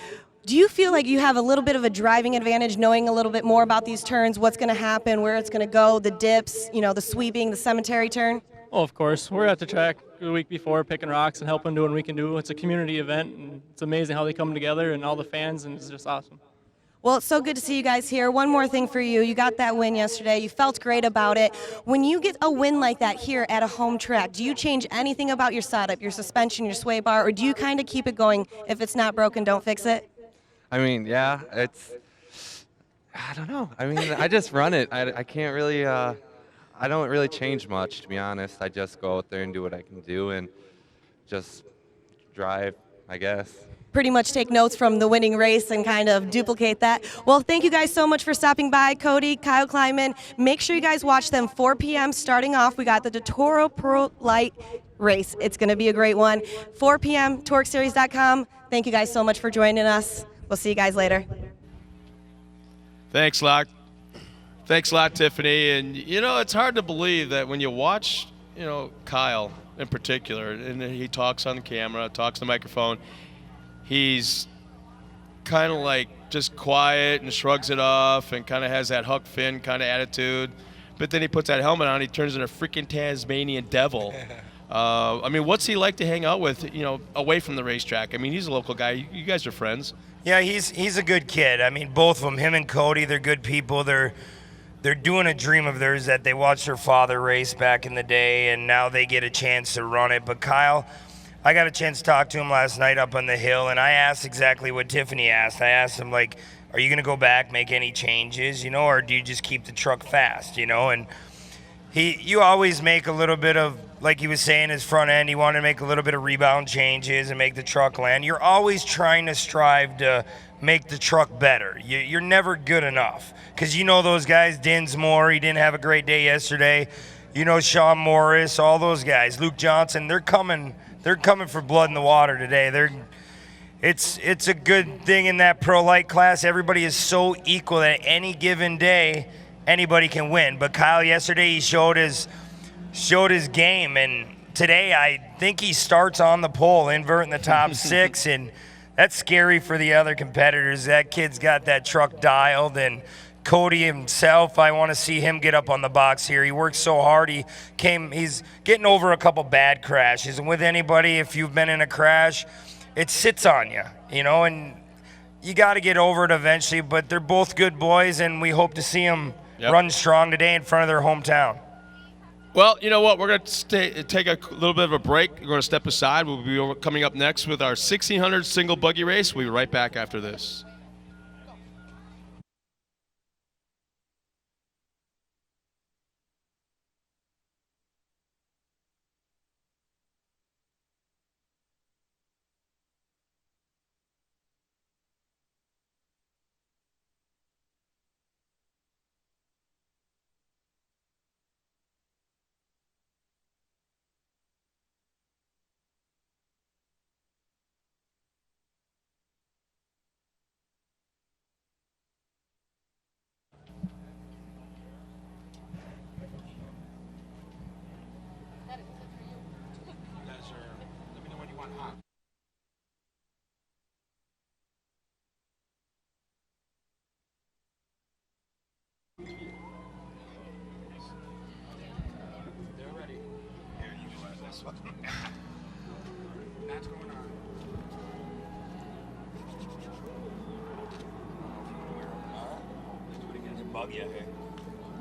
do you feel like you have a little bit of a driving advantage knowing a little bit more about these turns, what's going to happen, where it's going to go, the dips, you know, the sweeping, the cemetery turn? Oh, of course. We're at the track the week before picking rocks and helping doing what we can do. It's a community event, and it's amazing how they come together and all the fans, and it's just awesome. Well, it's so good to see you guys here. One more thing for you. You got that win yesterday. You felt great about it. When you get a win like that here at a home track, do you change anything about your setup, your suspension, your sway bar, or do you kind of keep it going? If it's not broken, don't fix it? I mean, yeah, I don't know. I mean, I just run it. I can't really, I don't really change much, to be honest. I just go out there and do what I can do and just drive, I guess. Pretty much take notes from the winning race and kind of duplicate that. Well, thank you guys so much for stopping by. Cody, Kyle Kleiman, make sure you guys watch them 4 p.m. starting off. We got the Toro Pro Light race. It's going to be a great one. 4 p.m., TORCseries.com. Thank you guys so much for joining us. We'll see you guys later. Thanks a lot. Thanks a lot, Tiffany. And, you know, it's hard to believe that when you watch, you know, Kyle in particular, and he talks on the camera, talks on the microphone, he's kind of like just quiet and shrugs it off and kind of has that Huck Finn kind of attitude. But then he puts that helmet on, he turns into a freaking Tasmanian devil. I mean, what's he like to hang out with, you know, away from the racetrack? I mean, he's a local guy. You guys are friends. Yeah, he's a good kid. I mean, both of them, him and Cody, they're good people. They're doing a dream of theirs that they watched their father race back in the day, and now they get a chance to run it. But Kyle, I got a chance to talk to him last night up on the hill, and I asked exactly what Tiffany asked. I asked him, like, are you going to go back, make any changes, you know, or do you just keep the truck fast, you know? And you always make a little bit of like he was saying, his front end, he wanted to make a little bit of rebound changes and make the truck land. You're always trying to strive to make the truck better. You're never good enough, because you know those guys, Dinsmore, he didn't have a great day yesterday. You know Sean Morris, all those guys, Luke Johnson, they're coming for blood in the water today. It's a good thing in that pro light class. Everybody is so equal that any given day, anybody can win. But Kyle yesterday, he showed his game, and today I think he starts on the pole, invert in the top 6, and that's scary for the other competitors. That kid's got that truck dialed, and Cody himself, I want to see him get up on the box here. He works so hard. He's getting over a couple bad crashes, and with anybody, if you've been in a crash, it sits on you, and you got to get over it eventually. But they're both good boys, and we hope to see them run strong today in front of their hometown. Well, you know what? We're going to take a little bit of a break. We're going to step aside. We'll be coming up next with our 1600 single buggy race. We'll be right back after this.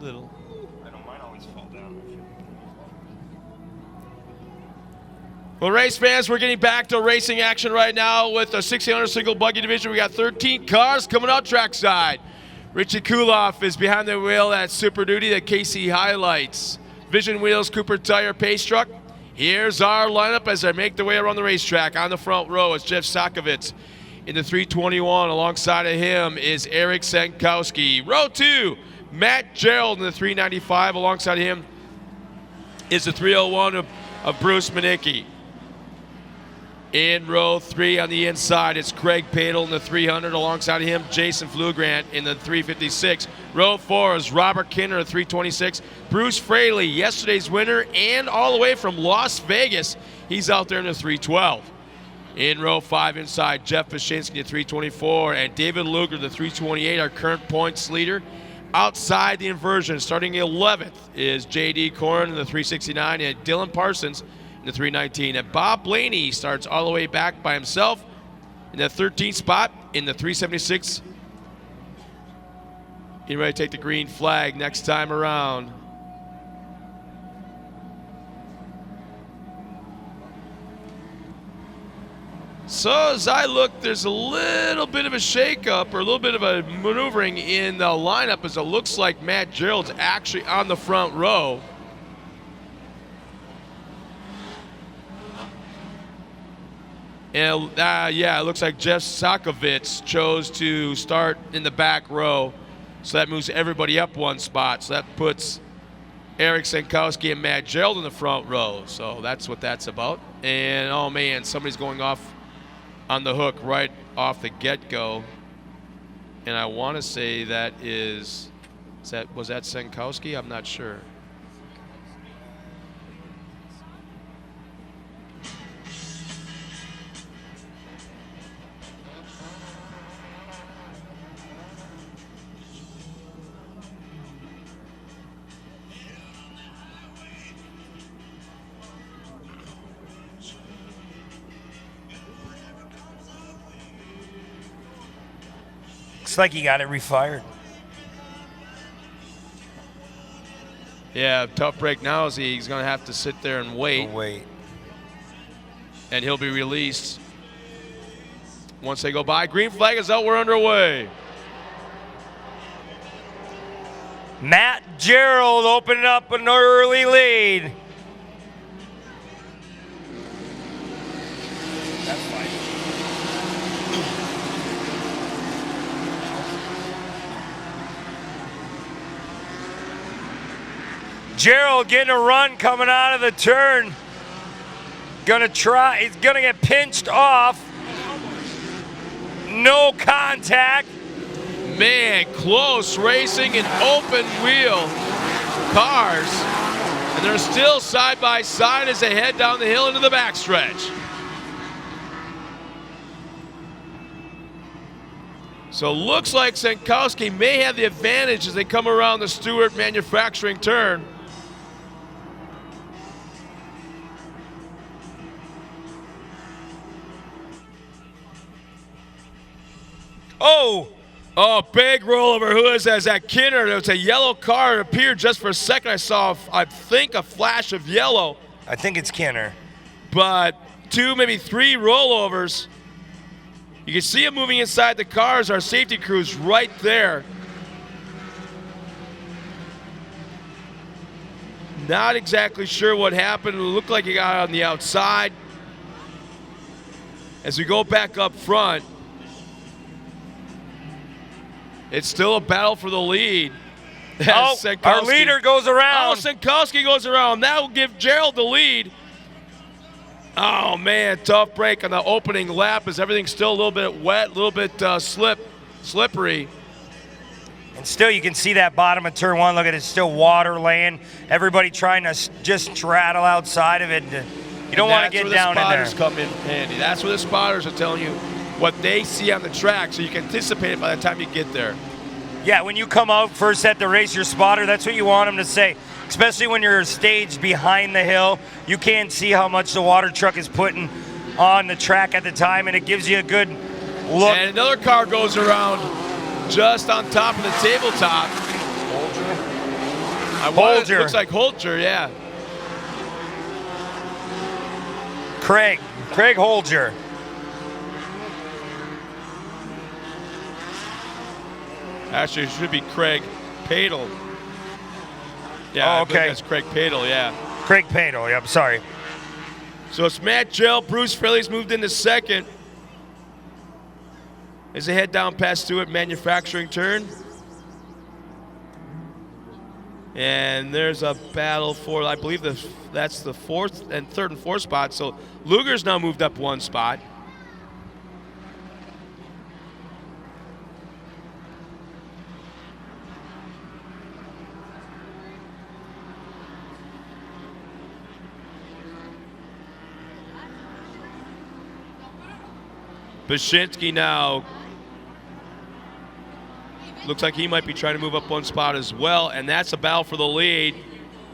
Little. I know mine always fall down. Well, race fans, we're getting back to racing action right now with the 1600 single buggy division. We got 13 cars coming out trackside. Richie Kuloff is behind the wheel at Super Duty that Casey highlights. Vision Wheels, Cooper Tire, Pace Truck. Here's our lineup as they make their way around the racetrack. On the front row is Jeff Sakovitz in the 321. Alongside of him is Eric Senkowski. Row 2, Matt Gerald in the 395. Alongside of him is the 301 of Bruce Manicki. In row 3 on the inside, it's Craig Padel in the 300. Alongside of him, Jason Flugrant in the 356. Row 4 is Robert Kinner at 326. Bruce Fraley, yesterday's winner, and all the way from Las Vegas, he's out there in the 312. In row 5 inside, Jeff Wyszynski at 324, and David Luger, the 328, our current points leader. Outside the inversion, starting 11th, is J.D. Corrin in the 369, and Dylan Parsons in the 319. And Bob Blaney starts all the way back by himself in the 13th spot in the 376. Getting ready to take the green flag next time around. So as I look, there's a little bit of a shakeup or a little bit of a maneuvering in the lineup, as it looks like Matt Gerald's actually on the front row. And yeah, it looks like Jeff Sakovitz chose to start in the back row. So that moves everybody up one spot. So that puts Eric Senkowski and Matt Gerald in the front row. So that's what that's about. And oh man, somebody's going off on the hook right off the get-go. And I want to say that was that Senkowski? I'm not sure. Looks like he got it refired. Yeah, tough break now as he's going to have to sit there and wait. And he'll be released once they go by. Green flag is out. We're underway. Matt Gerald opening up an early lead. Gerald getting a run coming out of the turn. He's gonna get pinched off. No contact. Man, close racing and open wheel cars. And they're still side by side as they head down the hill into the backstretch. So looks like Senkowski may have the advantage as they come around the Stewart manufacturing turn. Oh, big rollover. Who is that? Is that Kinner? It was a yellow car. It appeared just for a second. I saw, I think, a flash of yellow. I think it's Kinner. But 2, maybe 3 rollovers. You can see him moving inside the cars. Our safety crew's right there. Not exactly sure what happened. It looked like he got on the outside. As we go back up front, it's still a battle for the lead. Our leader goes around. Senkowski goes around. That will give Gerald the lead. Oh, man, tough break on the opening lap as everything's still a little bit wet, a little bit slippery. And still you can see that bottom of turn 1. Look at it, still water laying. Everybody trying to just straddle outside of it. You don't want to get down in there. That's where the spotters come in handy. That's where the spotters are telling you what they see on the track, so you can anticipate it by the time you get there. Yeah, when you come out first at the race, your spotter, that's what you want them to say. Especially when you're staged behind the hill, you can't see how much the water truck is putting on the track at the time, and it gives you a good look. And another car goes around just on top of the tabletop. Holger. Looks like Holger, yeah. Craig Holger. Actually, it should be Craig Padel. Yeah, oh, okay. That's Craig Padel, yeah. Craig Padel, yep, sorry. So it's Matt Gell. Bruce Fraley's moved into second as they head down past Stewart manufacturing turn. And there's a battle for, I believe that's the third and fourth spot. So Luger's now moved up 1 spot. Bashinsky now looks like he might be trying to move up 1 spot as well, and that's a battle for the lead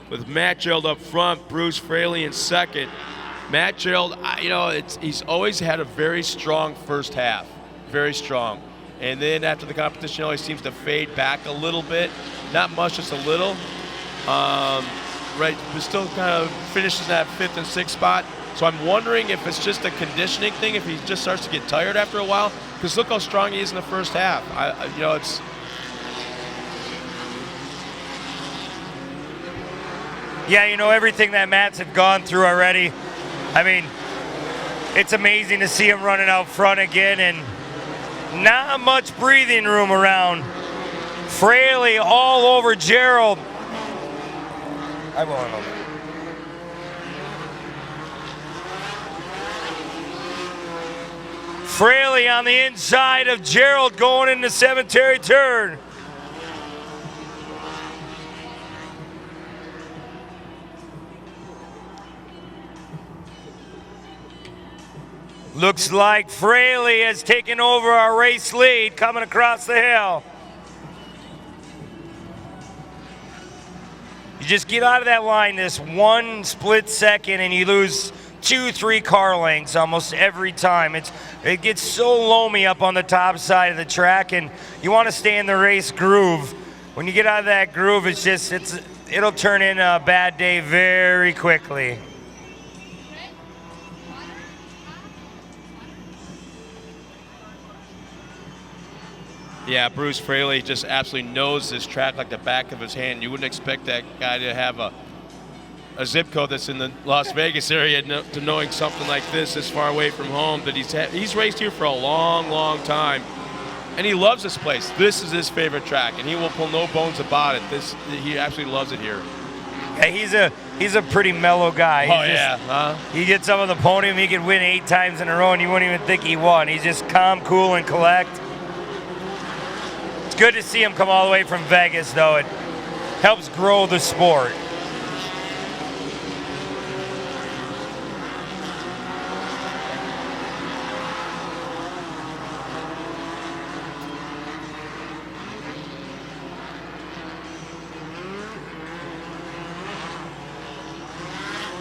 with Matt Gerald up front, Bruce Fraley in second. Matt Gerald, he's always had a very strong first half, very strong. And then after the competition, he always seems to fade back a little bit. Not much, just a little. Right, but still kind of finishes that 5th and 6th spot. So I'm wondering if it's just a conditioning thing, if he just starts to get tired after a while. Because look how strong he is in the first half. It's. Yeah, everything that Matt's have gone through already. I mean, it's amazing to see him running out front again, and not much breathing room around. Fraley all over Gerald. I won't know. Fraley on the inside of Gerald going into cemetery turn. Looks like Fraley has taken over our race lead coming across the hill. You just get out of that line this 1 split second and you lose 2-3 car lengths almost every time. It gets so loamy up on the top side of the track, and you want to stay in the race groove. When you get out of that groove, it'll turn into a bad day very quickly. Yeah, Bruce Fraley just absolutely knows this track like the back of his hand. You wouldn't expect that guy to have a zip code that's in the Las Vegas area to knowing something like this far away from home. That he's raced here for a long, long time, and he loves this place. This is his favorite track, and he will pull no bones about it. He absolutely loves it here. Yeah, he's a pretty mellow guy. He He gets up on the podium, he could win 8 times in a row, and you wouldn't even think he won. He's just calm, cool, and collect. It's good to see him come all the way from Vegas, though. It helps grow the sport.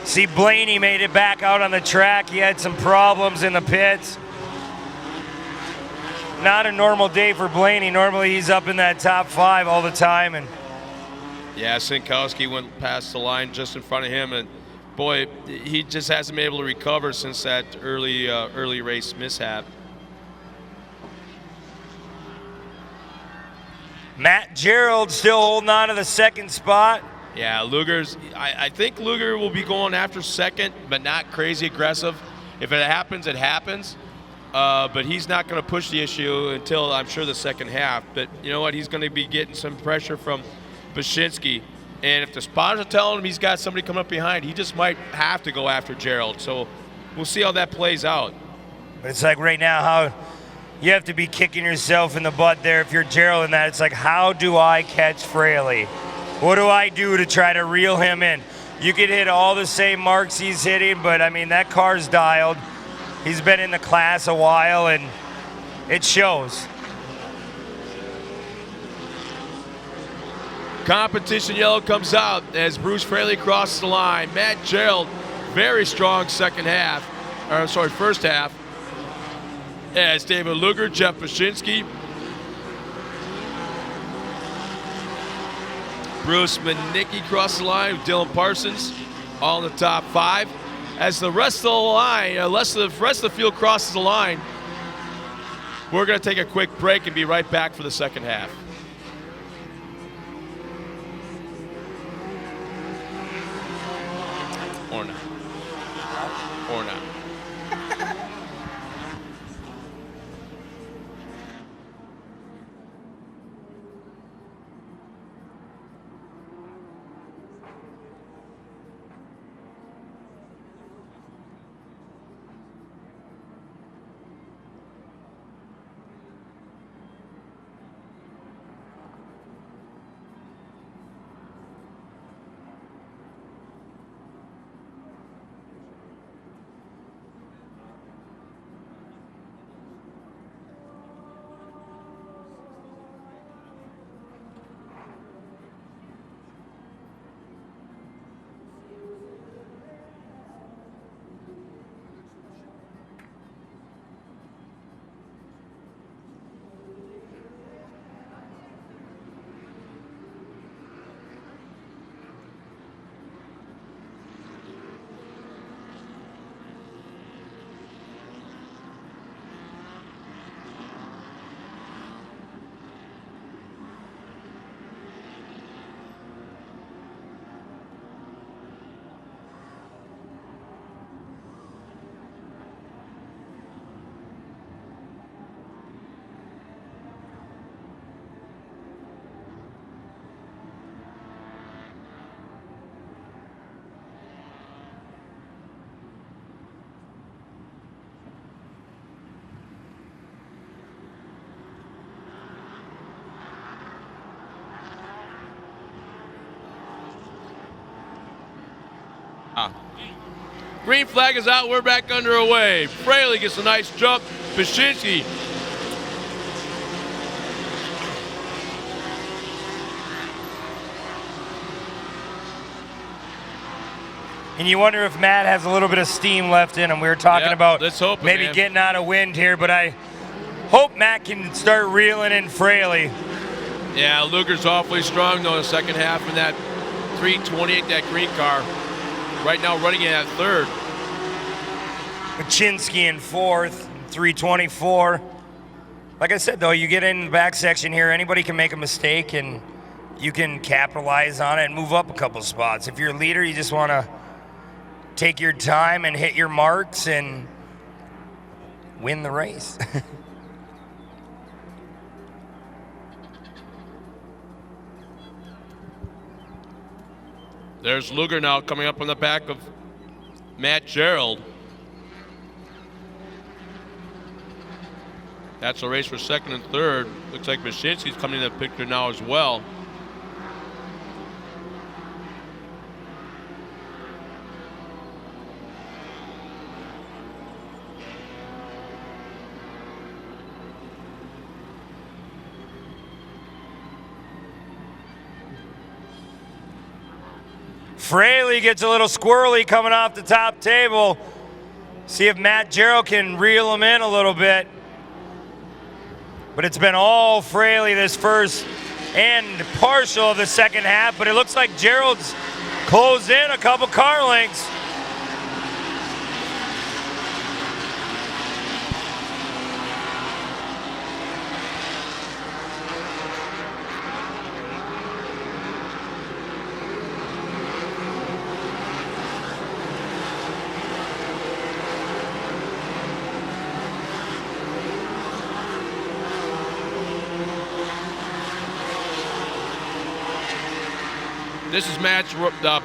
See, Blaney made it back out on the track. He had some problems in the pits. Not a normal day for Blaney. Normally he's up in that top 5 all the time. And Yeah, Sinkowski went past the line just in front of him, and boy, he just hasn't been able to recover since that early race mishap. Matt Gerald still holding on to the second spot. Yeah, I think Luger will be going after second, but not crazy aggressive. If it happens, it happens. But he's not going to push the issue until, I'm sure, the second half. But you know what? He's going to be getting some pressure from Bashinsky. And if the spotters are telling him he's got somebody coming up behind, he just might have to go after Gerald. So we'll see how that plays out. But it's like right now how you have to be kicking yourself in the butt there if you're Gerald in that. It's like, how do I catch Fraley? What do I do to try to reel him in? You could hit all the same marks he's hitting, but I mean, that car's dialed. He's been in the class a while, and it shows. Competition yellow comes out as Bruce Fraley crosses the line. Matt Gerald, very strong first half. As David Luger, Jeff Bashinsky, Bruce Manicki crosses the line with Dylan Parsons, all in the top 5. As the rest of the line, the rest of the field crosses the line, we're going to take a quick break and be right back for the second half. Or not. Or not. Green flag is out. We're back underway. Fraley gets a nice jump. Bashinsky And you wonder if Matt has a little bit of steam left in him. We were talking about let's hope it, maybe man. getting out of wind here, but I hope Matt can start reeling in Fraley. Yeah, Luger's awfully strong though in the second half in that 328, that green car. Right now running in at third. Machinsky in fourth, 324. Like I said though, you get in the back section here, anybody can make a mistake and you can capitalize on it and move up a couple spots. If you're a leader, you just want to take your time and hit your marks and win the race. There's Luger now coming up on the back of Matt Gerald. That's a race for second and third. Looks like Wyszynski's coming in the picture now as well. Fraley gets a little squirrely coming off the top table. See if Matt Gerald can reel him in a little bit. But it's been all Fraley this first and partial of the second half, but it looks like Gerald's closed in a couple car lengths. This is Matt's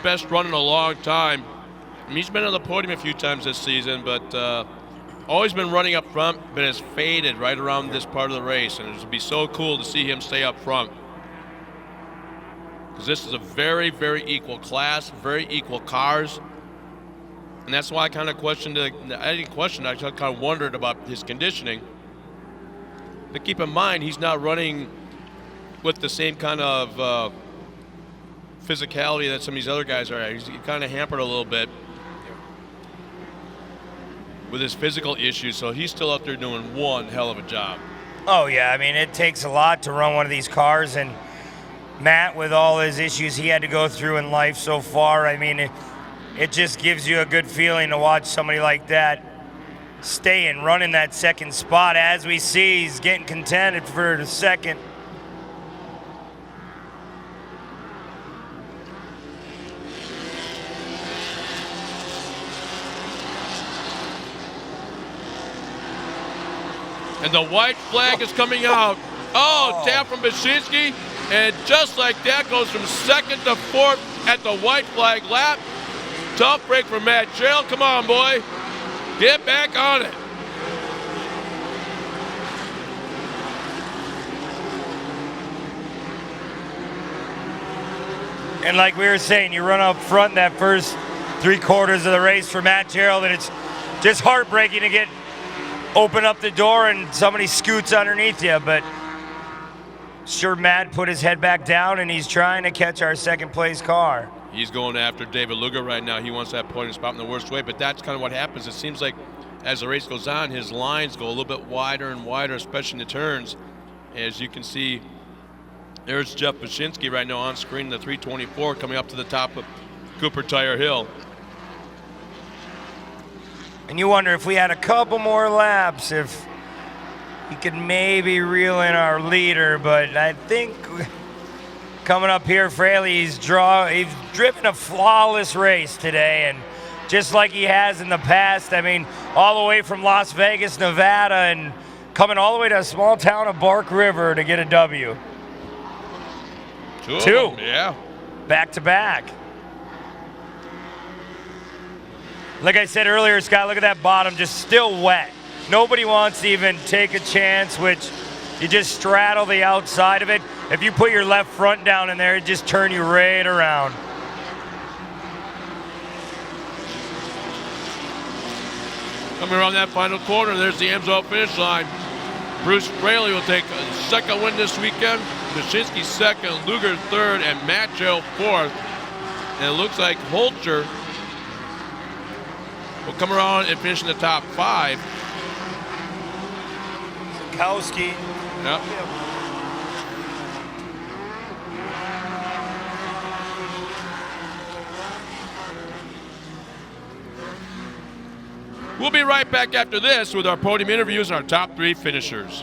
best run in a long time. I mean, he's been on the podium a few times this season, but always been running up front, but has faded right around this part of the race. And it would be so cool to see him stay up front. Because this is a very, very equal class, very equal cars. And that's why I kind of questioned it. I didn't question it, I just kind of wondered about his conditioning. But keep in mind, he's not running with the same kind of physicality that some of these other guys are at. He's kind of hampered a little bit with his physical issues, so he's still up there doing one hell of a job. Oh yeah, I mean, it takes a lot to run one of these cars, and Matt, with all his issues he had to go through in life so far, I mean, it just gives you a good feeling to watch somebody like that stay and run in that second spot. As we see, he's getting contended for the second. And the white flag is coming out. Oh, tap from Wyszynski. And just like that, goes from second to fourth at the white flag lap. Tough break for Matt Gerald. Come on, boy. Get back on it. And like we were saying, you run up front that first 3/4 of the race for Matt Gerald, and it's just heartbreaking to open up the door and somebody scoots underneath you. But sure, Matt put his head back down, and he's trying to catch our second place car. He's going after David Luger right now. He wants that podium spot in the worst way, but that's kind of what happens. It seems like as the race goes on, his lines go a little bit wider and wider, especially in the turns. As you can see, there's Jeff Wyszynski right now on screen, the 324 coming up to the top of Cooper Tire Hill. And you wonder if we had a couple more laps, if he could maybe reel in our leader, but I think coming up here, Fraley, he's driven a flawless race today, and just like he has in the past. I mean, all the way from Las Vegas, Nevada, and coming all the way to a small town of Bark River to get a W. Two of them, yeah. Back to back. Like I said earlier, Scott, look at that bottom, just still wet. Nobody wants to even take a chance, which you just straddle the outside of it. If you put your left front down in there, it just turn you right around. Coming around that final corner, there's the Amsoil finish line. Bruce Fraley will take a second win this weekend. Wyszynski second, Luger third, and Matt Gerald fourth. And it looks like Holcher will come around and finish in the top five. Sikowski. Yep. We'll be right back after this with our podium interviews and our top three finishers.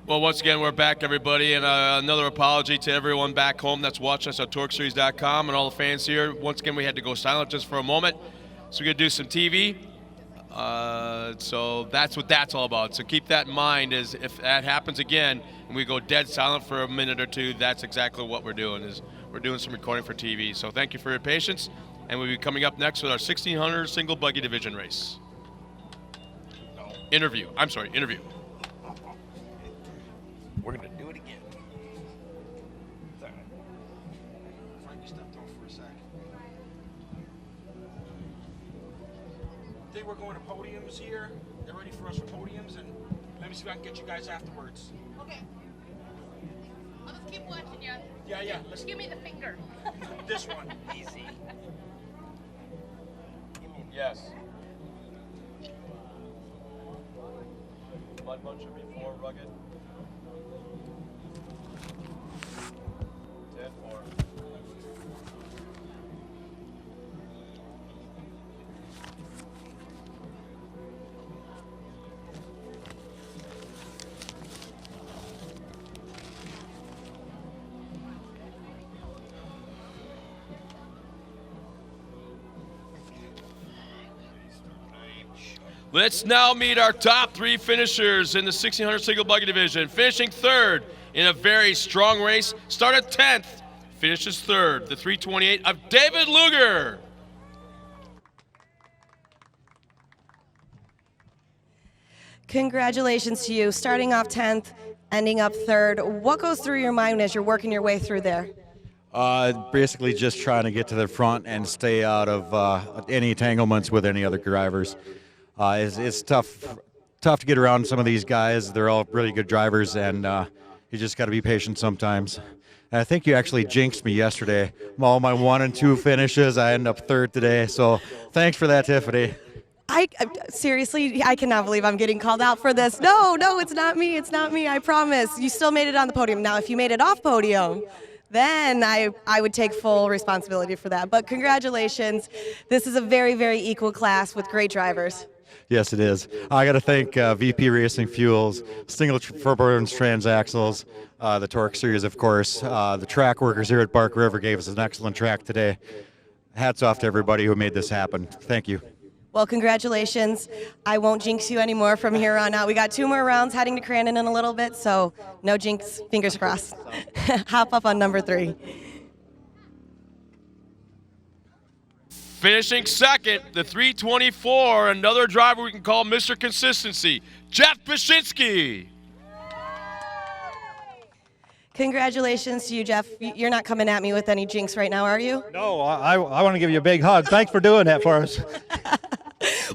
Well, once again, we're back, everybody, and another apology to everyone back home that's watching us on TORCseries.com and all the fans here. Once again, we had to go silent just for a moment, so we're going to do some TV. So that's what that's all about. So keep that in mind, is if that happens again and we go dead silent for a minute or two, that's exactly what we're doing, is we're doing some recording for TV. So thank you for your patience, and we'll be coming up next with our 1600 single buggy division race. Interview. We're going to do it again. Frankie stepped off for a sec. I think we're going to podiums here. They're ready for us for podiums, and let me see if I can get you guys afterwards. Okay. I'll just keep watching you. Yeah. Just give me the finger. This one. Easy. Yes. Mud Muncher before rugged. 10-4. Let's now meet our top 3 finishers in the 1600 single buggy division. Finishing third in a very strong race, started 10th, finishes third, the 328 of David Luger. Congratulations to you, starting off 10th, ending up third. What goes through your mind as you're working your way through there? Basically just trying to get to the front and stay out of any entanglements with any other drivers. It's tough to get around some of these guys. They're all really good drivers, and you just got to be patient sometimes. And I think you actually jinxed me yesterday. All my 1 and 2 finishes, I end up third today. So thanks for that, Tiffany. Seriously, I cannot believe I'm getting called out for this. No, it's not me. It's not me. I promise. You still made it on the podium. Now, if you made it off podium, then I would take full responsibility for that. But congratulations. This is a very, very equal class with great drivers. Yes, it is. I got to thank VP Racing Fuels, Single Burns Transaxles, the TORC series, of course. The track workers here at Bark River gave us an excellent track today. Hats off to everybody who made this happen. Thank you. Well, congratulations. I won't jinx you anymore from here on out. We got 2 more rounds heading to Crandon in a little bit, so no jinx, fingers crossed. Hop up on number 3. Finishing second, the 324, another driver we can call Mr. Consistency, Jeff Paszynski. Congratulations to you, Jeff. You're not coming at me with any jinx right now, are you? No, I want to give you a big hug. Thanks for doing that for us.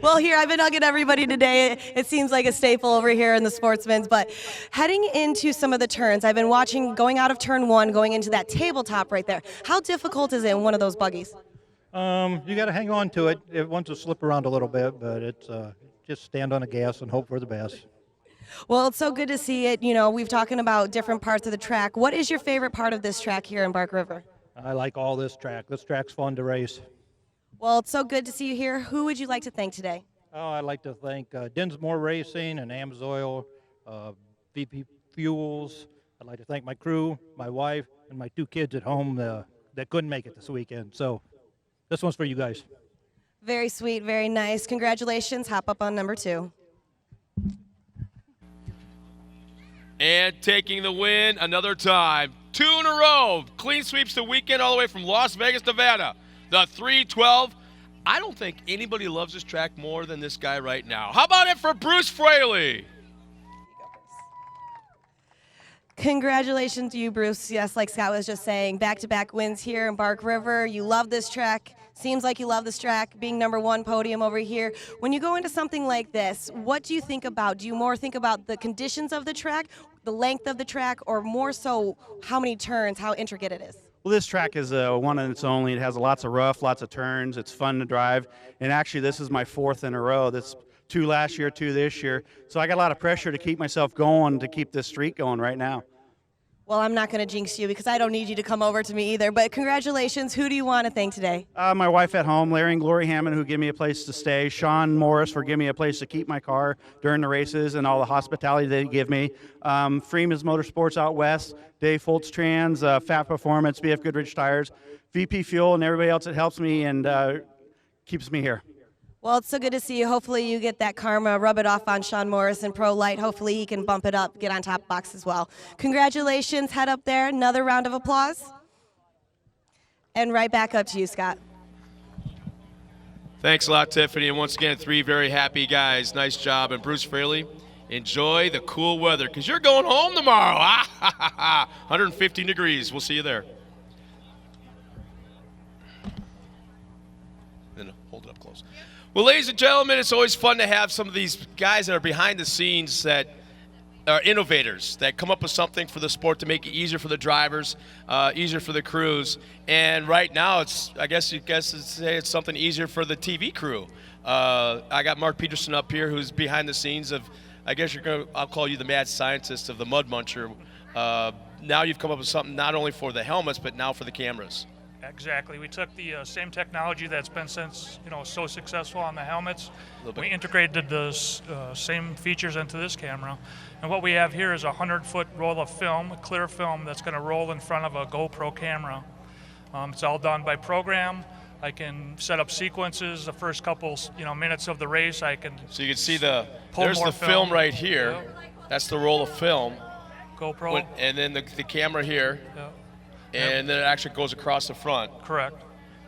Well, here, I've been hugging everybody today. It seems like a staple over here in the Sportsman's, but heading into some of the turns, I've been watching going out of turn 1, going into that tabletop right there. How difficult is it in one of those buggies? You got to hang on to it. It wants to slip around a little bit, but it's just stand on the gas and hope for the best. Well, it's so good to see it. You know, we've talking about different parts of the track. What is your favorite part of this track here in Bark River? I like all this track. This track's fun to race. Well, it's so good to see you here. Who would you like to thank today? Oh, I'd like to thank Dinsmore Racing and Amsoil, VP Fuels. I'd like to thank my crew, my wife, and my 2 kids at home that couldn't make it this weekend. So this one's for you guys. Very sweet, very nice. Congratulations. Hop up on number 2. And taking the win another time. 2 in a row. Clean sweeps the weekend all the way from Las Vegas, Nevada. The 312. I don't think anybody loves this track more than this guy right now. How about it for Bruce Fraley? Congratulations to you, Bruce. Yes, like Scott was just saying, back-to-back wins here in Bark River. You love this track. Seems like you love this track, being number 1 podium over here. When you go into something like this, what do you think about? Do you more think about the conditions of the track, the length of the track, or more so how many turns, how intricate it is? Well, this track is one on its own. It has lots of rough, lots of turns. It's fun to drive. And actually, this is my 4th in a row. That's 2 last year, 2 this year. So I got a lot of pressure to keep myself going, to keep this streak going right now. Well, I'm not going to jinx you because I don't need you to come over to me either. But congratulations. Who do you want to thank today? My wife at home, Larry and Glory Hammond, who give me a place to stay. Sean Morris for giving me a place to keep my car during the races and all the hospitality they give me. Freeman's Motorsports out west, Dave Foltz Trans, Fat Performance, BF Goodrich Tires, VP Fuel, and everybody else that helps me and keeps me here. Well, it's so good to see you. Hopefully you get that karma, rub it off on Sean Morris and Pro Light. Hopefully he can bump it up, get on top box as well. Congratulations. Head up there. Another round of applause. And right back up to you, Scott. Thanks a lot, Tiffany. And once again, 3 very happy guys. Nice job. And Bruce Fraley, enjoy the cool weather because you're going home tomorrow. 115 degrees. We'll see you there. Then hold it up close. Well, ladies and gentlemen, it's always fun to have some of these guys that are behind the scenes that are innovators, that come up with something for the sport to make it easier for the drivers, easier for the crews. And right now, I guess it's something easier for the TV crew. I got Mark Peterson up here, who's behind the scenes of, I'll call you the mad scientist of the Mud Muncher. Now you've come up with something not only for the helmets, but now for the cameras. Exactly. We took the same technology that's been so successful on the helmets. We integrated the same features into this camera. And what we have here is a 100-foot roll of film, clear film, that's going to roll in front of a GoPro camera. It's all done by program. I can set up sequences. The first couple minutes of the race, I can. So you can see there's the film right here. Yep. That's the roll of film. GoPro. And then the camera here. Yep. And then it actually goes across the front. Correct.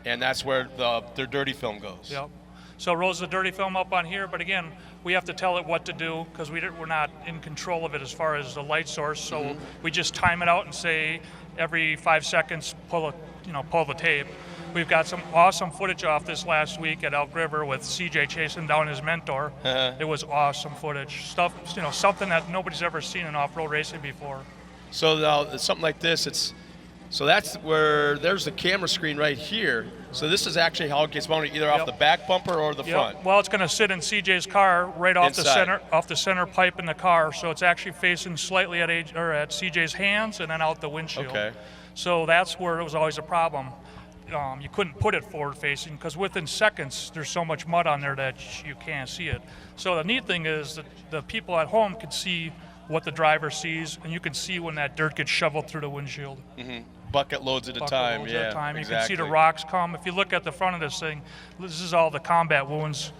And that's where their dirty film goes. Yep. So it rolls the dirty film up on here, but again, we have to tell it what to do because we're not in control of it as far as the light source. So we just time it out and say every 5 seconds pull the tape. We've got some awesome footage off this last week at Elk River with CJ chasing down his mentor. It was awesome footage. Stuff, something that nobody's ever seen in off-road racing before. So now something like this, so that's where there's the camera screen right here. So this is actually how it gets mounted, either off the back bumper or the front. Well, it's going to sit in CJ's car right off the center pipe in the car. So it's actually facing slightly at CJ's hands and then out the windshield. Okay. So that's where it was always a problem. You couldn't put it forward facing because within seconds there's so much mud on there that you can't see it. So the neat thing is that the people at home can see what the driver sees, and you can see when that dirt gets shoveled through the windshield. Mm-hmm. Bucket loads at a time. At Yeah, a time. exactly. You can see the rocks come. If you look at the front of this thing, this is all the combat wounds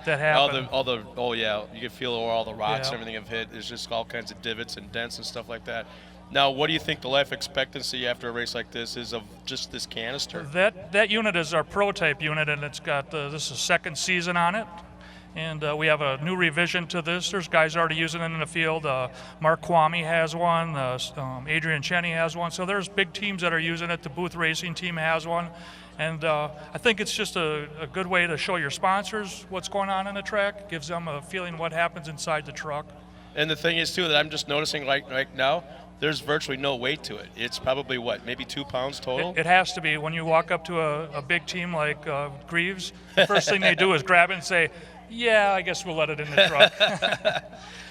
that happen. You can feel where all the rocks and everything have hit. There's just all kinds of divots and dents and stuff like that. Now, what do you think the life expectancy after a race like this is of just this canister? That unit is our prototype unit, and it's got this is second season on it. And we have a new revision to this. There's guys already using it in the field. Mark Kwame has one. Adrian Cheney has one. So there's big teams that are using it. The Booth Racing team has one. And I think it's just a good way to show your sponsors what's going on in the track. Gives them a feeling what happens inside the truck. And the thing is, too, that I'm just noticing right now, there's virtually no weight to it. It's probably, maybe 2 pounds total? It has to be. When you walk up to a big team like Greaves, the first thing they do is grab it and say, yeah, I guess we'll let it in the truck.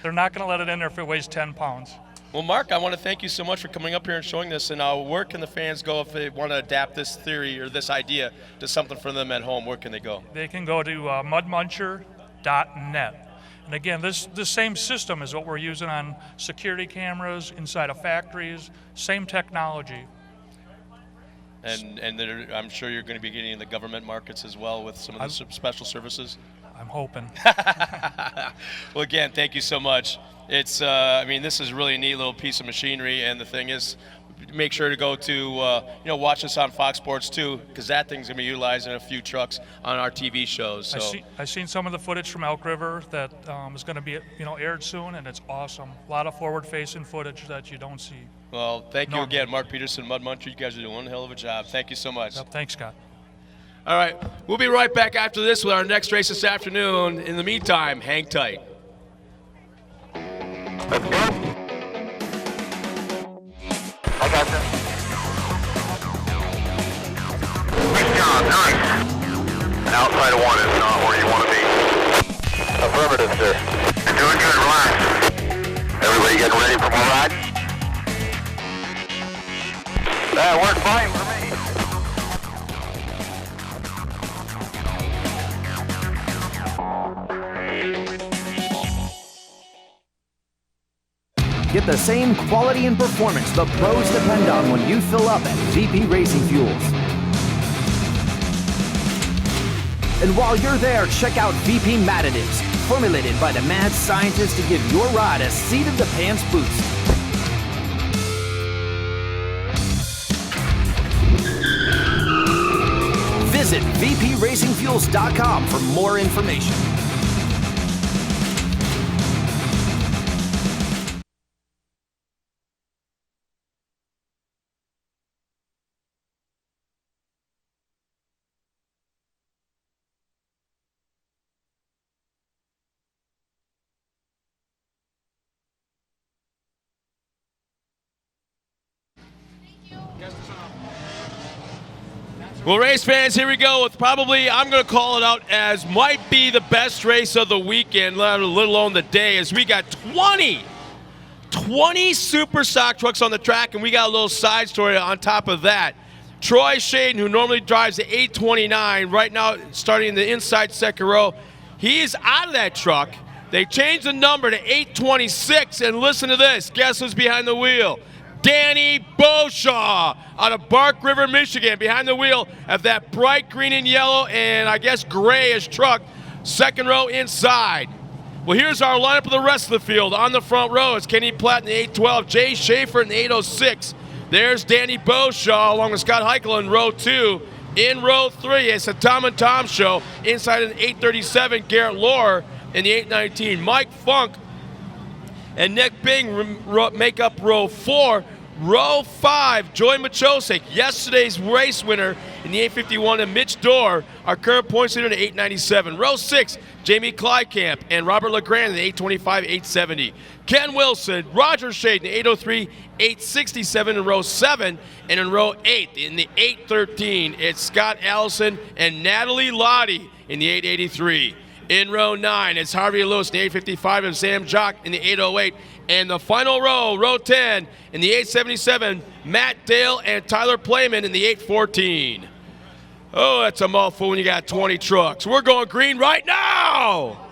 They're not going to let it in there if it weighs 10 pounds. Well, Mark, I want to thank you so much for coming up here and showing this. And where can the fans go if they want to adapt this theory or this idea to something for them at home? Where can they go? They can go to mudmuncher.net. And again, this same system is what we're using on security cameras, inside of factories, same technology. And I'm sure you're going to be getting in the government markets as well with some of the special services. I'm hoping. Well, again, thank you so much. It's, this is a really neat little piece of machinery, and the thing is, make sure to go to, watch us on Fox Sports 2, because that thing's going to be utilized in a few trucks on our TV shows. So. I've seen some of the footage from Elk River that is going to be, aired soon, and it's awesome. A lot of forward-facing footage that you don't see. Well, thank you again, Mark Peterson, Mud Muncher. You guys are doing one hell of a job. Thank you so much. Yep, thanks, Scott. All right, we'll be right back after this with our next race this afternoon. In the meantime, hang tight. Let's go. I got you. Nice job, nice. Outside of 1 is not where you want to be. Affirmative, sir. You're doing good, relax. Everybody getting ready for more ride? That worked fine for me. Get the same quality and performance the pros depend on when you fill up at VP Racing Fuels. And while you're there, check out VP Mad Additives, formulated by the mad scientists to give your ride a seat-of-the-pants boost. Visit VPRacingFuels.com for more information. Well, race fans, here we go with probably, I'm going to call it out as might be the best race of the weekend, let alone the day, as we got 20 super stock trucks on the track, and we got a little side story on top of that. Troy Shaden, who normally drives the 829, right now starting in the inside second row, he is out of that truck. They changed the number to 826, and listen to this. Guess who's behind the wheel? Danny Beauchamp out of Bark River, Michigan, behind the wheel of that bright green and yellow and I guess grayish truck, second row inside. Well, here's our lineup of the rest of the field. On the front row, it's Kenny Platt in the 812, Jay Schaefer in the 806. There's Danny Beauchamp along with Scott Heichel in row 2. In row 3, it's a Tom and Tom show. Inside in the 837, Garrett Lohr in the 819. Mike Funk and Nick Bing make up row 4. Row 5, Joey Machosik, yesterday's race winner in the 851, and Mitch Dorr, our current points leader in the 897. Row 6, Jamie Kleikamp and Robert LeGrand in the 825, 870. Ken Wilson, Roger Shade in the 803, 867 in row 7. And in row 8, in the 813, it's Scott Allison and Natalie Lottie in the 883. In row 9, it's Harvey Lewis in the 855 and Sam Jock in the 808. And the final row, row 10, in the 877, Matt Dale and Tyler Playman in the 814. Oh, that's a mouthful when you got 20 trucks. We're going green right now!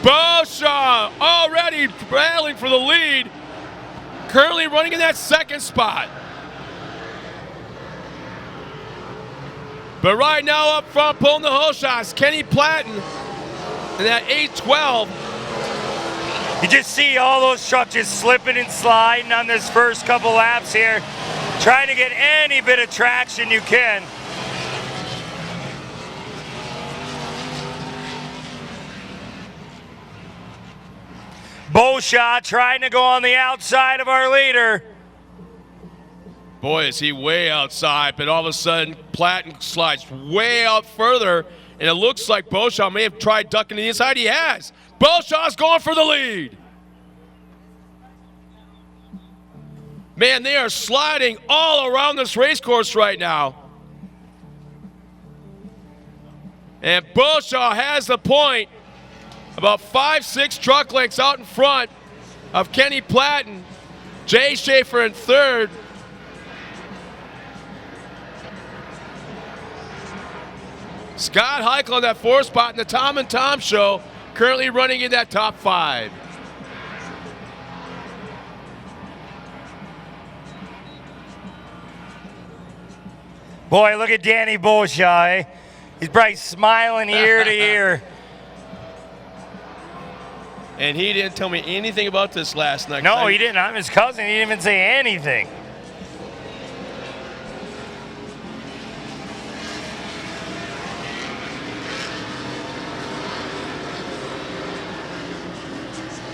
Beauchamp already battling for the lead, currently running in that second spot. But right now up front, pulling the whole shots, Kenny Platten in that 812. You just see all those trucks just slipping and sliding on this first couple laps here, trying to get any bit of traction you can. Beauchamp trying to go on the outside of our leader. Boy, is he way outside, but all of a sudden, Platten slides way out further, and it looks like Beauchamp may have tried ducking to the inside. He has. Beauchamp's going for the lead. Man, they are sliding all around this race course right now. And Beauchamp has the point. About 5-6 truck lengths out in front of Kenny Platten. Jay Schaefer in third. Scott Heichel in that 4th spot in the Tom and Tom show, currently running in that top 5. Boy, look at Danny Beauchamp. He's probably smiling ear to ear. And he didn't tell me anything about this last night. No, he didn't. I'm his cousin. He didn't even say anything.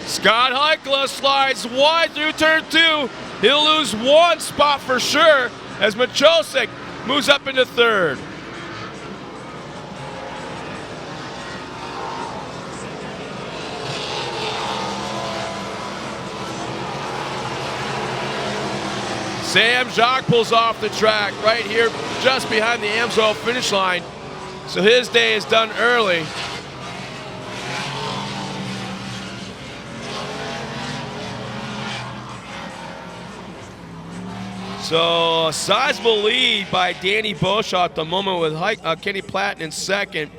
Scott Heichel slides wide through turn 2. He'll lose 1 spot for sure as Machosik moves up into third. Sam Jacques pulls off the track right here just behind the AMSOIL finish line. So his day is done early. So a sizable lead by Danny Beauchamp at the moment with Kenny Platten in second.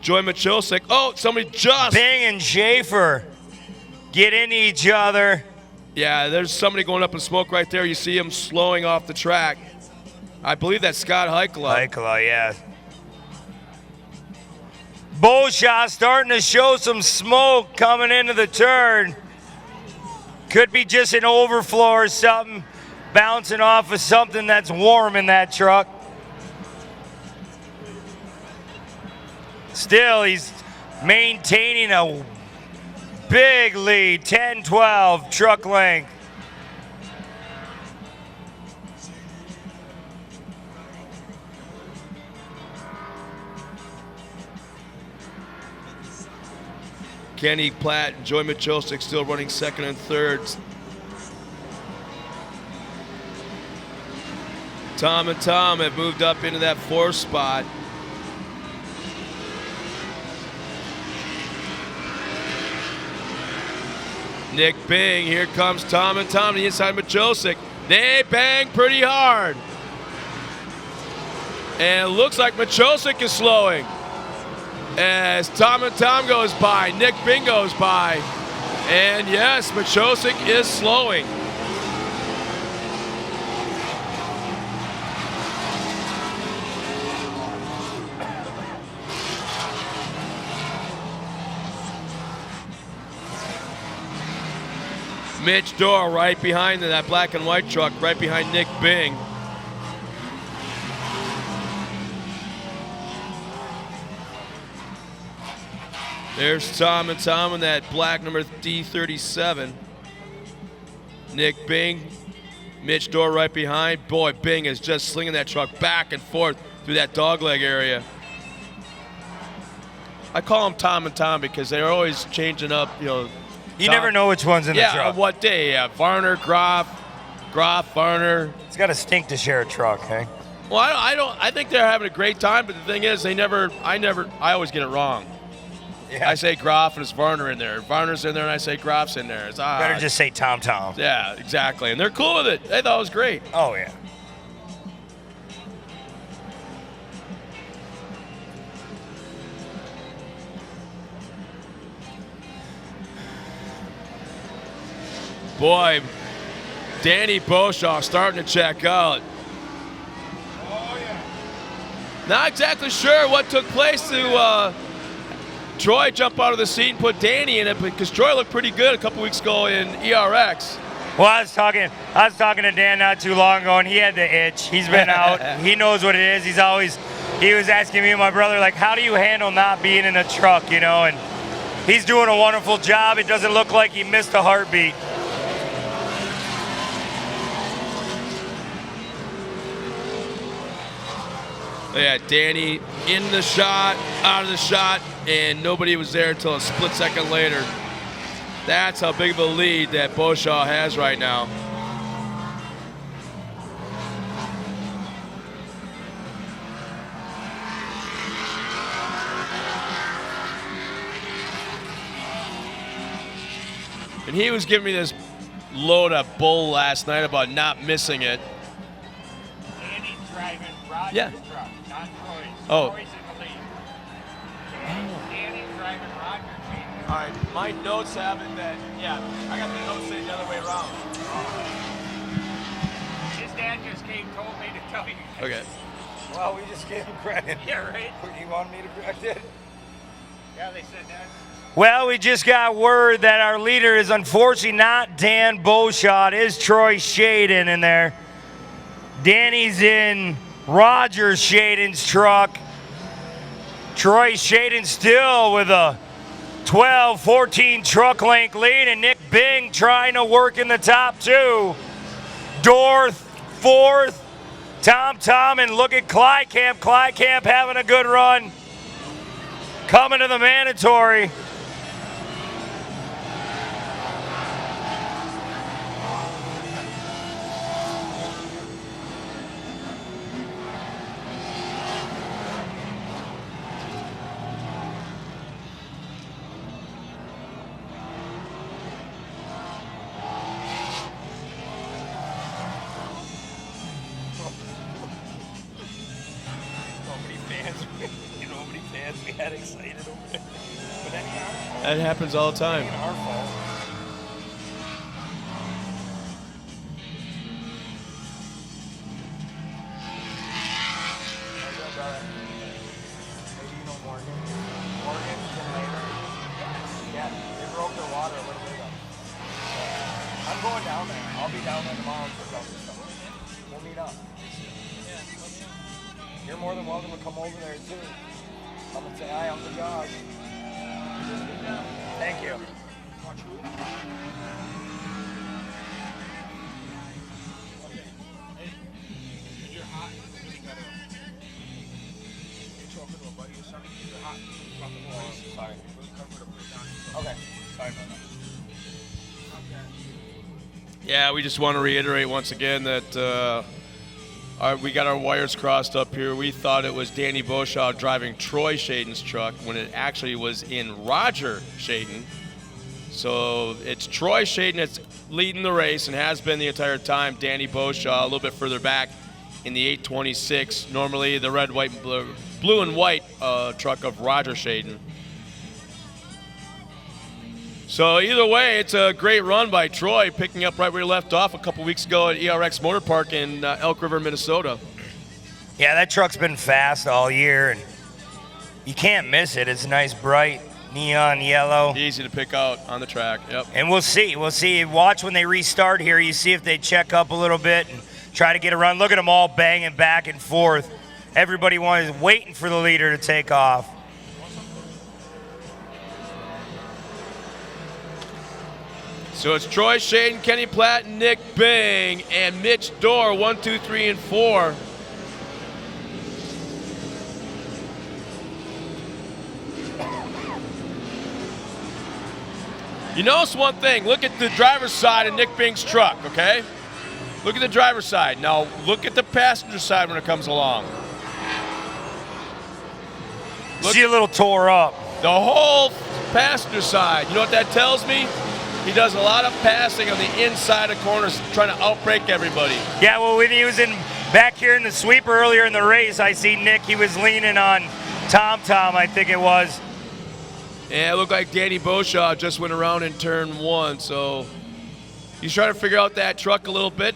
Joy Machilsik. Oh, somebody just. Bing and Schaefer get into each other. Yeah, there's somebody going up in smoke right there. You see him slowing off the track. I believe that's Scott Heikkila. Heikkila, yeah. Beauchamp starting to show some smoke coming into the turn. Could be just an overflow or something, bouncing off of something that's warm in that truck. Still, he's maintaining a big lead, 10-12 truck length. Kenny Platt and Joy Machilsik still running second and third. Tom and Tom have moved up into that fourth spot. Nick Bing, here comes Tom and Tom, the inside of Machilsik. They bang pretty hard. And it looks like Machilsik is slowing. As Tom and Tom goes by, Nick Bing goes by. And yes, Machilsik is slowing. Mitch Dorr right behind that black and white truck, right behind Nick Bing. There's Tom and Tom in that black number D37. Nick Bing, Mitch Dorr right behind. Boy, Bing is just slinging that truck back and forth through that dogleg area. I call them Tom and Tom because they're always changing up, you know. You never know which one's in the truck. Yeah, what day? Yeah, Varner, Groff, Varner. It's got to stink to share a truck, hey? Well, I think they're having a great time, but the thing is, I always get it wrong. Yeah. I say Groff and it's Varner in there. Varner's in there and I say Groff's in there. It's better just say Tom. Yeah, exactly. And they're cool with it. They thought it was great. Oh, yeah. Boy, Danny Beauchamp starting to check out. Oh, yeah. Not exactly sure what took place to Troy jump out of the seat and put Danny in it, because Troy looked pretty good a couple weeks ago in ERX. Well, I was talking to Dan not too long ago, and he had the itch. He's been out. He knows what it is. He was asking me and my brother, like, how do you handle not being in a truck, you know? And he's doing a wonderful job. It doesn't look like he missed a heartbeat. Yeah, Danny in the shot, out of the shot, and nobody was there until a split second later. That's how big of a lead that Beauchamp has right now. And he was giving me this load of bull last night about not missing it. Danny's driving Roger's truck, not Troy's. Oh. Troy's in the lead. Danny's driving Roger's lead. All right, my notes have it that, yeah, I got the notes saying the other way around. His dad just told me to tell you. Okay. Well, we just gave him credit. Yeah, right. You wanted me to correct it? Yeah, they said that. Well, we just got word that our leader is unfortunately not Dan Beauchamp. It is Troy Shaden in there. Danny's in Roger Shaden's truck. Troy Shaden still with a 12-14 truck length lead, and Nick Bing trying to work in the top two. Dorr fourth. Tom, and look at Clycamp. Clycamp having a good run. Coming to the mandatory. That happens all the time. Our fault. I'm going down there. I'll be down there tomorrow and put all this stuff. We'll meet up. You're more than welcome to come over there too. Come and say hi on the job. Thank you. Sorry. Okay. Sorry about that. Yeah, we just want to reiterate once again that we got our wires crossed up here. We thought it was Danny Beauchamp driving Troy Shaden's truck when it actually was in Roger Shaden. So it's Troy Shaden that's leading the race and has been the entire time. Danny Beauchamp a little bit further back in the 826. Normally the red, white, blue and white truck of Roger Shaden. So either way, it's a great run by Troy, picking up right where he left off a couple weeks ago at ERX Motor Park in Elk River, Minnesota. Yeah, that truck's been fast all year, and you can't miss it. It's nice, bright, neon yellow. Easy to pick out on the track, yep. And we'll see. We'll see. Watch when they restart here. You see if they check up a little bit and try to get a run. Look at them all banging back and forth. Everybody is waiting for the leader to take off. So it's Troy Shaden, Kenny Platt, Nick Bing, and Mitch Dorr, 1, 2, 3, and 4. You notice one thing. Look at the driver's side of Nick Bing's truck, okay? Look at the driver's side. Now look at the passenger side when it comes along. Look, see a little tore up. The whole passenger side. You know what that tells me? He does a lot of passing on the inside of corners, trying to outbrake everybody. Yeah, well, when he was back here in the sweeper earlier in the race, I see Nick, he was leaning on Tom, I think it was. Yeah, it looked like Danny Beauchamp just went around in turn 1, so he's trying to figure out that truck a little bit.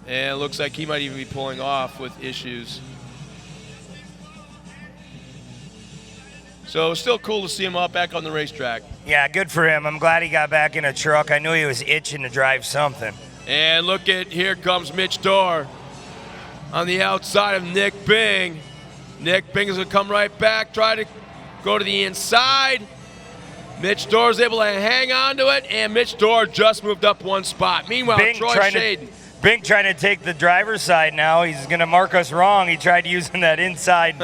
And it looks like he might even be pulling off with issues. So it's still cool to see him out back on the racetrack. Yeah, good for him. I'm glad he got back in a truck. I knew he was itching to drive something. And look at, here comes Mitch Dorr on the outside of Nick Bing. Nick Bing is going to come right back, try to go to the inside. Mitch Dorr is able to hang on to it, and Mitch Dorr just moved up 1 spot. Meanwhile, Troy Shaden. Bing trying to take the driver's side now. He's going to mark us wrong. He tried using that inside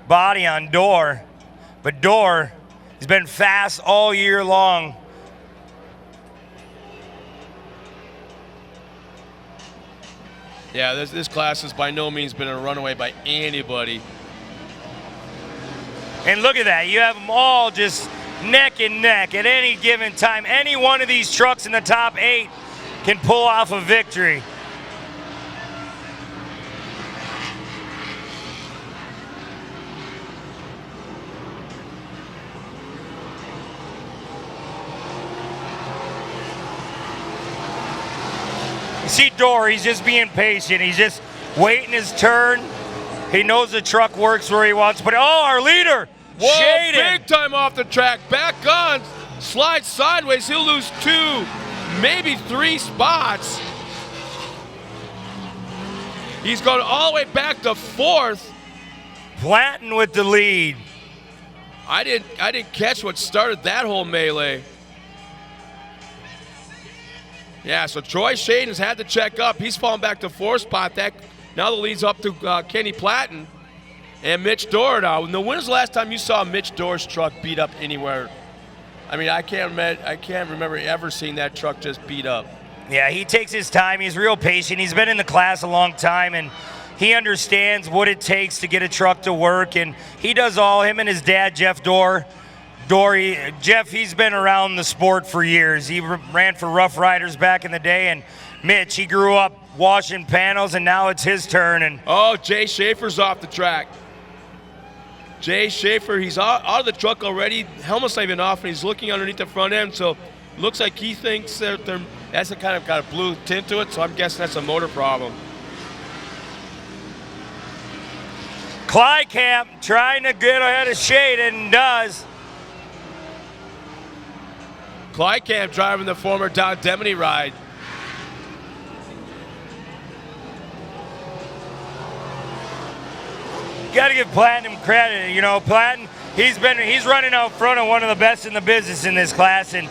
body on Dorr. But Dorr has been fast all year long. Yeah, this class has by no means been a runaway by anybody. And look at that. You have them all just neck and neck at any given time. Any one of these trucks in the top 8 can pull off a victory. You see Dorr, he's just being patient. He's just waiting his turn. He knows the truck works where he wants, but oh, our leader, Whoa, Shaden. big time off the track, back on, slides sideways, he'll lose 2, maybe 3 spots. He's going all the way back to 4th. Planting with the lead. I didn't catch what started that whole melee. Yeah, so Troy Shaden's had to check up. He's fallen back to 4th spot. That now the lead's up to Kenny Platten and Mitch Dorr now. When was the last time you saw Mitch Dorr's truck beat up anywhere? I mean, I can't remember ever seeing that truck just beat up. Yeah, he takes his time. He's real patient. He's been in the class a long time, and he understands what it takes to get a truck to work. And he does all, him and his dad, Jeff Dorr. Jeff, he's been around the sport for years. He ran for Rough Riders back in the day, and Mitch, he grew up washing panels, and now it's his turn. And oh, Jay Schaefer's off the track. Jay Schaefer, he's out of the truck already. Helmet's not even off, and he's looking underneath the front end. So looks like he thinks that that's a kind of got a blue tint to it. So I'm guessing that's a motor problem. Clycamp trying to get ahead of Shade and does. Clycamp driving the former Don Demony ride. Got to give Platinum credit. You know, Platinum, he's running out front of one of the best in the business in this class, and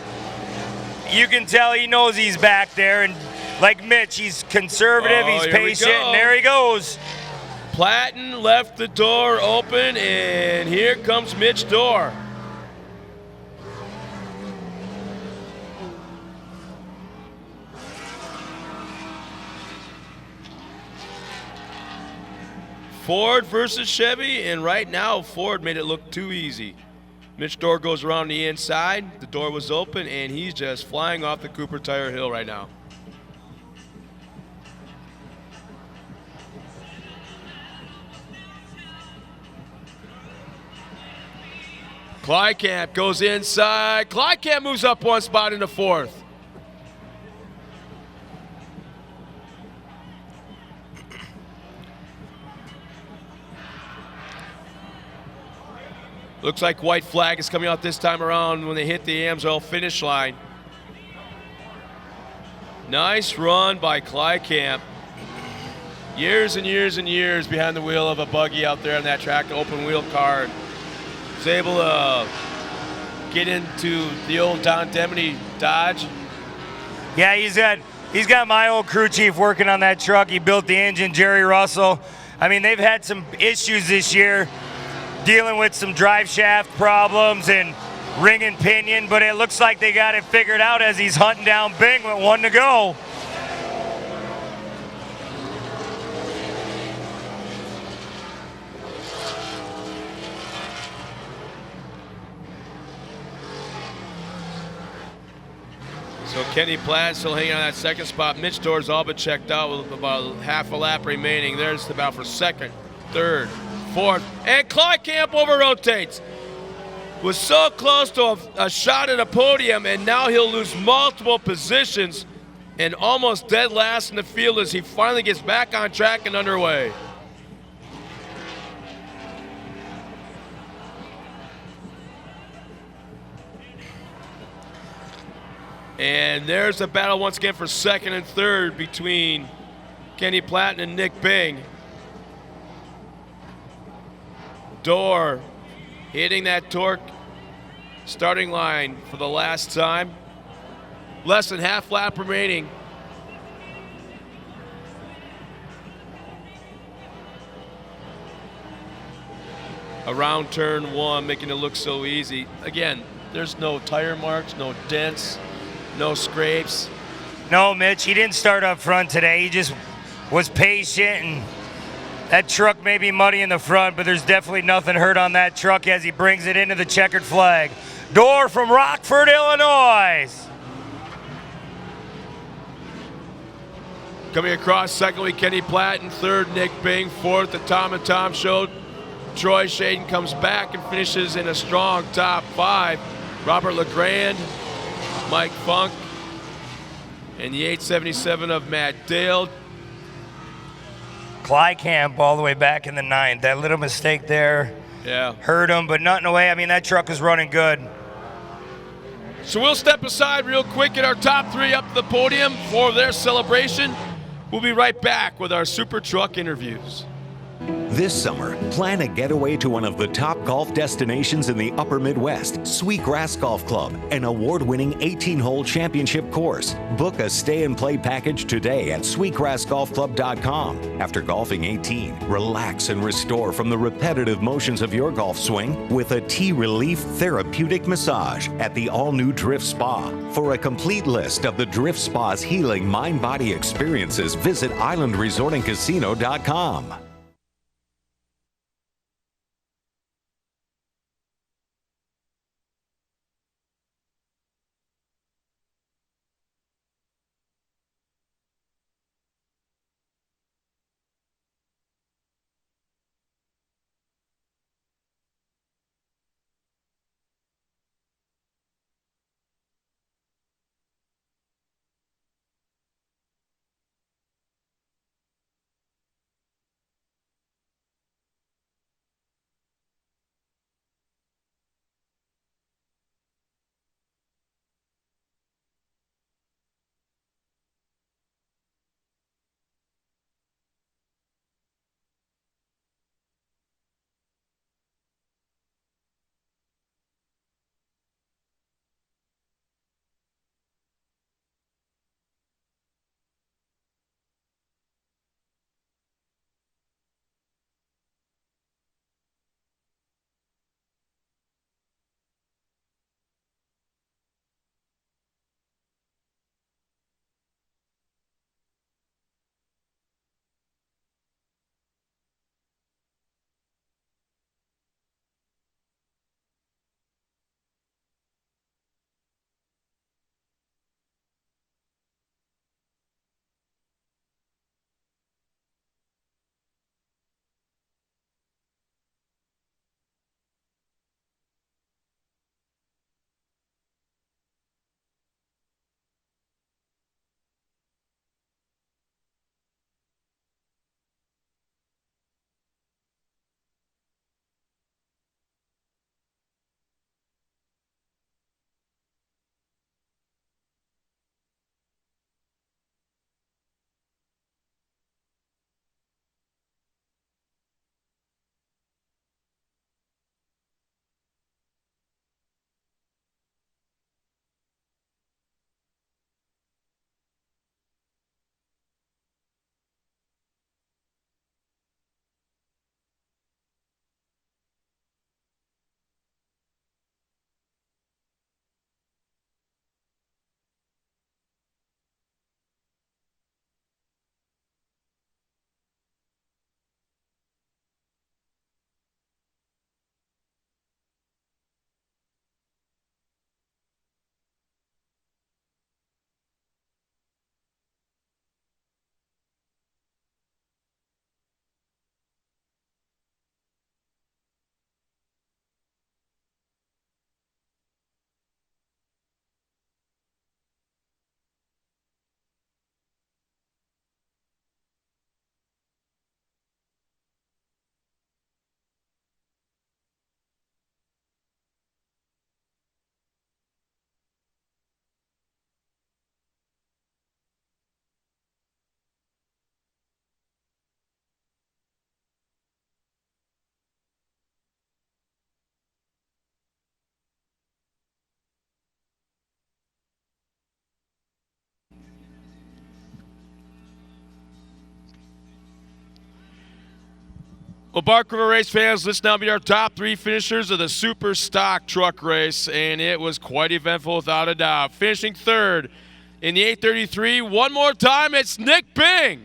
you can tell he knows he's back there. And like Mitch, he's conservative, he's patient, and there he goes. Platten left the door open, and here comes Mitch Dorr. Ford versus Chevy, and right now Ford made it look too easy. Mitch Dorr goes around the inside. The door was open, and he's just flying off the Cooper Tire Hill right now. Clycamp goes inside. Clycamp moves up one spot into fourth. Looks like white flag is coming out this time around when they hit the Amsoil finish line. Nice run by Clycamp. Years and years and years behind the wheel of a buggy out there on that track, open wheel car. Was able to get into the old Don Demony Dodge. Yeah, he's got my old crew chief working on that truck. He built the engine, Jerry Russell. I mean, they've had some issues this year dealing with some drive shaft problems and ring and pinion, but it looks like they got it figured out as he's hunting down Bing with one to go. So Kenny Platt still hanging on that second spot. Mitch Dorr's all but checked out with about half a lap remaining. There's the battle for second, third, fourth, and Clycamp over rotates. Was so close to a shot at a podium, and now he'll lose multiple positions and almost dead last in the field as he finally gets back on track and underway. And there's a battle once again for second and third between Kenny Platten and Nick Bing. Dorr hitting that TORC starting line for the last time. Less than half lap remaining. Around turn one, making it look so easy. Again, there's no tire marks, no dents, no scrapes. No, Mitch, he didn't start up front today. He just was patient, and that truck may be muddy in the front, but there's definitely nothing hurt on that truck as he brings it into the checkered flag. Dorr from Rockford, Illinois. Coming across secondly, Kenny Platten. Third, Nick Bing. Fourth, the Tom and Tom Show. Troy Shaden comes back and finishes in a strong top five. Robert LeGrand, Mike Funk, and the 877 of Matt Dale. Clycamp all the way back in the ninth. That little mistake there hurt him, but not in a way. I mean, that truck is running good. So we'll step aside real quick, get our top three up to the podium for their celebration. We'll be right back with our Super Truck interviews. This summer, plan a getaway to one of the top golf destinations in the upper Midwest, Sweetgrass Golf Club, an award-winning 18-hole championship course. Book a stay-and-play package today at sweetgrassgolfclub.com. After golfing 18, relax and restore from the repetitive motions of your golf swing with a T-Relief therapeutic massage at the all-new Drift Spa. For a complete list of the Drift Spa's healing mind-body experiences, visit islandresortandcasino.com. Well, Bark River Race fans, let's now be our top 3 finishers of the Super Stock Truck Race, and it was quite eventful without a doubt. Finishing third in the 833, one more time, it's Nick Bing.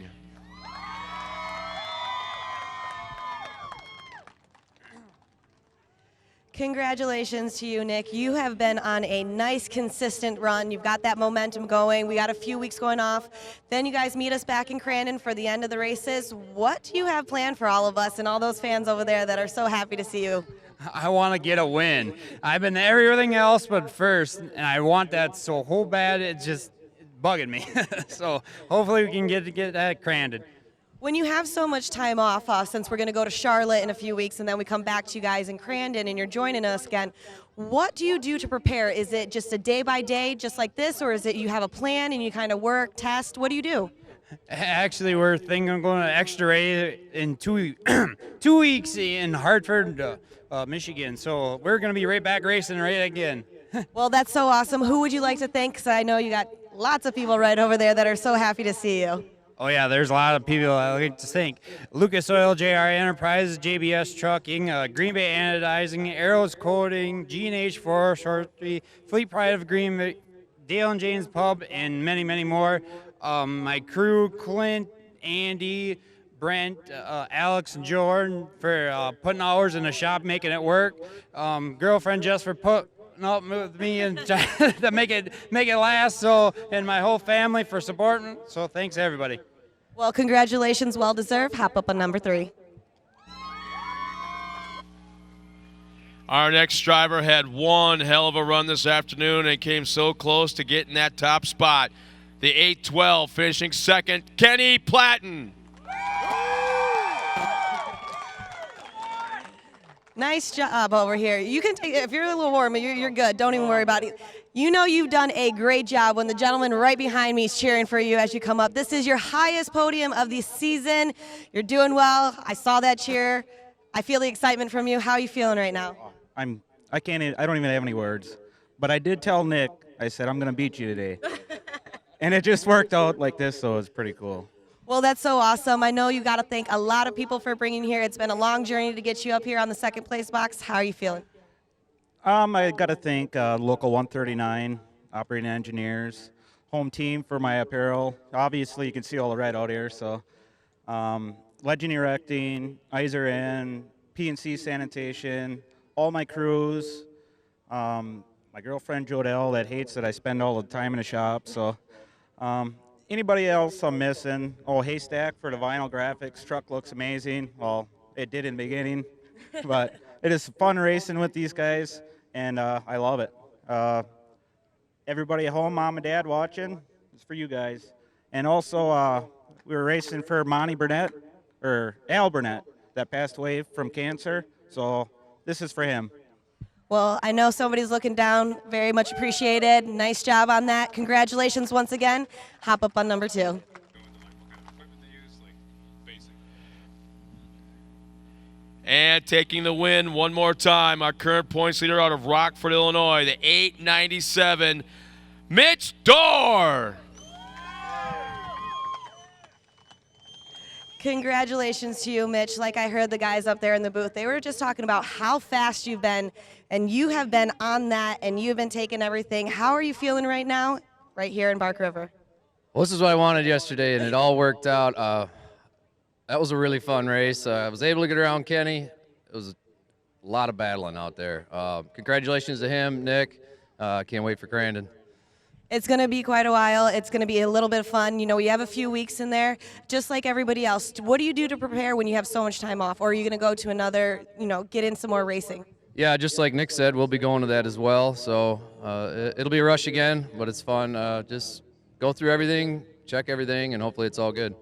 Congratulations to you, Nick. You have been on a nice, consistent run. You've got that momentum going. We got a few weeks going off. Then you guys meet us back in Crandon for the end of the races. What do you have planned for all of us and all those fans over there that are so happy to see you? I want to get a win. I've been everything else but first, and I want that so whole bad it's just bugging me. So hopefully we can get that Crandon. When you have so much time off, since we're going to go to Charlotte in a few weeks and then we come back to you guys in Crandon and you're joining us again, what do you do to prepare? Is it just a day-by-day just like this, or is it you have a plan and you kind of work, test? What do you do? Actually, we're thinking of going to extra ray in 2 weeks in Hartford, Michigan. So we're going to be right back racing right again. Well, that's so awesome. Who would you like to thank? Because I know you got lots of people right over there that are so happy to see you. Oh, yeah, there's a lot of people I like to thank. Lucas Oil, JR Enterprises, JBS Trucking, Green Bay Anodizing, Arrows Coating, G&H Forestry, Fleet Pride of Green Bay, Dale and Jane's Pub, and many, many more. My crew, Clint, Andy, Brent, Alex, and Jordan for putting hours in the shop, making it work. Girlfriend Jess for putting up with me and to make it last. So, and my whole family for supporting. So thanks everybody. Well, congratulations, well deserved. Hop up on number 3. Our next driver had one hell of a run this afternoon and came so close to getting that top spot. The 812 finishing second, Kenny Platten. Nice job over here. You can take, if you're a little warm, you're good. Don't even worry about it. You know you've done a great job when the gentleman right behind me is cheering for you as you come up. This is your highest podium of the season. You're doing well. I saw that cheer. I feel the excitement from you. How are you feeling right now? I don't even have any words. But I did tell Nick, I said, I'm going to beat you today. And it just worked out like this, so it's pretty cool. Well, that's so awesome. I know you got to thank a lot of people for bringing here. It's been a long journey to get you up here on the second place box. How are you feeling? I got to thank Local 139, operating engineers, home team for my apparel. Obviously, you can see all the red out here. So, Legend Erecting, Iser Inn, P&C Sanitation, all my crews, my girlfriend Jodelle that hates that I spend all the time in the shop. So, anybody else I'm missing? Oh, Haystack for the vinyl graphics. Truck looks amazing. Well, it did in the beginning, but it is fun racing with these guys, and I love it. Everybody at home, mom and dad watching, it's for you guys. And also, we were racing for Monty Burnett, or Al Burnett, that passed away from cancer. So this is for him. Well, I know somebody's looking down. Very much appreciated. Nice job on that. Congratulations once again. Hop up on number 2. And taking the win one more time, our current points leader out of Rockford, Illinois, the 897, Mitch Dorr. Congratulations to you, Mitch. Like I heard the guys up there in the booth, they were just talking about how fast you've been, and you have been on that, and you've been taking everything. How are you feeling right now, right here in Bark River? Well, this is what I wanted yesterday, and it all worked out. That was a really fun race. I was able to get around Kenny. It was a lot of battling out there. Congratulations to him, Nick. Can't wait for Crandon. It's going to be quite a while. It's going to be a little bit of fun. You know, we have a few weeks in there, just like everybody else. What do you do to prepare when you have so much time off? Or are you going to go to another, get in some more racing? Yeah, just like Nick said, we'll be going to that as well. So it'll be a rush again, but it's fun. Just go through everything, check everything, and hopefully it's all good.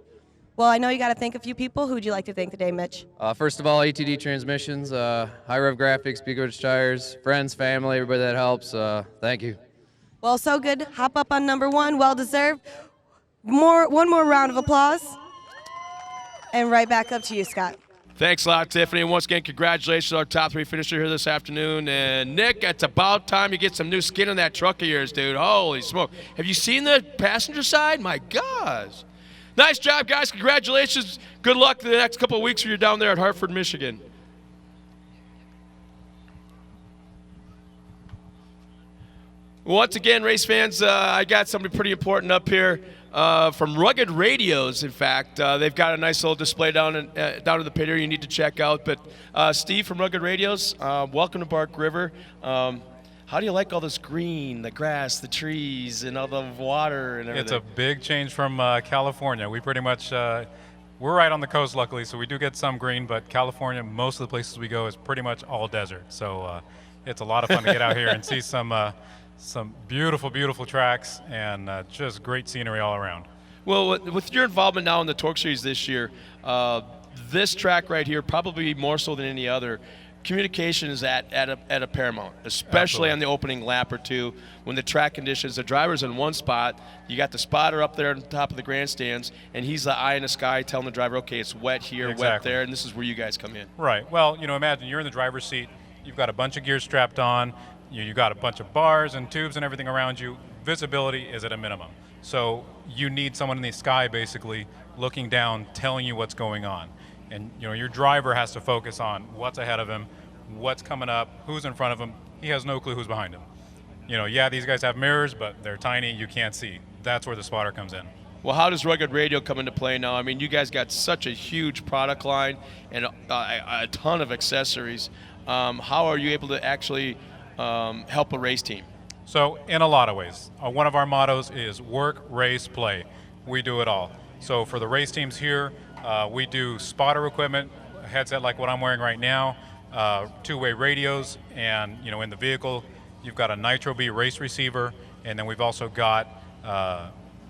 Well, I know you got to thank a few people. Who would you like to thank today, Mitch? First of all, ATD Transmissions, High Rev Graphics, Beaverage Tires, friends, family, everybody that helps. Thank you. Well, so good. Hop up on number 1. Well deserved. One more round of applause. And right back up to you, Scott. Thanks a lot, Tiffany. And once again, congratulations to our top 3 finisher here this afternoon. And Nick, it's about time you get some new skin on that truck of yours, dude. Holy smoke. Have you seen the passenger side? My gosh. Nice job, guys. Congratulations. Good luck the next couple of weeks when you're down there at Hartford, Michigan. Once again, race fans, I got somebody pretty important up here from Rugged Radios. In fact, they've got a nice little display down in the pit area you need to check out. But Steve from Rugged Radios, welcome to Bark River. How do you like all this green, the grass, the trees, and all the water and everything? It's a big change from California. We pretty much, we're right on the coast, luckily, so we do get some green, but California, most of the places we go is pretty much all desert. So it's a lot of fun to get out here and see some beautiful, beautiful tracks and just great scenery all around. Well, with your involvement now in the TORC Series this year, this track right here, probably more so than any other, communication is at a paramount, especially Absolutely. on the opening lap or two when the track conditions, the driver's in one spot, you got the spotter up there on top of the grandstands, and he's the eye in the sky telling the driver, okay, it's wet here, wet Exactly. there, and this is where you guys come in. Right. Well, imagine you're in the driver's seat, you've got a bunch of gears strapped on, you got a bunch of bars and tubes and everything around you. Visibility is at a minimum. So you need someone in the sky basically looking down, telling you what's going on. And your driver has to focus on what's ahead of him, what's coming up, who's in front of him. He has no clue who's behind him. Yeah, these guys have mirrors, but they're tiny, you can't see. That's where the spotter comes in. Well, how does Rugged Radio come into play now? I mean, you guys got such a huge product line and a ton of accessories. How are you able to actually help a race team? So in a lot of ways. One of our mottos is work, race, play. We do it all. So for the race teams here, we do spotter equipment, a headset like what I'm wearing right now, two-way radios, and in the vehicle you've got a Nitro B race receiver, and then we've also got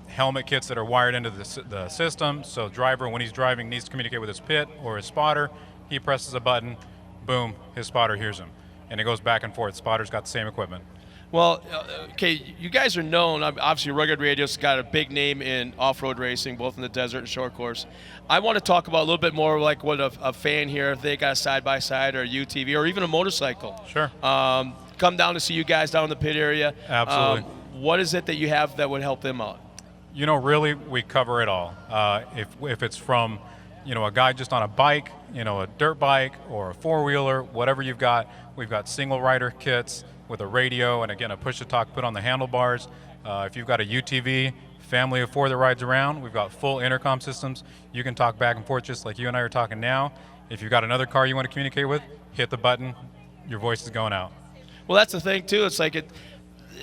helmet kits that are wired into the system. So driver, when he's driving, needs to communicate with his pit or his spotter. He presses a button, boom, his spotter hears him, and it goes back and forth. Spotter's got the same equipment. Well, okay, you guys are known. Obviously, Rugged Radio's got a big name in off-road racing, both in the desert and short course. I want to talk about a little bit more like what a fan here, if they got a side-by-side or a UTV or even a motorcycle. Sure. Come down to see you guys down in the pit area. Absolutely. What is it that you have that would help them out? Really, we cover it all. If it's from, a guy just on a bike, a dirt bike or a four-wheeler, whatever you've got, we've got single rider kits with a radio and, again, a push-to-talk put on the handlebars. If you've got a UTV, family of four that rides around, we've got full intercom systems. You can talk back and forth just like you and I are talking now. If you've got another car you want to communicate with, hit the button, your voice is going out. Well, that's the thing, too. It's like and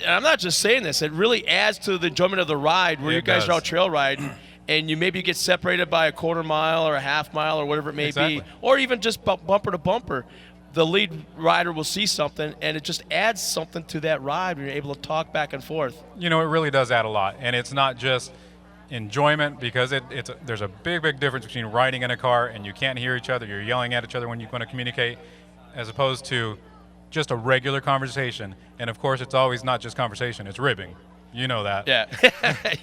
I'm not just saying this. It really adds to the enjoyment of the ride where you guys are out trail riding and you maybe get separated by a quarter mile or a half mile or whatever it may be, or even just bumper to bumper. The lead rider will see something, and it just adds something to that ride when you're able to talk back and forth. It really does add a lot, and it's not just enjoyment because there's a big difference between riding in a car and you can't hear each other, you're yelling at each other when you're going to communicate, as opposed to just a regular conversation. And of course, it's always not just conversation, it's ribbing. You know that. Yeah.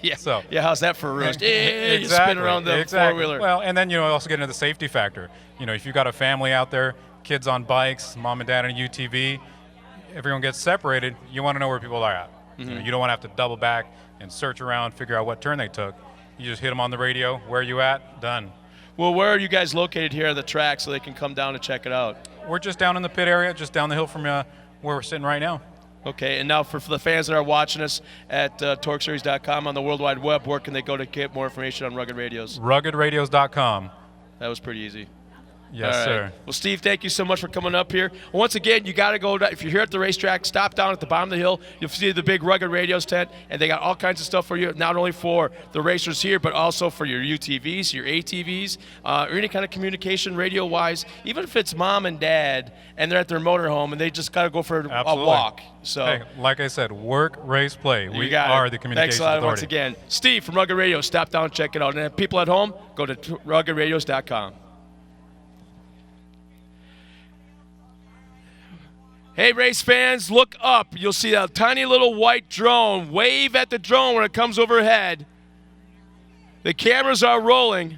Yeah. So, how's that for a roast? Exactly. You spin around the four-wheeler. Well, and then, also get into the safety factor. If you've got a family out there, kids on bikes, mom and dad on a UTV, everyone gets separated, you want to know where people are at. Mm-hmm. You don't want to have to double back and search around, figure out what turn they took. You just hit them on the radio, where are you at, done. Well, where are you guys located here at the track so they can come down and check it out? We're just down in the pit area, just down the hill from where we're sitting right now. Okay, and now for the fans that are watching us at TORCseries.com on the World Wide Web, where can they go to get more information on Rugged Radios? RuggedRadios.com. That was pretty easy. Yes, right. sir. Well, Steve, thank you so much for coming up here. Once again, you got to go, if you're here at the racetrack, stop down at the bottom of the hill. You'll see the big Rugged Radios tent, and they got all kinds of stuff for you, not only for the racers here, but also for your UTVs, your ATVs, or any kind of communication radio-wise, even if it's mom and dad, and they're at their motorhome, and they just got to go for a walk. So, hey, like I said, work, race, play. We got are it. the communication Thanks a lot authority. once again. Steve from Rugged Radio, stop down, check it out. And people at home, go to RuggedRadios.com. Hey, race fans, look up. You'll see a tiny little white drone. Wave at the drone when it comes overhead. The cameras are rolling.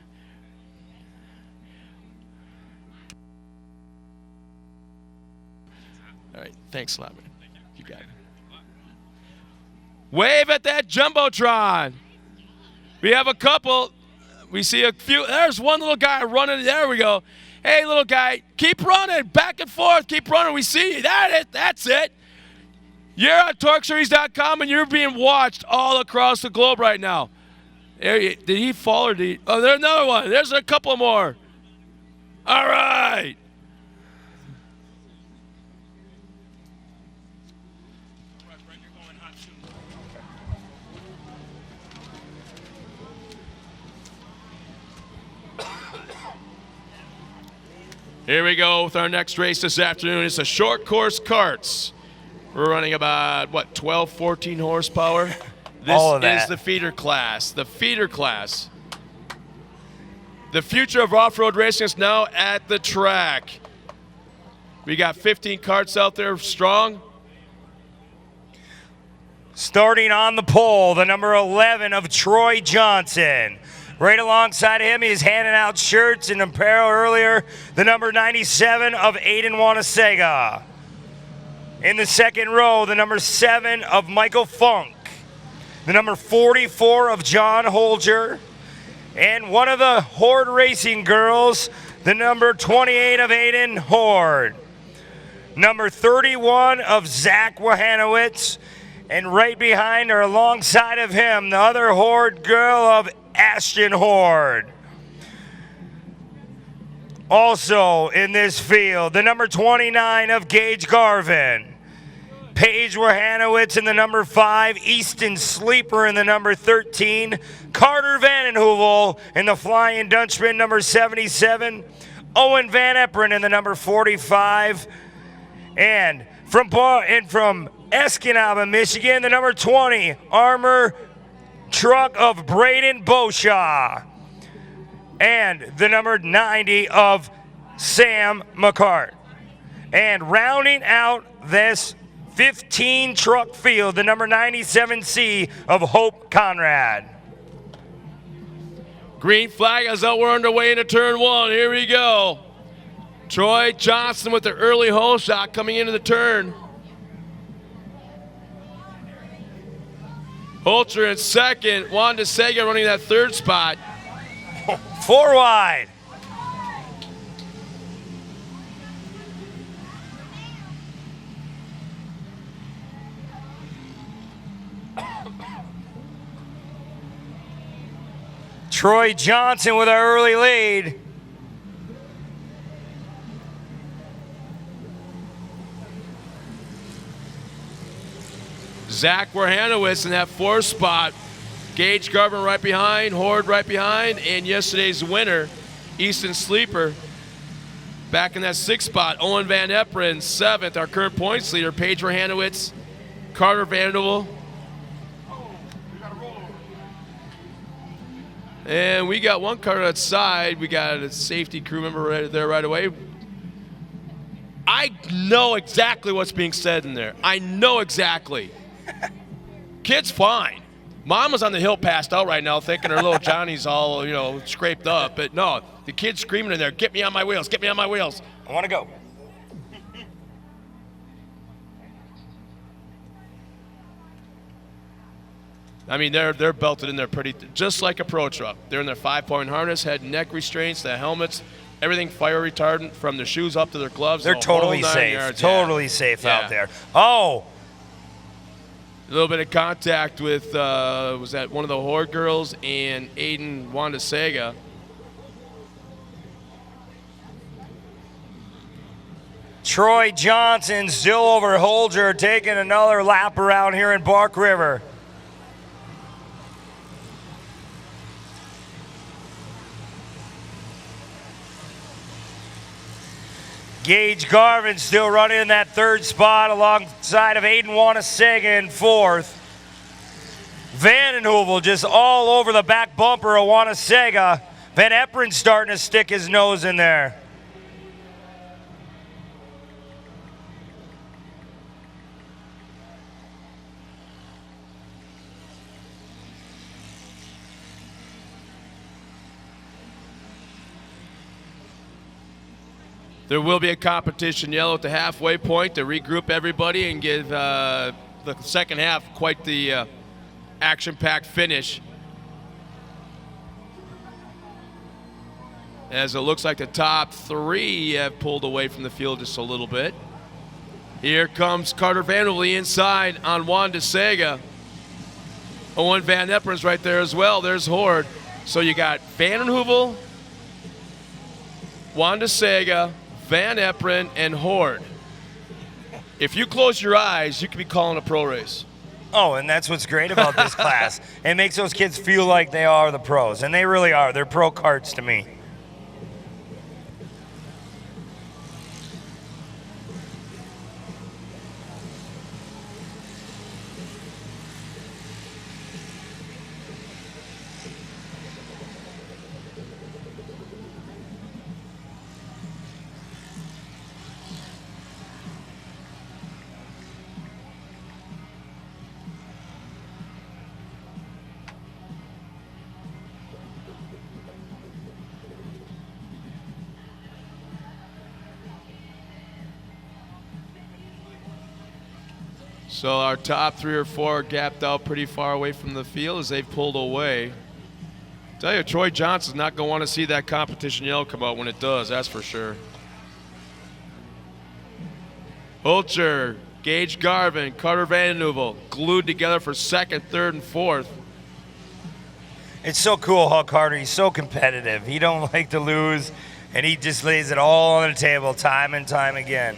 All right, thanks a lot, man. You got it. Wave at that Jumbotron. We have a couple. We see a few. There's one little guy running. There we go. Hey, little guy, keep running. Back and forth. Keep running. We see you. That's it. You're on TORCseries.com, and you're being watched all across the globe right now. Did he fall or did he? Oh, there's another one. There's a couple more. All right. Here we go with our next race this afternoon. It's a short course karts. We're running about, 12, 14 horsepower? All of This that. is the feeder class. The feeder class. The future of off-road racing is now at the track. We got 15 karts out there strong. Starting on the pole, the number 11 of Troy Johnson. Right alongside of him, he's handing out shirts and apparel earlier. The number 97 of Aiden Wanasega. In the second row, the number 7 of Michael Funk. The number 44 of John Holger. And one of the Horde Racing girls, the number 28 of Aiden Horde. Number 31 of Zach Wahanowitz. And right behind or alongside of him, the other Horde girl of Ashton Horde. Also in this field, the number 29 of Gage Garvin. Paige Wahanowitz in the number 5, Easton Sleeper in the number 13, Carter Vandenhoevel in the Flying Dutchman number 77, Owen Van Eperen in the number 45, and from Escanaba, Michigan, the number 20, Armor Truck of Braden Boshaw, and the number 90 of Sam McCart. And rounding out this 15 truck field, the number 97C of Hope Conrad. Green flag as though we're underway into turn 1. Here we go. Troy Johnson with the early hole shot coming into the turn. Holter in second. Wanda Sega running that third spot. 4 wide. Troy Johnson with our early lead. Zach Wahanowitz in that 4th spot. Gage Garvin right behind, Horde right behind, and yesterday's winner, Easton Sleeper, back in that 6th spot. Owen Van Eperen, 7th, our current points leader. Paige Wahanowitz, Carter Vanderbilt. And we got one car outside. We got a safety crew member right there right away. I know exactly what's being said in there. I know exactly. Kid's fine. Mama's on the hill passed out right now thinking her little Johnny's all, scraped up. But no, the kid's screaming in there, get me on my wheels, get me on my wheels. I want to go. I mean, they're belted in there pretty, just like a pro truck. They're in their 5-point harness, head and neck restraints, the helmets, everything fire retardant from their shoes up to their gloves. They're the totally whole 9 safe. yards. Totally safe out there. Oh. A little bit of contact with, was that one of the Horde girls and Aiden Wandasega. Troy Johnson still over Holger, taking another lap around here in Bark River. Gage Garvin still running in that 3rd spot alongside of Aiden Wanasega in 4th. Vandenhoevel just all over the back bumper of Wanasega. Van Eperen starting to stick his nose in there. There will be a competition yellow at the halfway point to regroup everybody and give the second half quite the action-packed finish. as it looks like the top 3 have pulled away from the field just a little bit. Here comes Carter Vandervliet inside on Juan de Sega. Owen Van Epperen's right there as well. There's Horde. So you got Vandenheuvel, Juan de Sega, Van Eperen, and Horde. If you close your eyes, you could be calling a pro race. Oh, and that's what's great about this class. It makes those kids feel like they are the pros, and they really are. They're pro karts to me. So our top 3 or 4 are gapped out pretty far away from the field as they've pulled away. Tell you, Troy Johnson's not going to want to see that competition yellow come out when it does, that's for sure. Hulcher, Gage Garvin, Carter Vandenheuvel glued together for 2nd, 3rd, and 4th. It's so cool how Carter, he's so competitive. He don't like to lose, and he just lays it all on the table time and time again.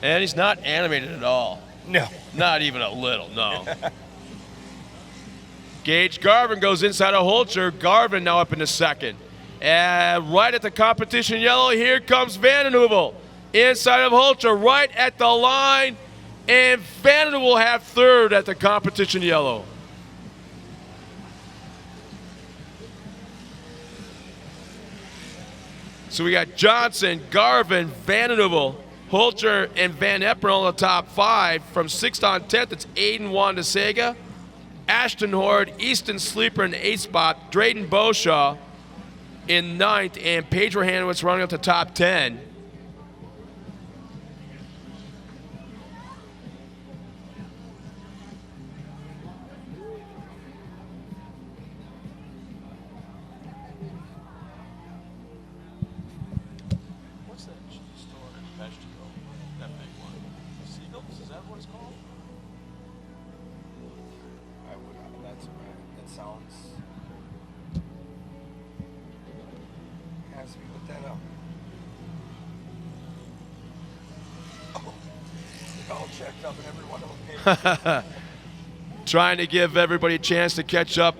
And he's not animated at all. No. Not even a little, no. Gage Garvin goes inside of Hulcher. Garvin now up into 2nd. And right at the competition yellow, here comes Vandenheuvel. Inside of Hulcher, right at the line. And Vandenheuvel will have 3rd at the competition yellow. So we got Johnson, Garvin, Vandenheuvel, Hulcher, and Van Eperen on the top 5. From 6th on 10th, it's Aiden Juan de Sega, Ashton Horde, Easton Sleeper in the 8th spot, Drayden Boshaw in 9th, and Pedro Hanowitz running up the top 10. Trying to give everybody a chance to catch up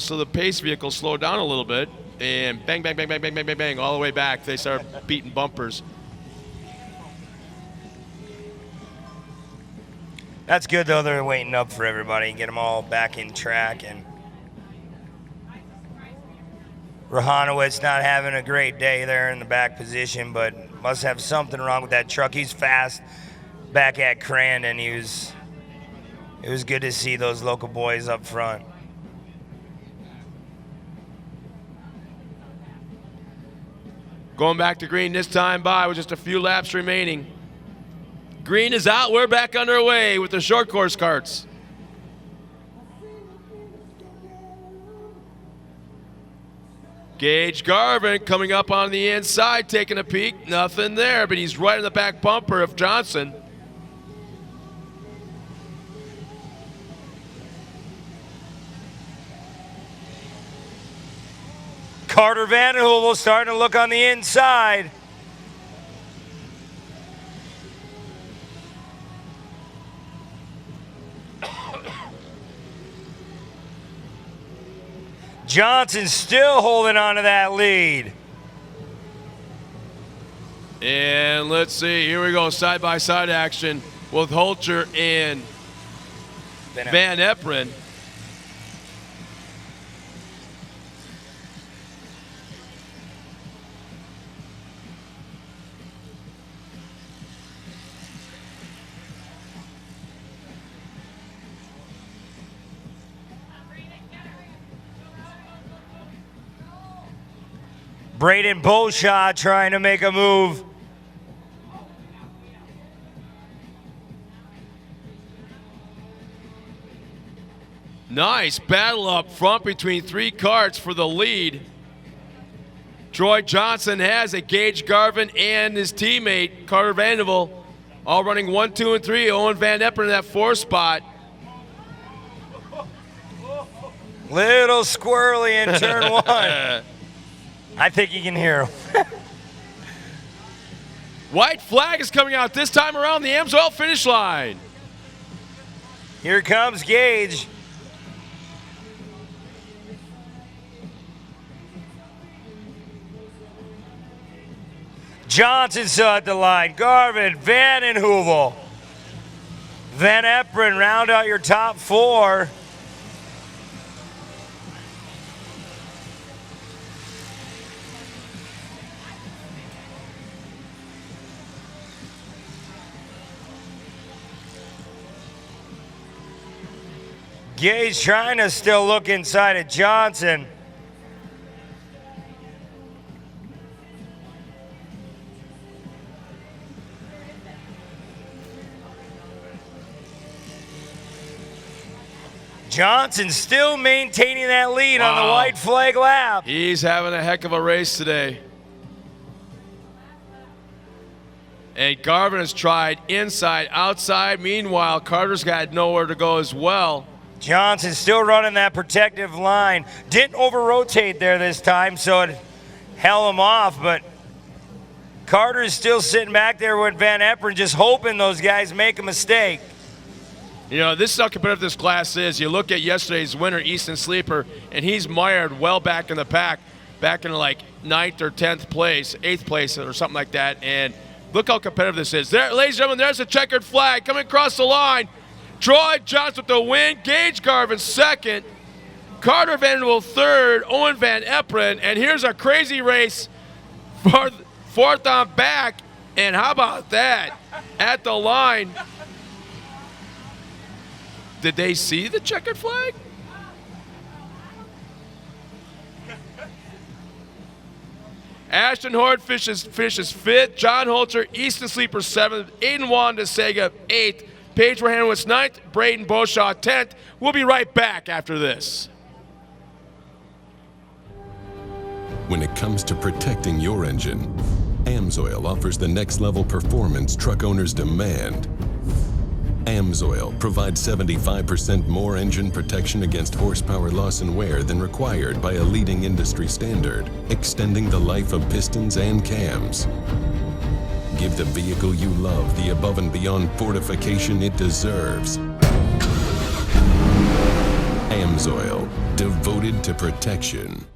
so the pace vehicles slow down a little bit. And bang, bang, bang, bang, bang, bang, bang, bang, all the way back. They start beating bumpers. That's good, though. They're waiting up for everybody, get them all back in track. And Rahanowitz not having a great day there in the back position, but must have something wrong with that truck. He's fast back at Crandon. It was good to see those local boys up front. Going back to green this time by with just a few laps remaining. Green is out. We're back underway with the short course karts. Gage Garvin coming up on the inside, taking a peek. Nothing there, but he's right in the back bumper of Johnson. Carter Vandenheuvel starting to look on the inside. Johnson still holding on to that lead. And let's see, here we go, side-by-side action with Hulcher and Van Eperen. Braden Boshaw trying to make a move. Nice battle up front between 3 karts for the lead. Troy Johnson has it. Gage Garvin and his teammate, Carter Vanderbilt, all running 1, 2, and 3. Owen Van Eppen in that 4th spot. Little squirrely in turn 1. I think you can hear him. White flag is coming out this time around the AMSOIL finish line. Here comes Gage. Johnson still at the line. Garvin, Van and Hoovel. Van Eppen, round out your top 4. Gage trying to still look inside of Johnson. Johnson still maintaining that lead on the white flag lap. He's having a heck of a race today. And Garvin has tried inside, outside. Meanwhile, Carter's got nowhere to go as well. Johnson still running that protective line. Didn't over-rotate there this time, so it held him off, but Carter's still sitting back there with Van Eppen, just hoping those guys make a mistake. You know, this is how competitive this class is. You look at yesterday's winner, Easton Sleeper, and he's mired well back in the pack, back in like 9th or 10th place, 8th place or something like that. And look how competitive this is. There, ladies and gentlemen, there's a checkered flag coming across the line. Troy Johnson with the win, Gage Garvin 2nd, Carter Vanderbilt 3rd, Owen Van Eppen, and here's a crazy race for 4th on back. And how about that? At the line. Did they see the checkered flag? Ashton Horde finishes 5th. John Holzer, Easton Sleeper 7th. Aiden Wanda-Sega 8th. Paige Rahanowitz 9th. Braden Beauchamp 10th. We'll be right back after this. When it comes to protecting your engine, AMSOIL offers the next level performance truck owners demand. AMSOIL provides 75% more engine protection against horsepower loss and wear than required by a leading industry standard, extending the life of pistons and cams. Give the vehicle you love the above and beyond fortification it deserves. AMSOIL, devoted to protection.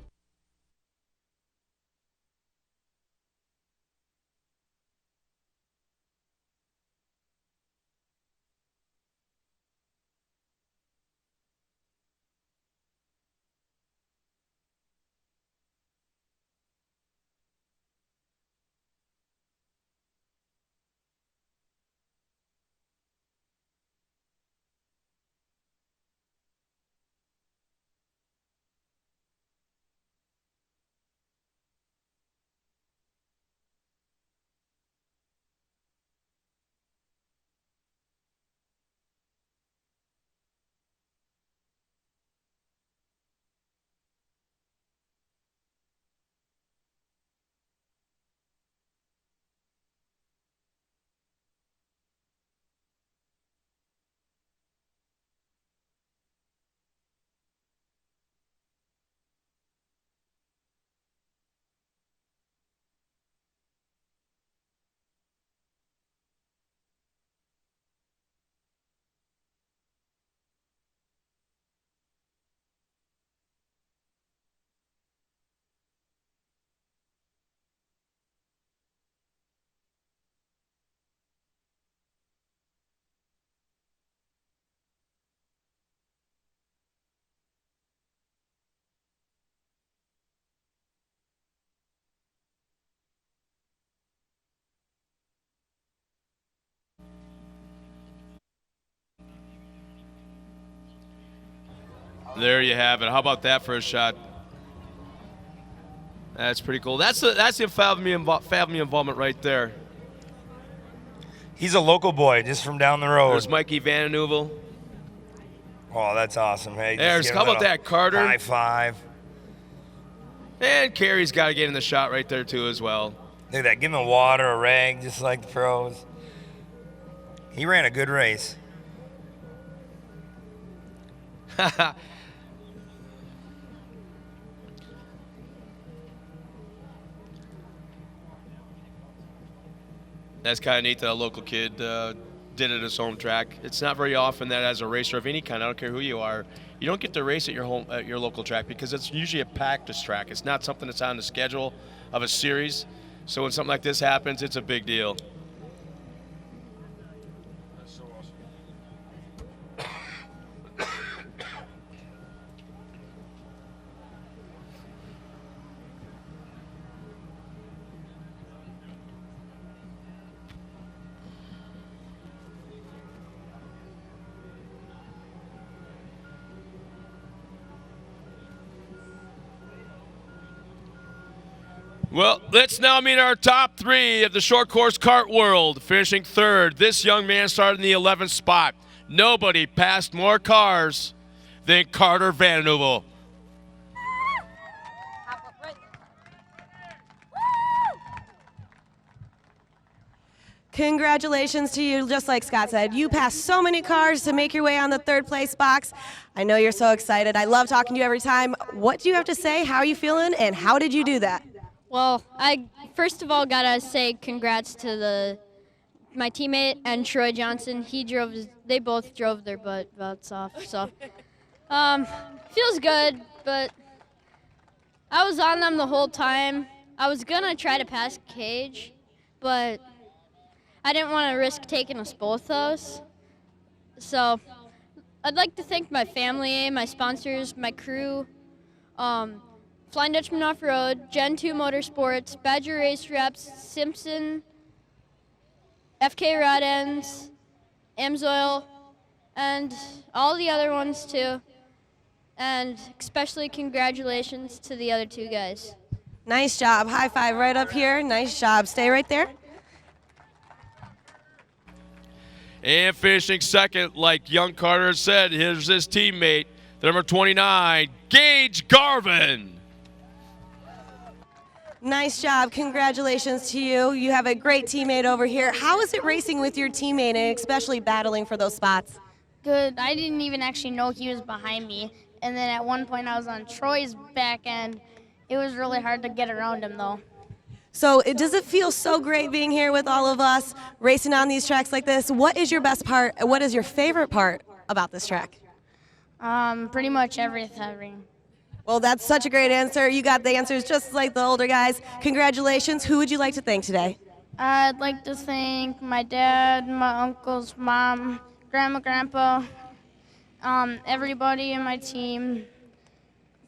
There you have it. How about that for a shot? That's pretty cool. That's the family involvement right there. He's a local boy, just from down the road. There's Mikey Van Nuvel. Oh, that's awesome. Hey, There's, how about that, Carter? High five. And Carey's got to get in the shot right there, too, as well. Look at that. Give him water, a rag, just like the pros. He ran a good race. That's kind of neat that a local kid did it at his home track. It's not very often that as a racer of any kind, I don't care who you are, you don't get to race at your local track because it's usually a practice track. It's not something that's on the schedule of a series. So when something like this happens, it's a big deal. That's so awesome. Well, let's now meet our top 3 of the short course kart world. Finishing 3rd, this young man started in the 11th spot. Nobody passed more cars than Carter Vandenheuvel. Congratulations to you. Just like Scott said, you passed so many cars to make your way on the 3rd place box. I know you're so excited. I love talking to you every time. What do you have to say? How are you feeling? And how did you do that? Well, I first of all gotta say congrats to my teammate and Troy Johnson. They both drove their butts off. So feels good, but I was on them the whole time. I was gonna try to pass Cage, but I didn't want to risk taking us both those. So I'd like to thank my family, my sponsors, my crew, Flying Dutchman Off-Road, Gen 2 Motorsports, Badger Race Reps, Simpson, FK Rod Ends, Amsoil, and all the other ones too. And especially congratulations to the other 2 guys. Nice job. High five right up here. Nice job. Stay right there. And finishing 2nd, like young Carter said, here's his teammate, the number 29, Gage Garvin. Nice job. Congratulations to you. You have a great teammate over here. How is it racing with your teammate and especially battling for those spots? Good. I didn't even actually know he was behind me. And then at one point I was on Troy's back end. It was really hard to get around him though. So does it feel so great being here with all of us, racing on these tracks like this? What is your best part? What is your favorite part about this track? Pretty much everything. Well, that's such a great answer. You got the answers just like the older guys. Congratulations. Who would you like to thank today? I'd like to thank my dad, my uncles, mom, grandma, grandpa, everybody in my team,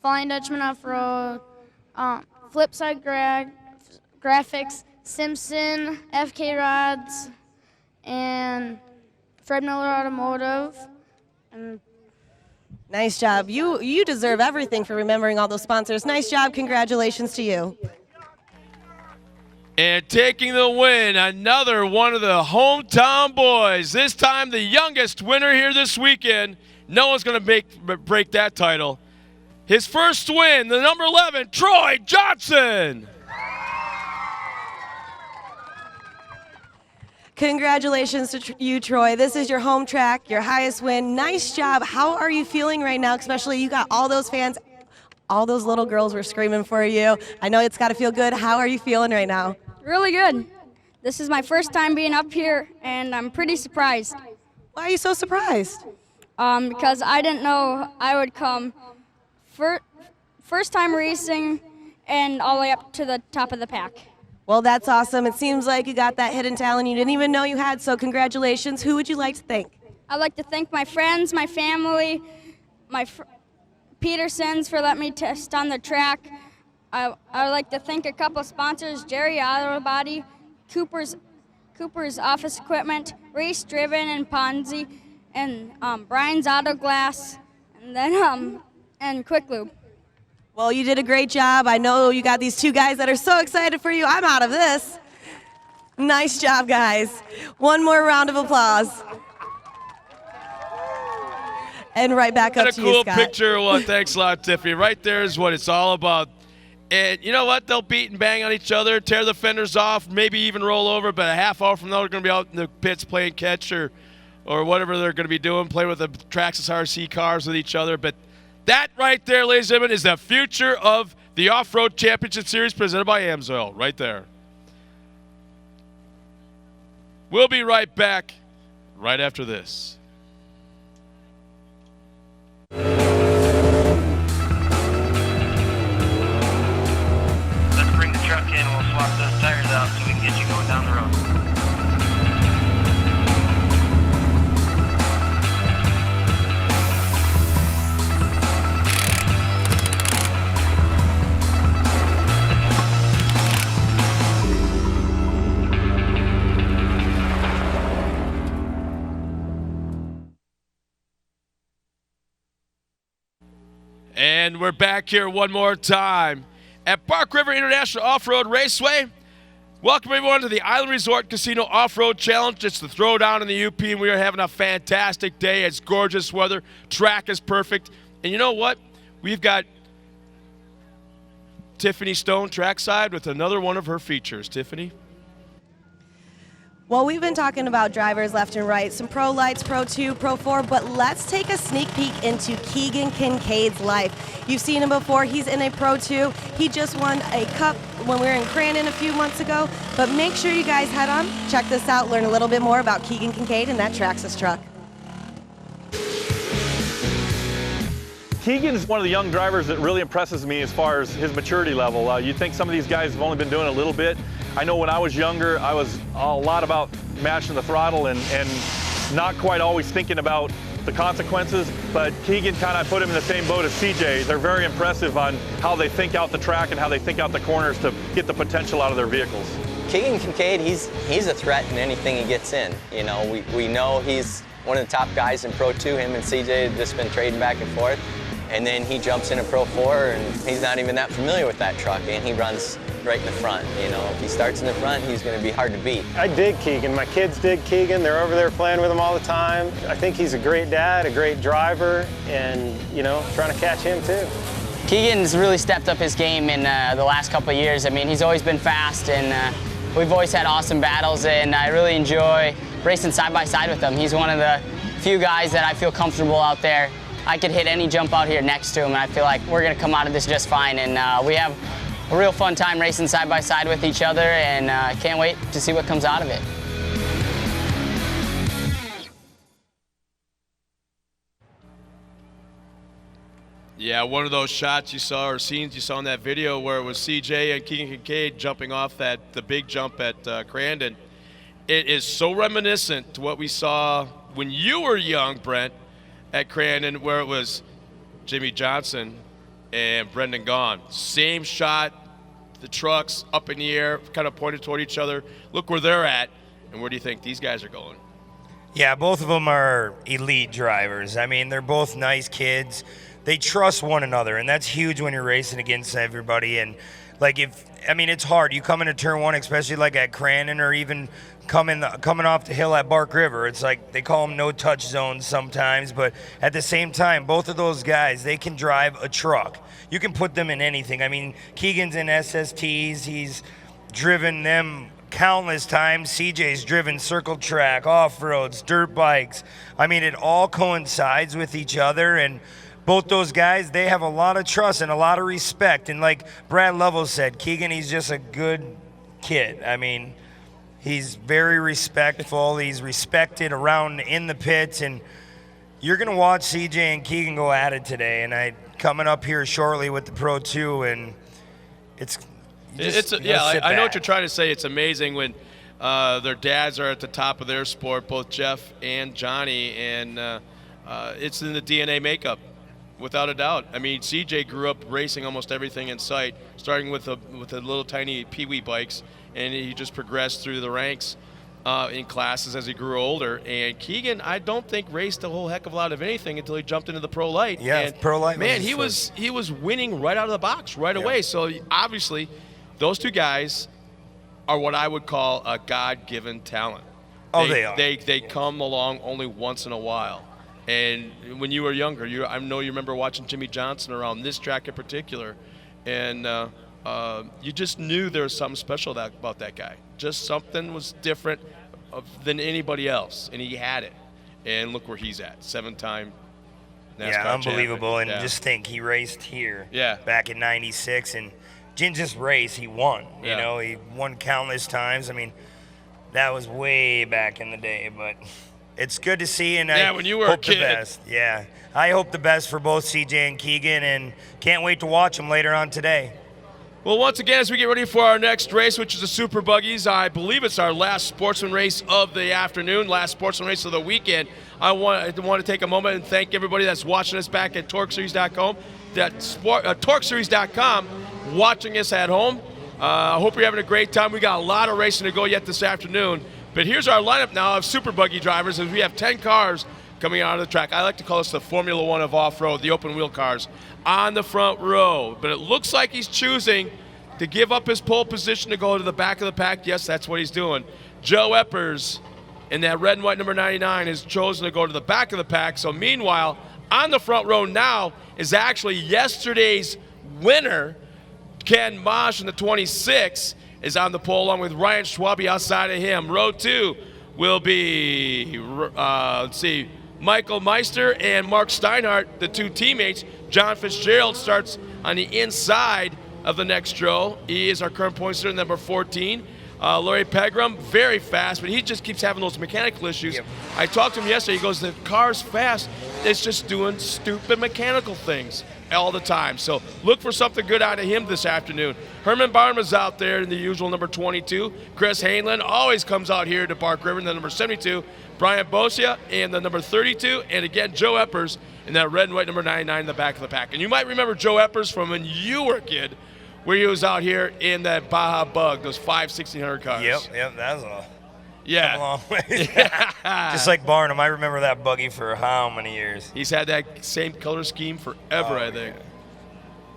Flying Dutchman Off-Road, Flipside Graphics, Simpson, FK Rods, and Fred Miller Automotive. And nice job. You deserve everything for remembering all those sponsors. Nice job. Congratulations to you. And taking the win, another one of the hometown boys. This time the youngest winner here this weekend. No one's going to break that title. His first win, the number 11, Troy Johnson. Congratulations to you, Troy. This is your home track, your highest win. Nice job. How are you feeling right now? Especially you got all those fans, all those little girls were screaming for you. I know it's got to feel good. How are you feeling right now? Really good. This is my first time being up here, and I'm pretty surprised. Why are you so surprised? Because I didn't know I would come first time racing and all the way up to the top of the pack. Well, that's awesome. It seems like you got that hidden talent you didn't even know you had, so congratulations. Who would you like to thank? I'd like to thank my friends, my family, Petersons for letting me test on the track. I would like to thank a couple of sponsors, Jerry Auto Body, Cooper's Office Equipment, Race Driven and Ponzi, and Brian's Auto Glass, and then and Quick Lube. Well, you did a great job. I know you got these 2 guys that are so excited for you. I'm out of this. Nice job, guys. One more round of applause. And right back up to you, Scott. What a cool picture. Well, thanks a lot, Tiffany. Right there is what it's all about. And you know what? They'll beat and bang on each other, tear the fenders off, maybe even roll over. But a half hour from now, they're going to be out in the pits playing catch or whatever they're going to be doing, playing with the Traxxas RC cars with each other. But that right there, ladies and gentlemen, is the future of the Off-Road Championship Series presented by AMSOIL right there. We'll be right back right after this. Let's bring the truck in and we'll swap those tires out so we can get you going down the road. And we're back here one more time at Park River International Off-Road Raceway. Welcome everyone to the Island Resort Casino Off-Road Challenge. It's the throwdown in the UP, and we are having a fantastic day. It's gorgeous weather. Track is perfect. And you know what? We've got Tiffany Stone trackside with another one of her features. Tiffany? Well, we've been talking about drivers left and right, some Pro Lights, Pro 2, Pro 4, but let's take a sneak peek into Keegan Kincaid's life. You've seen him before. He's in a Pro 2. He just won a cup when we were in Crandon a few months ago, but make sure you guys head on, check this out, learn a little bit more about Keegan Kincaid and that Traxxas truck. Keegan's one of the young drivers that really impresses me as far as his maturity level. You think some of these guys have only been doing it a little bit. I know when I was younger, I was a lot about mashing the throttle and not quite always thinking about the consequences, but Keegan kind of put him in the same boat as CJ. They're very impressive on how they think out the track and how they think out the corners to get the potential out of their vehicles. Keegan Kincaid, he's a threat in anything he gets in. You know, we know he's one of the top guys in Pro 2. Him and CJ have just been trading back and forth. And then he jumps into Pro 4 and he's not even that familiar with that truck and he runs right in the front. You know, if he starts in the front, he's going to be hard to beat. I dig Keegan. My kids dig Keegan. They're over there playing with him all the time. I think he's a great dad, a great driver, and, you know, trying to catch him too. Keegan's really stepped up his game in the last couple of years. I mean, he's always been fast and we've always had awesome battles and I really enjoy racing side by side with him. He's one of the few guys that I feel comfortable out there. I could hit any jump out here next to him, and I feel like we're going to come out of this just fine. And we have a real fun time racing side by side with each other, and can't wait to see what comes out of it. Yeah, one of those shots you saw or scenes you saw in that video where it was CJ and Keegan Kincaid jumping off the big jump at Crandon. It is so reminiscent to what we saw when you were young, Brent, at Crandon, where it was Jimmy Johnson and Brendan Gaughan. Same shot, the trucks up in the air, kind of pointed toward each other. Look where they're at, and where do you think these guys are going? Yeah, both of them are elite drivers. I mean, they're both nice kids. They trust one another, and that's huge when you're racing against everybody. And like it's hard. You come into turn one, especially like at Crandon or even coming off the hill at Bark River. It's like they call them no-touch zones sometimes, but at the same time, both of those guys, they can drive a truck. You can put them in anything. I mean, Keegan's in SSTs. He's driven them countless times. CJ's driven circle track, off-roads, dirt bikes. I mean, it all coincides with each other, and both those guys, they have a lot of trust and a lot of respect. And like Brad Lovell said, Keegan, he's just a good kid. I mean, he's very respectful. He's respected around in the pits, and you're going to watch CJ and Keegan go at it today. And coming up here shortly with the Pro 2, and I know what you're trying to say. It's amazing when their dads are at the top of their sport, both Jeff and Johnny, and it's in the DNA makeup, without a doubt. I mean, CJ grew up racing almost everything in sight, starting with the little tiny Pee-wee bikes, and he just progressed through the ranks in classes as he grew older. And Keegan, I don't think raced a whole heck of a lot of anything until he jumped into the Pro Light. Yeah, and Pro Light. Man, he was winning right out of the box right away. So obviously, those two guys are what I would call a God-given talent. Oh, they are. They come along only once in a while. And when you were younger, I know you remember watching Jimmy Johnson around this track in particular, and you just knew there was something special about that guy. Just something was different than anybody else, and he had it. And look where he's at, 7-time NASCAR unbelievable. champion. And just think, he raced here Yeah. back in '96, and didn't just race, he won. You Yeah. know, he won countless times. I mean, that was way back in the day, but it's good to see, and I when you were hope a kid. the best. Yeah, I hope the best for both CJ and Keegan, and can't wait to watch them later on today. Well, once again, as we get ready for our next race, which is the Super Buggies, I believe it's our last Sportsman race of the afternoon, last Sportsman race of the weekend. I want to take a moment and thank everybody that's watching us back at TORCseries.com, TORCseries.com, watching us at home. I hope you're having a great time. We got a lot of racing to go yet this afternoon. But here's our lineup now of Super Buggy drivers, as we have 10 cars coming out of the track. I like to call this the Formula One of off-road, the open-wheel cars, on the front row. But it looks like he's choosing to give up his pole position to go to the back of the pack. Yes, that's what he's doing. Joe Eppers in that red and white number 99 has chosen to go to the back of the pack. So meanwhile, on the front row now is actually yesterday's winner, Ken Mosh in the 26, is on the pole along with Ryan Schwabe outside of him. Row 2 will be, Michael Meister and Mark Steinhardt, the two teammates. John Fitzgerald starts on the inside of the next row. He is our current point leader, number 14. Larry Pegram, very fast, but he just keeps having those mechanical issues. Yep. I talked to him yesterday. He goes, the car's fast. It's just doing stupid mechanical things all the time. So look for something good out of him this afternoon. Herman Barma's out there in the usual number 22. Chris Hainland always comes out here to Park River in the number 72. Brian Bosia in the number 32. And again, Joe Eppers in that red and white number 99 in the back of the pack. And you might remember Joe Eppers from when you were a kid, where he was out here in that Baja Bug, those 1600 cars. Yep, that was a Yeah. long way. Just like Barnum, I remember that buggy for how many years? He's had that same color scheme forever, I think.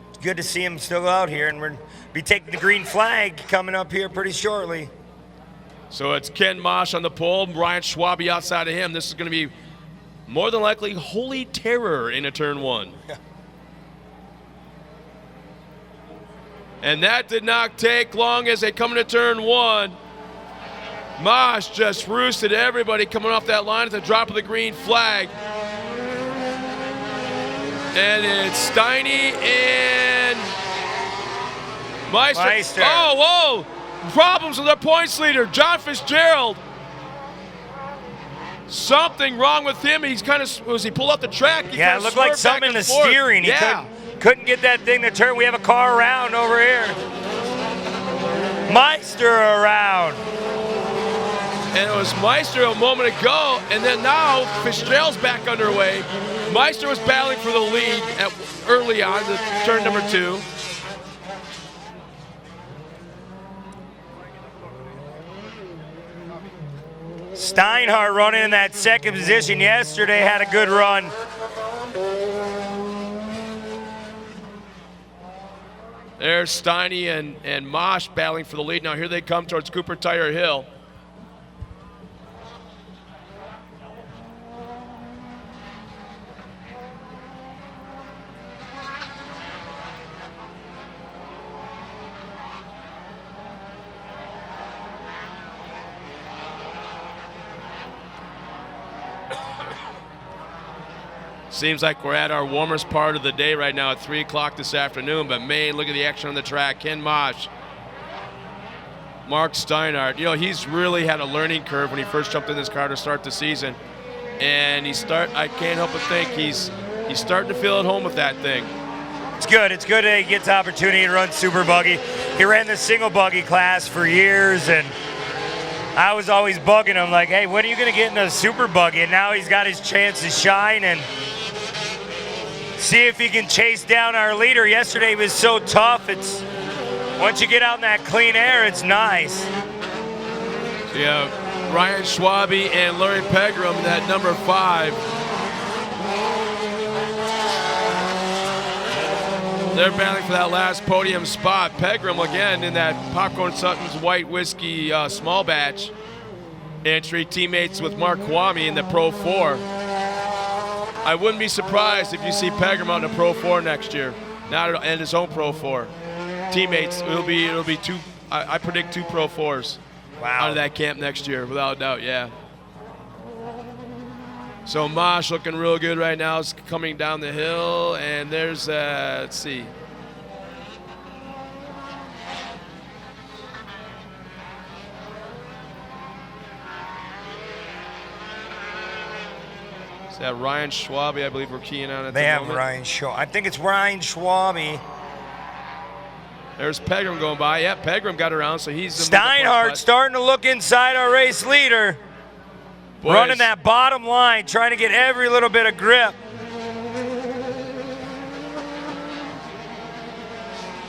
It's good to see him still out here, and we'll be taking the green flag coming up here pretty shortly. So it's Ken Mosh on the pole, Ryan Schwabe outside of him. This is going to be more than likely Holy Terror into turn 1. And that did not take long as they come into turn 1. Mosh just roosted everybody coming off that line at the drop of the green flag. And it's Steiny and Meister. Oh, whoa! Problems with their points leader, John Fitzgerald. Something wrong with him. He's kind of, as he pulled out the track, he it looked like something in the steering. He couldn't get that thing to turn. We have a car around over here. Meister around. And it was Meister a moment ago, and then now Fitzgerald's back underway. Meister was battling for the lead early on, the turn number 2. Steinhardt running in that second position yesterday, had a good run. There's Steiny and Mosh battling for the lead. Now here they come towards Cooper Tire Hill. Seems like we're at our warmest part of the day right now at 3 o'clock this afternoon, but man, look at the action on the track. Ken Mosh, Mark Steinhardt. You know, he's really had a learning curve when he first jumped in this car to start the season. And I can't help but think he's starting to feel at home with that thing. It's good. It's good that he gets the opportunity to run Super Buggy. He ran the single buggy class for years, and I was always bugging him like, hey, when are you going to get into a Super Buggy? And now he's got his chance to shine and see if he can chase down our leader. Yesterday was so tough. It's once you get out in that clean air, it's nice. Yeah, Ryan Schwabe and Larry Pegram, that number 5. They're battling for that last podium spot. Pegram again in that Popcorn Sutton's White Whiskey small batch entry, teammates with Mark Kwame in the Pro 4. I wouldn't be surprised if you see Pegram out in a Pro 4 next year, not in his own Pro 4. teammates. It'll be two. I predict 2 Pro 4s out of that camp next year, without a doubt. Yeah. So Mosh looking real good right now. Is coming down the hill, and there's let's see. Is that Ryan Schwabe, I believe we're keying on at They the have moment. Ryan Schwabe. I think it's Ryan Schwabe. There's Pegram going by. Yep, Pegram got around, so he's Steinhardt starting to look inside our race leader. Boys. Running that bottom line, trying to get every little bit of grip.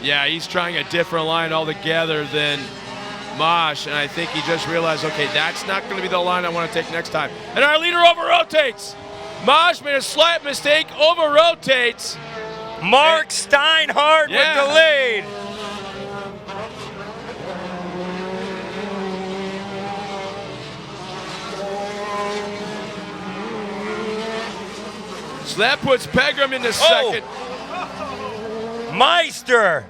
Yeah, he's trying a different line altogether than Mosh, and I think he just realized, okay, that's not going to be the line I want to take next time. And our leader over-rotates. Mosh made a slight mistake, over-rotates. Mark Steinhardt with the lead. So that puts Pegram into second. Meister.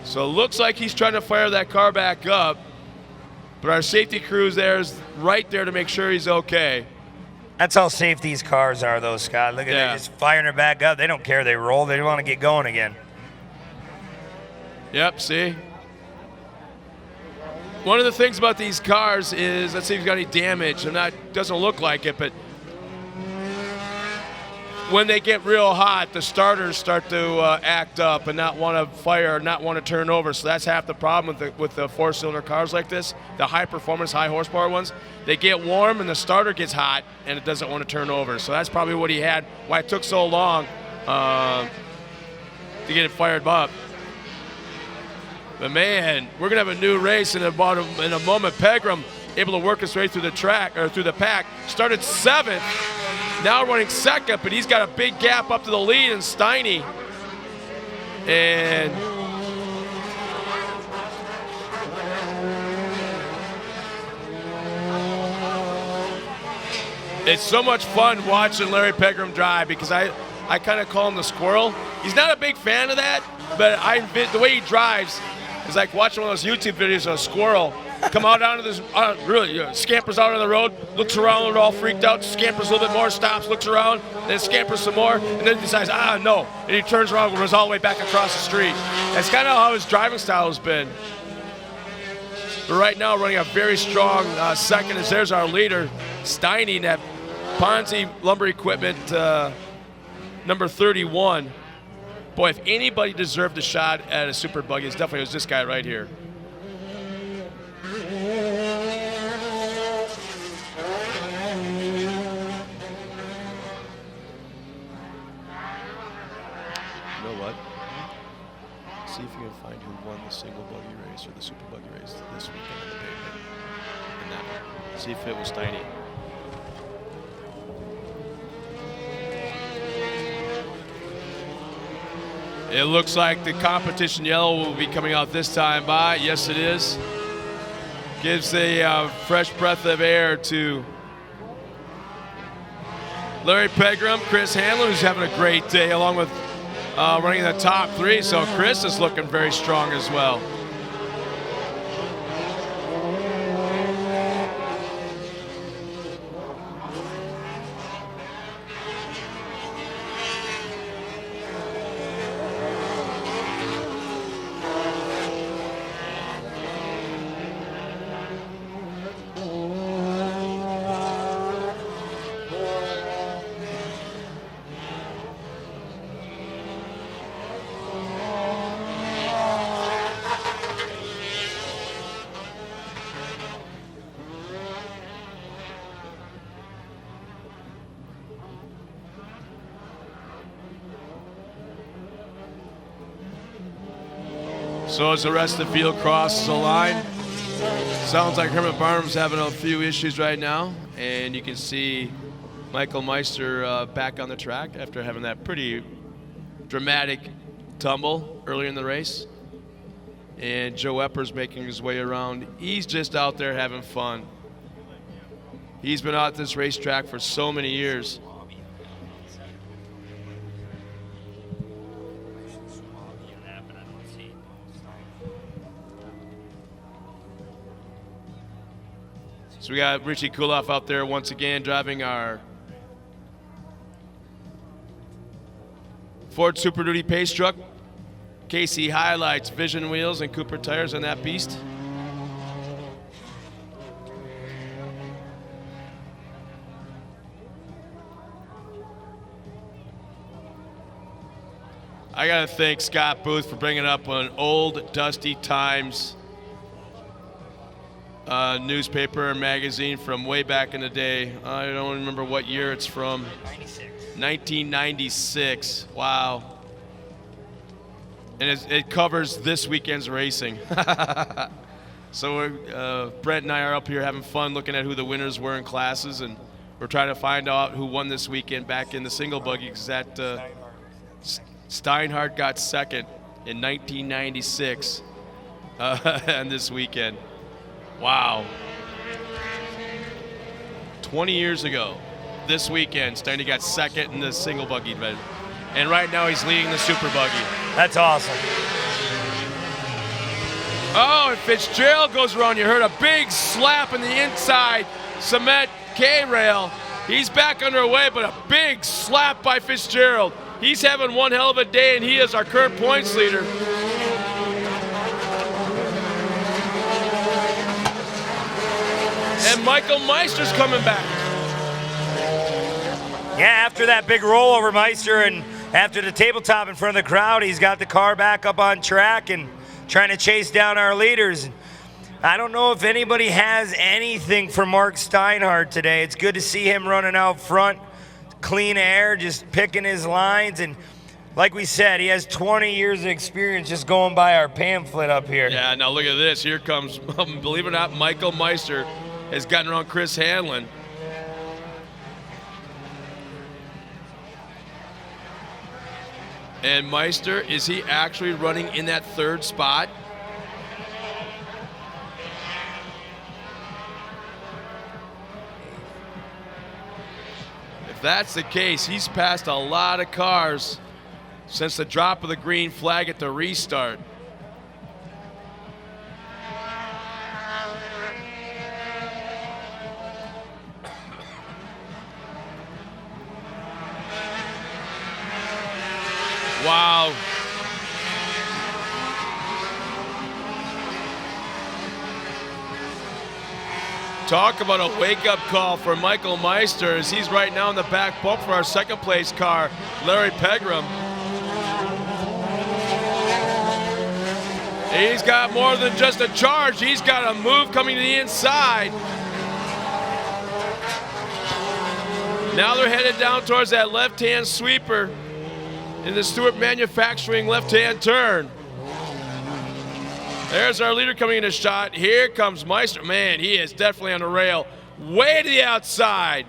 So it looks like he's trying to fire that car back up, but our safety crew is right there to make sure he's okay. That's how safe these cars are, though, Scott. Look at them just firing it back up. They don't care. They roll. They want to get going again. Yep, see? One of the things about these cars is, let's see if he's got any damage. Doesn't look like it, but when they get real hot, the starters start to act up and not want to fire, not want to turn over. So that's half the problem with the 4-cylinder cars like this, the high-performance, high-horsepower ones. They get warm and the starter gets hot and it doesn't want to turn over. So that's probably what he had, why it took so long to get it fired up. But man, we're gonna have a new race in a moment. Pegram able to work his way through the track or through the pack. Started 7th, now running second, but he's got a big gap up to the lead in Steiny. And it's so much fun watching Larry Pegram drive because I kind of call him the squirrel. He's not a big fan of that, but the way he drives is like watching one of those YouTube videos of a squirrel come out onto this, scampers out on the road, looks around, all freaked out, scampers a little bit more, stops, looks around, then scampers some more, and then decides, no. And he turns around and runs all the way back across the street. That's kind of how his driving style has been. But right now, running a very strong second as there's our leader, Steiny, that Ponzi Lumber Equipment number 31. Boy, if anybody deserved a shot at a super buggy, it definitely was this guy right here. You know what? See if you can find who won the single buggy race or the super buggy race this weekend in the pavement. And that one. See if it was Steiny. It looks like the competition yellow will be coming out this time by. Yes, it is. Gives a fresh breath of air to Larry Pegram, Chris Hanlon, who's having a great day, along with running in the top 3. So Chris is looking very strong as well. So as the rest of the field crosses the line, sounds like Herman Barnum's having a few issues right now, and you can see Michael Meister back on the track after having that pretty dramatic tumble earlier in the race. And Joe Epper's making his way around. He's just out there having fun. He's been out this racetrack for so many years. So we got Richie Kuloff out there once again driving our Ford Super Duty Pace truck. KC highlights, Vision wheels, and Cooper tires on that beast. I gotta thank Scott Booth for bringing up an old Dusty Times newspaper and magazine from way back in the day. I don't remember what year it's from. 1996. Wow. And it covers this weekend's racing. So Brent and I are up here having fun looking at who the winners were in classes, and we're trying to find out who won this weekend back in the single buggy, because that Steinhardt got second in 1996 on this weekend. Wow. 20 years ago, this weekend, Steiny got second in the single buggy event. And right now he's leading the super buggy. That's awesome. Oh, and Fitzgerald goes around. You heard a big slap in the inside cement K-rail. He's back underway, but a big slap by Fitzgerald. He's having one hell of a day, and he is our current points leader. And Michael Meister's coming back. Yeah, after that big rollover, Meister, and after the tabletop in front of the crowd, he's got the car back up on track and trying to chase down our leaders. I don't know if anybody has anything for Mark Steinhardt today. It's good to see him running out front, clean air, just picking his lines. And like we said, he has 20 years of experience just going by our pamphlet up here. Yeah, now look at this. Here comes, believe it or not, Michael Meister has gotten around Chris Hanlon. And Meister, is he actually running in that third spot? If that's the case, he's passed a lot of cars since the drop of the green flag at the restart. Wow. Talk about a wake-up call for Michael Meister, as he's right now in the back bump for our second place car, Larry Pegram. He's got more than just a charge. He's got a move coming to the inside. Now they're headed down towards that left-hand sweeper in the Stewart Manufacturing left-hand turn. There's our leader coming in a shot. Here comes Meister. Man, he is definitely on the rail. Way to the outside.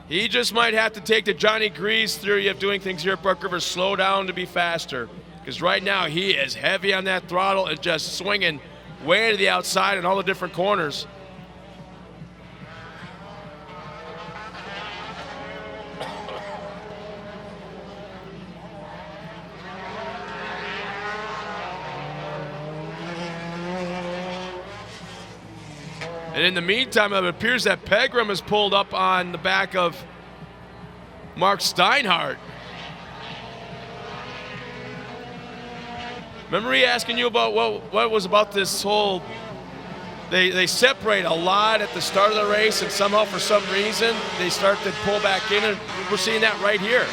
He just might have to take the Johnny Grease theory of doing things here at Park River, slow down to be faster. Because right now he is heavy on that throttle and just swinging way to the outside in all the different corners. And in the meantime, it appears that Pegram has pulled up on the back of Mark Steinhardt. Remember me asking you about what was about this whole, they separate a lot at the start of the race, and somehow for some reason they start to pull back in, and we're seeing that right here.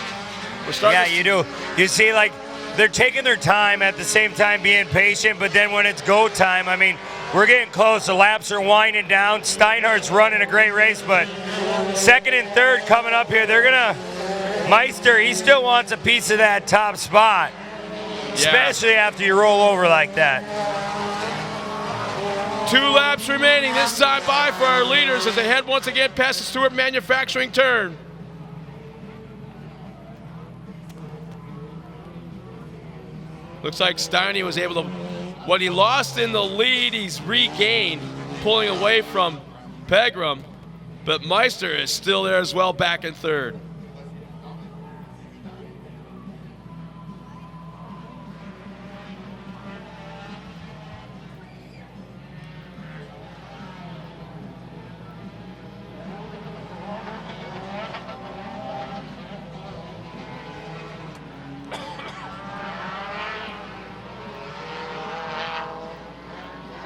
Yeah, you do. You see, like, they're taking their time, at the same time being patient, but then when it's go time, I mean, we're getting close. The laps are winding down. Steinhardt's running a great race, but second and third coming up here, they're gonna, Meister, he still wants a piece of that top spot, especially after you roll over like that. 2 laps remaining this time by for our leaders as they head once again past the Stewart Manufacturing turn. Looks like Steiny was able to, what he lost in the lead, he's regained, pulling away from Pegram. But Meister is still there as well, back in third.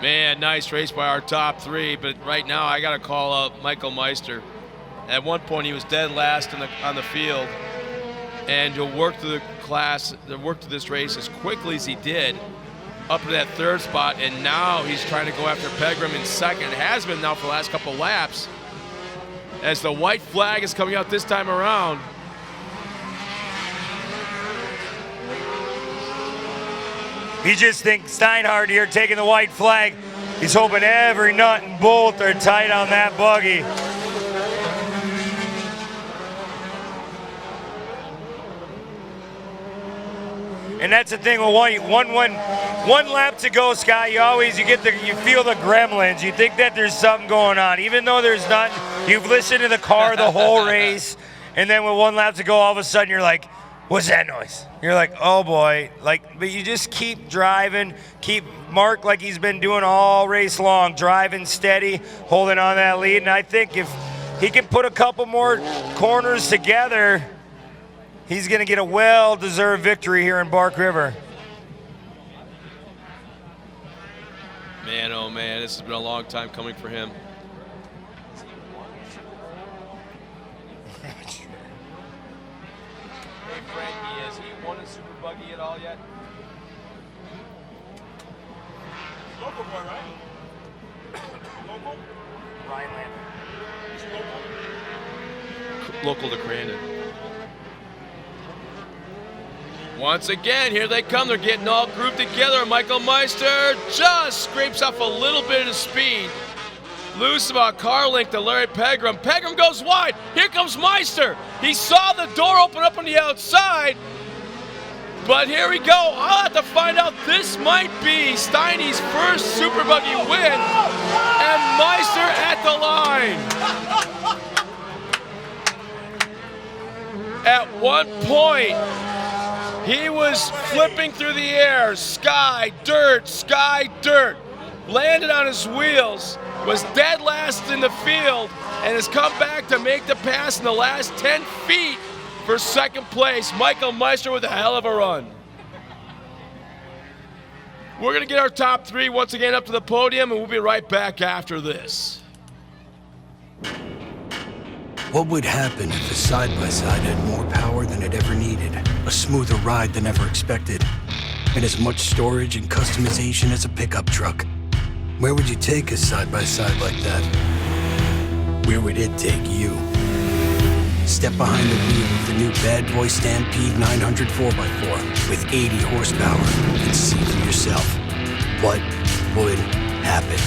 Man, nice race by our top three, but right now I got to call out Michael Meister. At one point he was dead last on the field, and to work through this race as quickly as he did, up to that third spot, and now he's trying to go after Pegram in second. Has been now for the last couple laps. As the white flag is coming out this time around. He just thinks Steinhardt here taking the white flag. He's hoping every nut and bolt are tight on that buggy. And that's the thing with one lap to go, Scott. You feel the gremlins. You think that there's something going on, even though there's not. You've listened to the car the whole race, and then with 1 lap to go, all of a sudden you're like, "What's that noise?" You're like, "Oh boy!" But you just keep driving, keep Mark like he's been doing all race long, driving steady, holding on that lead. And I think if he can put a couple more corners together, he's going to get a well-deserved victory here in Bark River. Man, oh man, this has been a long time coming for him. Hey Frankie, has he won a Super Buggy at all yet? Local boy, right? Local? Ryan Lander. Is he local? Local to Crandon. Once again, here they come. They're getting all grouped together. Michael Meister just scrapes off a little bit of speed. Loose about car length to Larry Pegram. Pegram goes wide. Here comes Meister. He saw the door open up on the outside. But here we go. I'll have to find out. This might be Steiny's first Super Buggy win. And Meister at the line. At one point, he was flipping through the air, sky, dirt, landed on his wheels, was dead last in the field, and has come back to make the pass in the last 10 feet for second place. Michael Meister with a hell of a run. We're going to get our top three once again up to the podium, and we'll be right back after this. What would happen if a side-by-side had more power than it ever needed, a smoother ride than ever expected, and as much storage and customization as a pickup truck? Where would you take a side-by-side like that? Where would it take you? Step behind the wheel of the new Bad Boy Stampede 900 4x4 with 80 horsepower and see for yourself what would happen.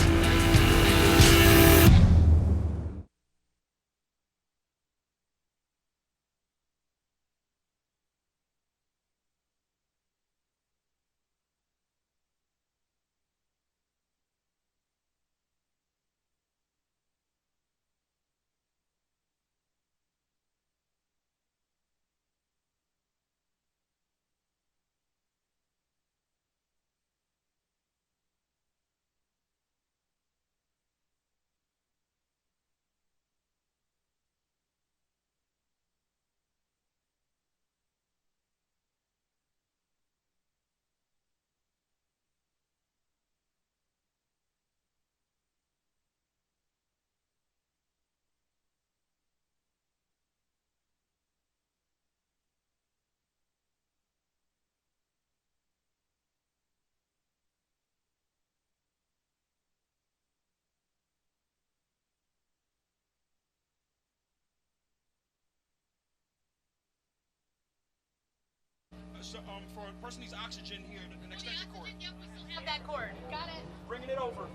So, for a person needs oxygen here, an extension cord. Yep, we still have that cord. Got it. Bringing it over.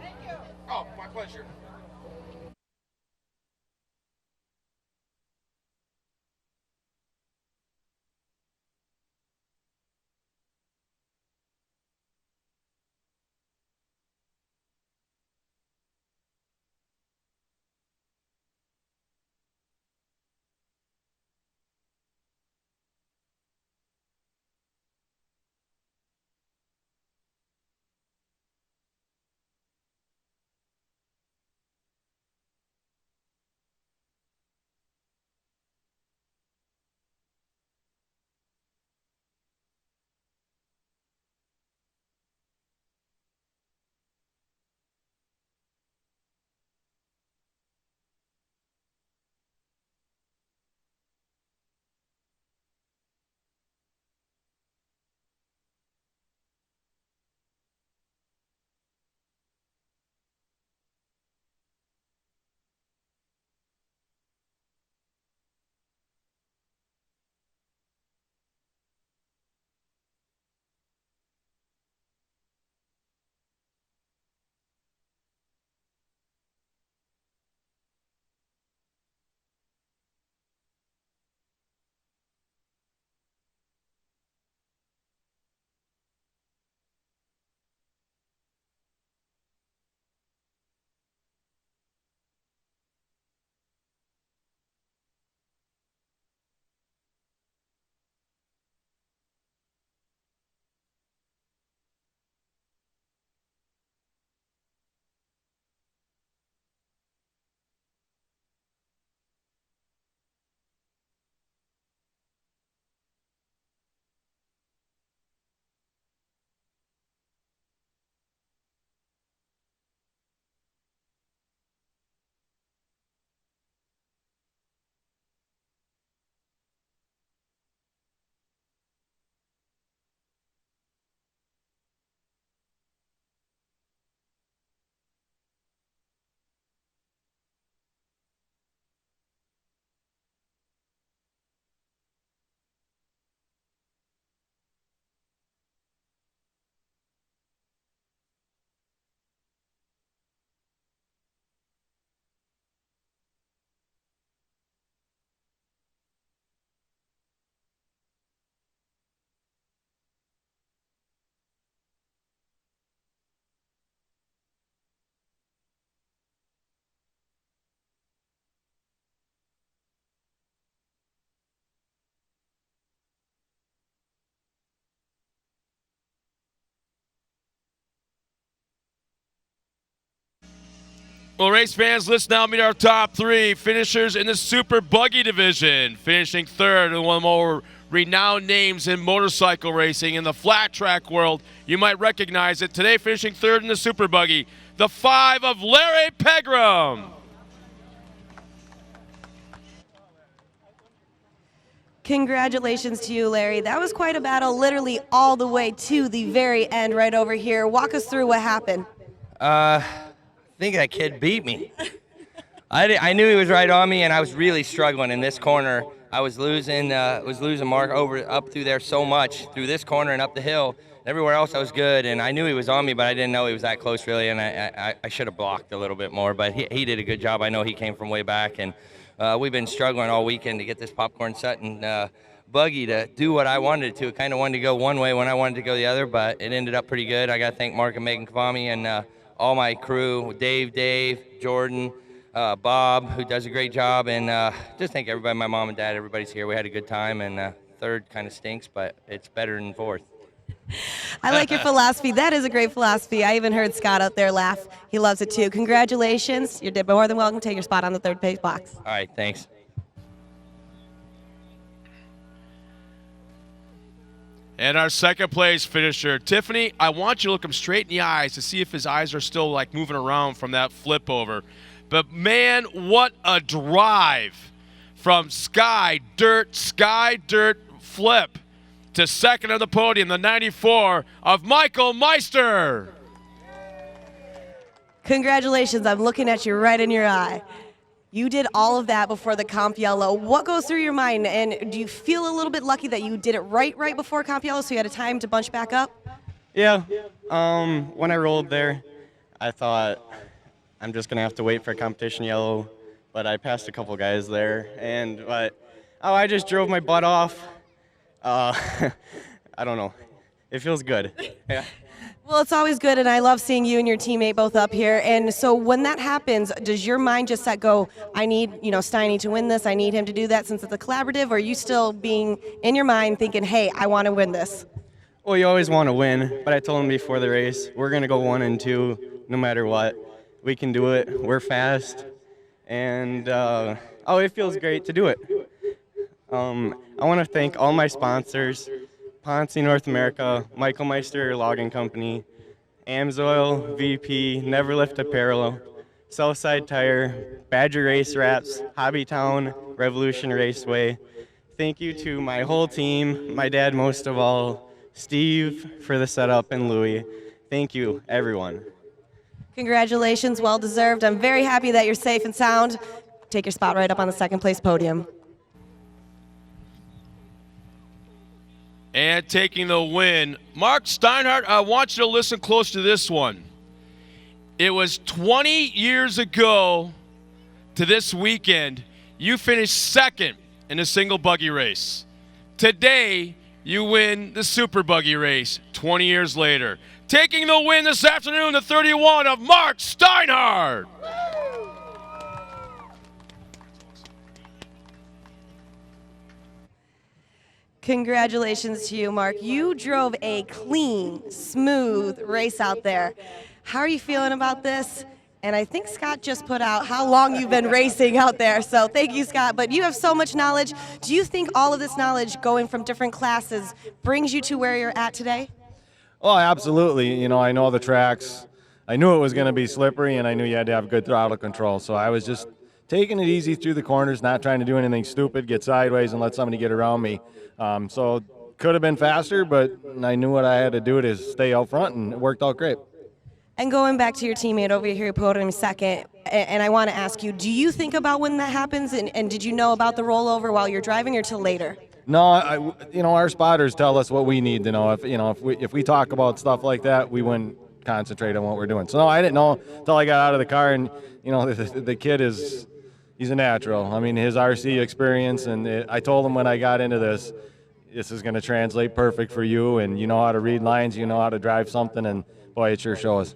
Thank you. Oh, my pleasure. Well, race fans, let's now meet our top 3 finishers in the Super Buggy division. Finishing third, and one of the more renowned names in motorcycle racing in the flat track world. You might recognize it. Today, finishing third in the Super Buggy, the 5 of Larry Pegram. Congratulations to you, Larry. That was quite a battle, literally all the way to the very end right over here. Walk us through what happened. I think that kid beat me. I knew he was right on me, and I was really struggling in this corner. I was losing Mark up through there so much, through this corner and up the hill. Everywhere else I was good, and I knew he was on me, but I didn't know he was that close really, and I should have blocked a little bit more, but he did a good job. I know he came from way back, and we've been struggling all weekend to get this popcorn set and buggy to do what I wanted to. Kind of wanted to go one way when I wanted to go the other, but it ended up pretty good. I got to thank Mark and Megan Kavami and all my crew, Dave, Jordan, Bob, who does a great job, and just thank everybody, my mom and dad, everybody's here. We had a good time, and third kind of stinks, but it's better than fourth. I like your philosophy. That is a great philosophy. I even heard Scott out there laugh. He loves it too. Congratulations. You're more than welcome to take your spot on the third place box. All right, thanks. And our second place finisher, Tiffany, I want you to look him straight in the eyes to see if his eyes are still like moving around from that flip over. But man, what a drive from sky dirt flip to second on the podium, the 94 of Michael Meister. Congratulations. I'm looking at you right in your eye. You did all of that before the Comp Yellow. What goes through your mind, and do you feel a little bit lucky that you did it right before Comp Yellow so you had a time to bunch back up? Yeah. When I rolled there, I thought I'm just going to have to wait for Competition Yellow, but I passed a couple guys there, I just drove my butt off. I don't know. It feels good. Yeah. Well, it's always good, and I love seeing you and your teammate both up here. And so when that happens, does your mind just go, I need, Steiny to win this, I need him to do that since it's a collaborative, or are you still being in your mind thinking, hey, I want to win this? Well, you always want to win, but I told him before the race, we're going to go 1 and 2 no matter what. We can do it. We're fast. And, it feels great to do it. I want to thank all my sponsors, Ponce North America, Michael Meister Logging Company, Amsoil, VP, Neverlift Apparel, Southside Tire, Badger Race Wraps, Hobbytown, Revolution Raceway. Thank you to my whole team, my dad most of all, Steve for the setup, and Louie. Thank you, everyone. Congratulations, well deserved. I'm very happy that you're safe and sound. Take your spot right up on the second place podium. And taking the win, Mark Steinhardt, I want you to listen close to this one. It was 20 years ago to this weekend, you finished second in a single buggy race. Today, you win the super buggy race 20 years later. Taking the win this afternoon, the 31 of Mark Steinhardt. Congratulations to you, Mark. You drove a clean, smooth race out there. How are you feeling about this? And I think Scott just put out how long you've been racing out there. So thank you, Scott. But you have so much knowledge. Do you think all of this knowledge going from different classes brings you to where you're at today? Oh, absolutely. I know the tracks. I knew it was going to be slippery, and I knew you had to have good throttle control. So I was just taking it easy through the corners, not trying to do anything stupid, get sideways and let somebody get around me. So could have been faster, but I knew what I had to do to stay out front, and it worked out great. And going back to your teammate over here who put him second, and I want to ask you, do you think about when that happens, and did you know about the rollover while you're driving or till later? No, our spotters tell us what we need to know. If we talk about stuff like that, we wouldn't concentrate on what we're doing. So no, I didn't know until I got out of the car, and the kid he's a natural. I mean, his RC experience, and I told him when I got into this is going to translate perfect for you, and you know how to read lines, you know how to drive something, and boy, it sure shows.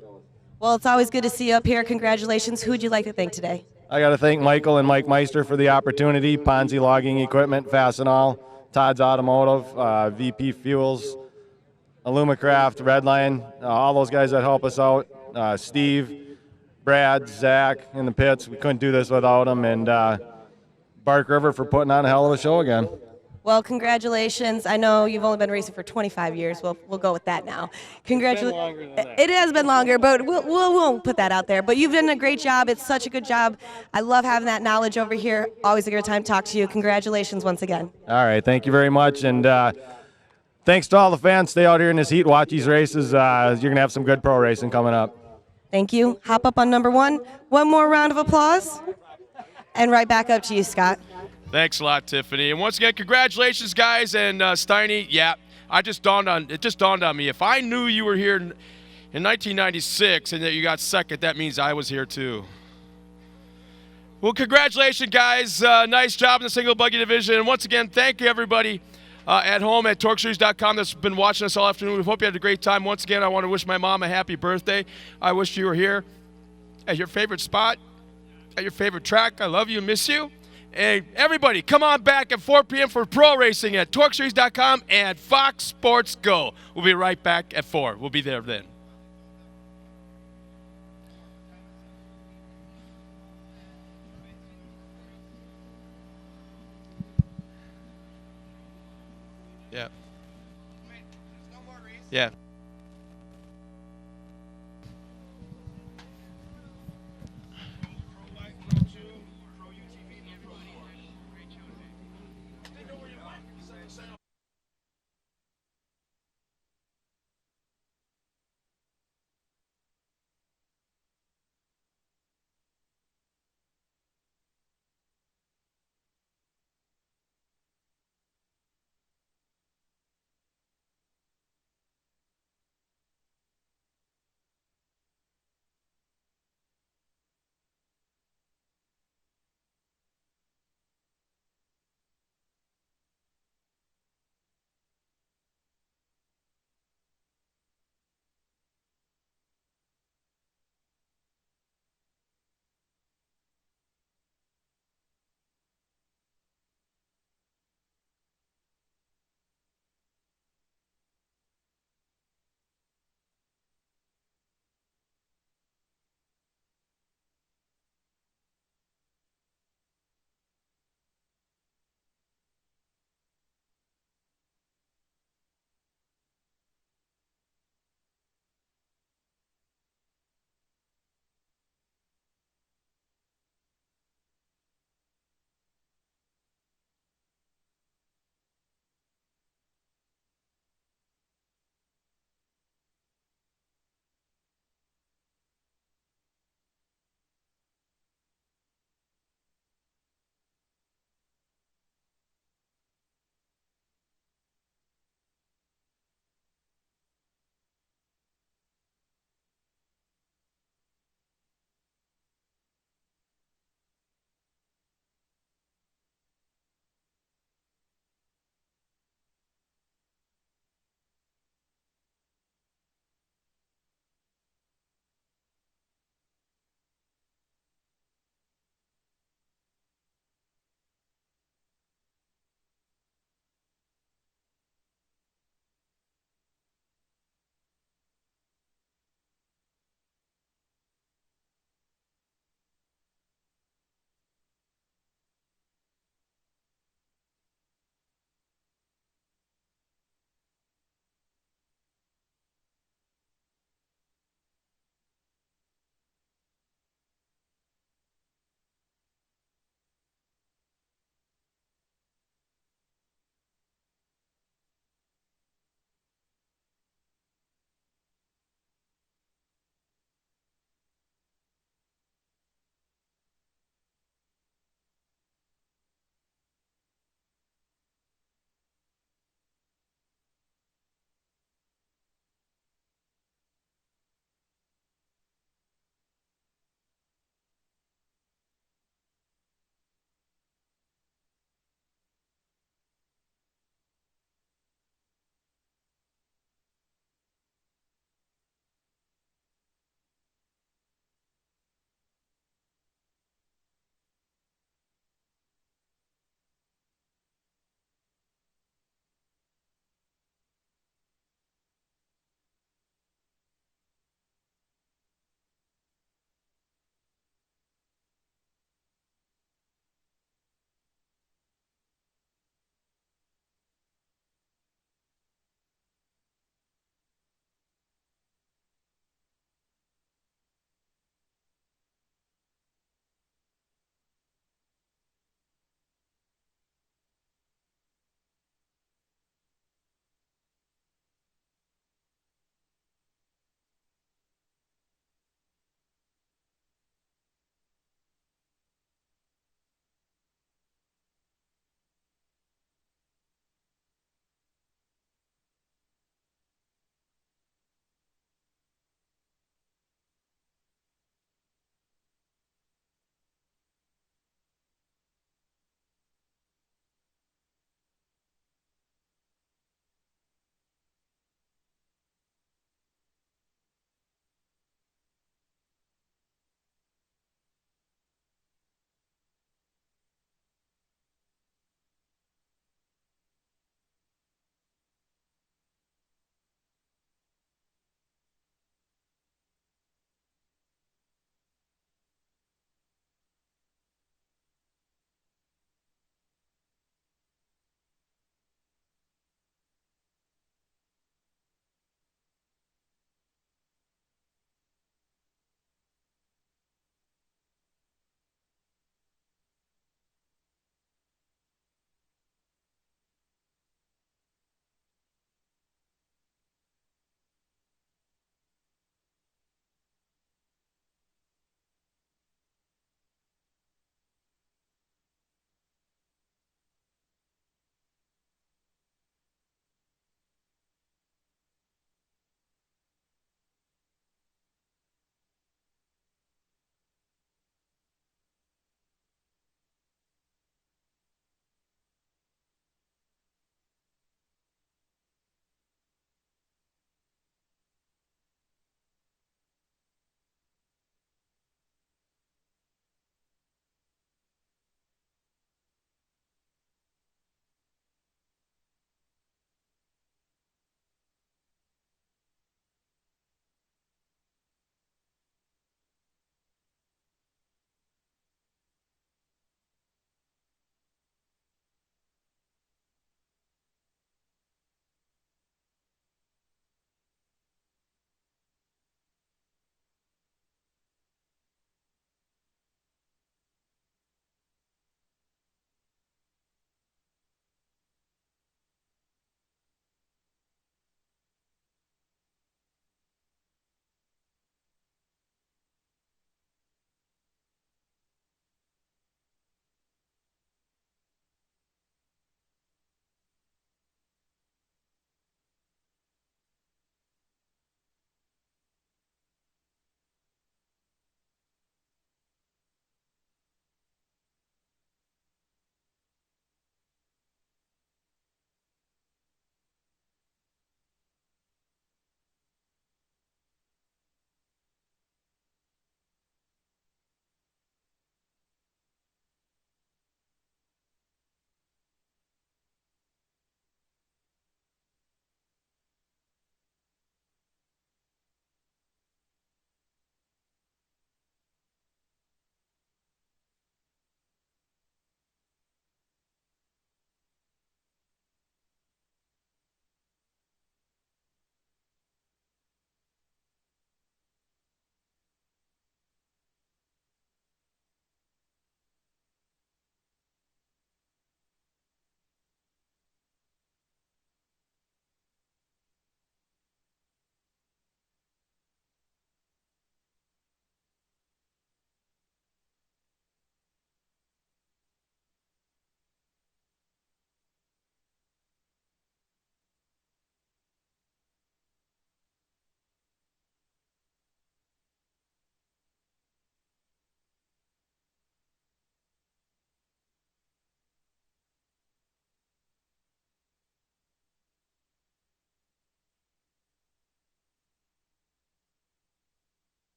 Well, it's always good to see you up here. Congratulations. Who would you like to thank today? I got to thank Michael and Mike Meister for the opportunity, Ponce Logging Equipment, Fastenal, Todd's Automotive, VP Fuels, Illumicraft, Redline, all those guys that help us out, Steve, Brad, Zach in the pits. We couldn't do this without them. And Bark River for putting on a hell of a show again. Well, congratulations. I know you've only been racing for 25 years. We'll go with that now. Congratulations. It has been longer, but we'll put that out there. But you've done a great job. It's such a good job. I love having that knowledge over here. Always a good time to talk to you. Congratulations once again. All right. Thank you very much. And thanks to all the fans. Stay out here in this heat. Watch these races. You're going to have some good pro racing coming up. Thank you. Hop up on number 1. One more round of applause. And right back up to you, Scott. Thanks a lot, Tiffany. And once again, congratulations, guys. And Steiny, yeah, it just dawned on me. If I knew you were here in 1996 and that you got second, that means I was here too. Well, congratulations, guys. Nice job in the single buggy division. And once again, thank you, everybody at home at TORCseries.com that's been watching us all afternoon. We hope you had a great time. Once again, I want to wish my mom a happy birthday. I wish you were here at your favorite spot, at your favorite track. I love you and miss you. And everybody, come on back at 4 p.m. for pro racing at TORCseries.com and Fox Sports Go. We'll be right back at 4. We'll be there then. Yeah. Yeah.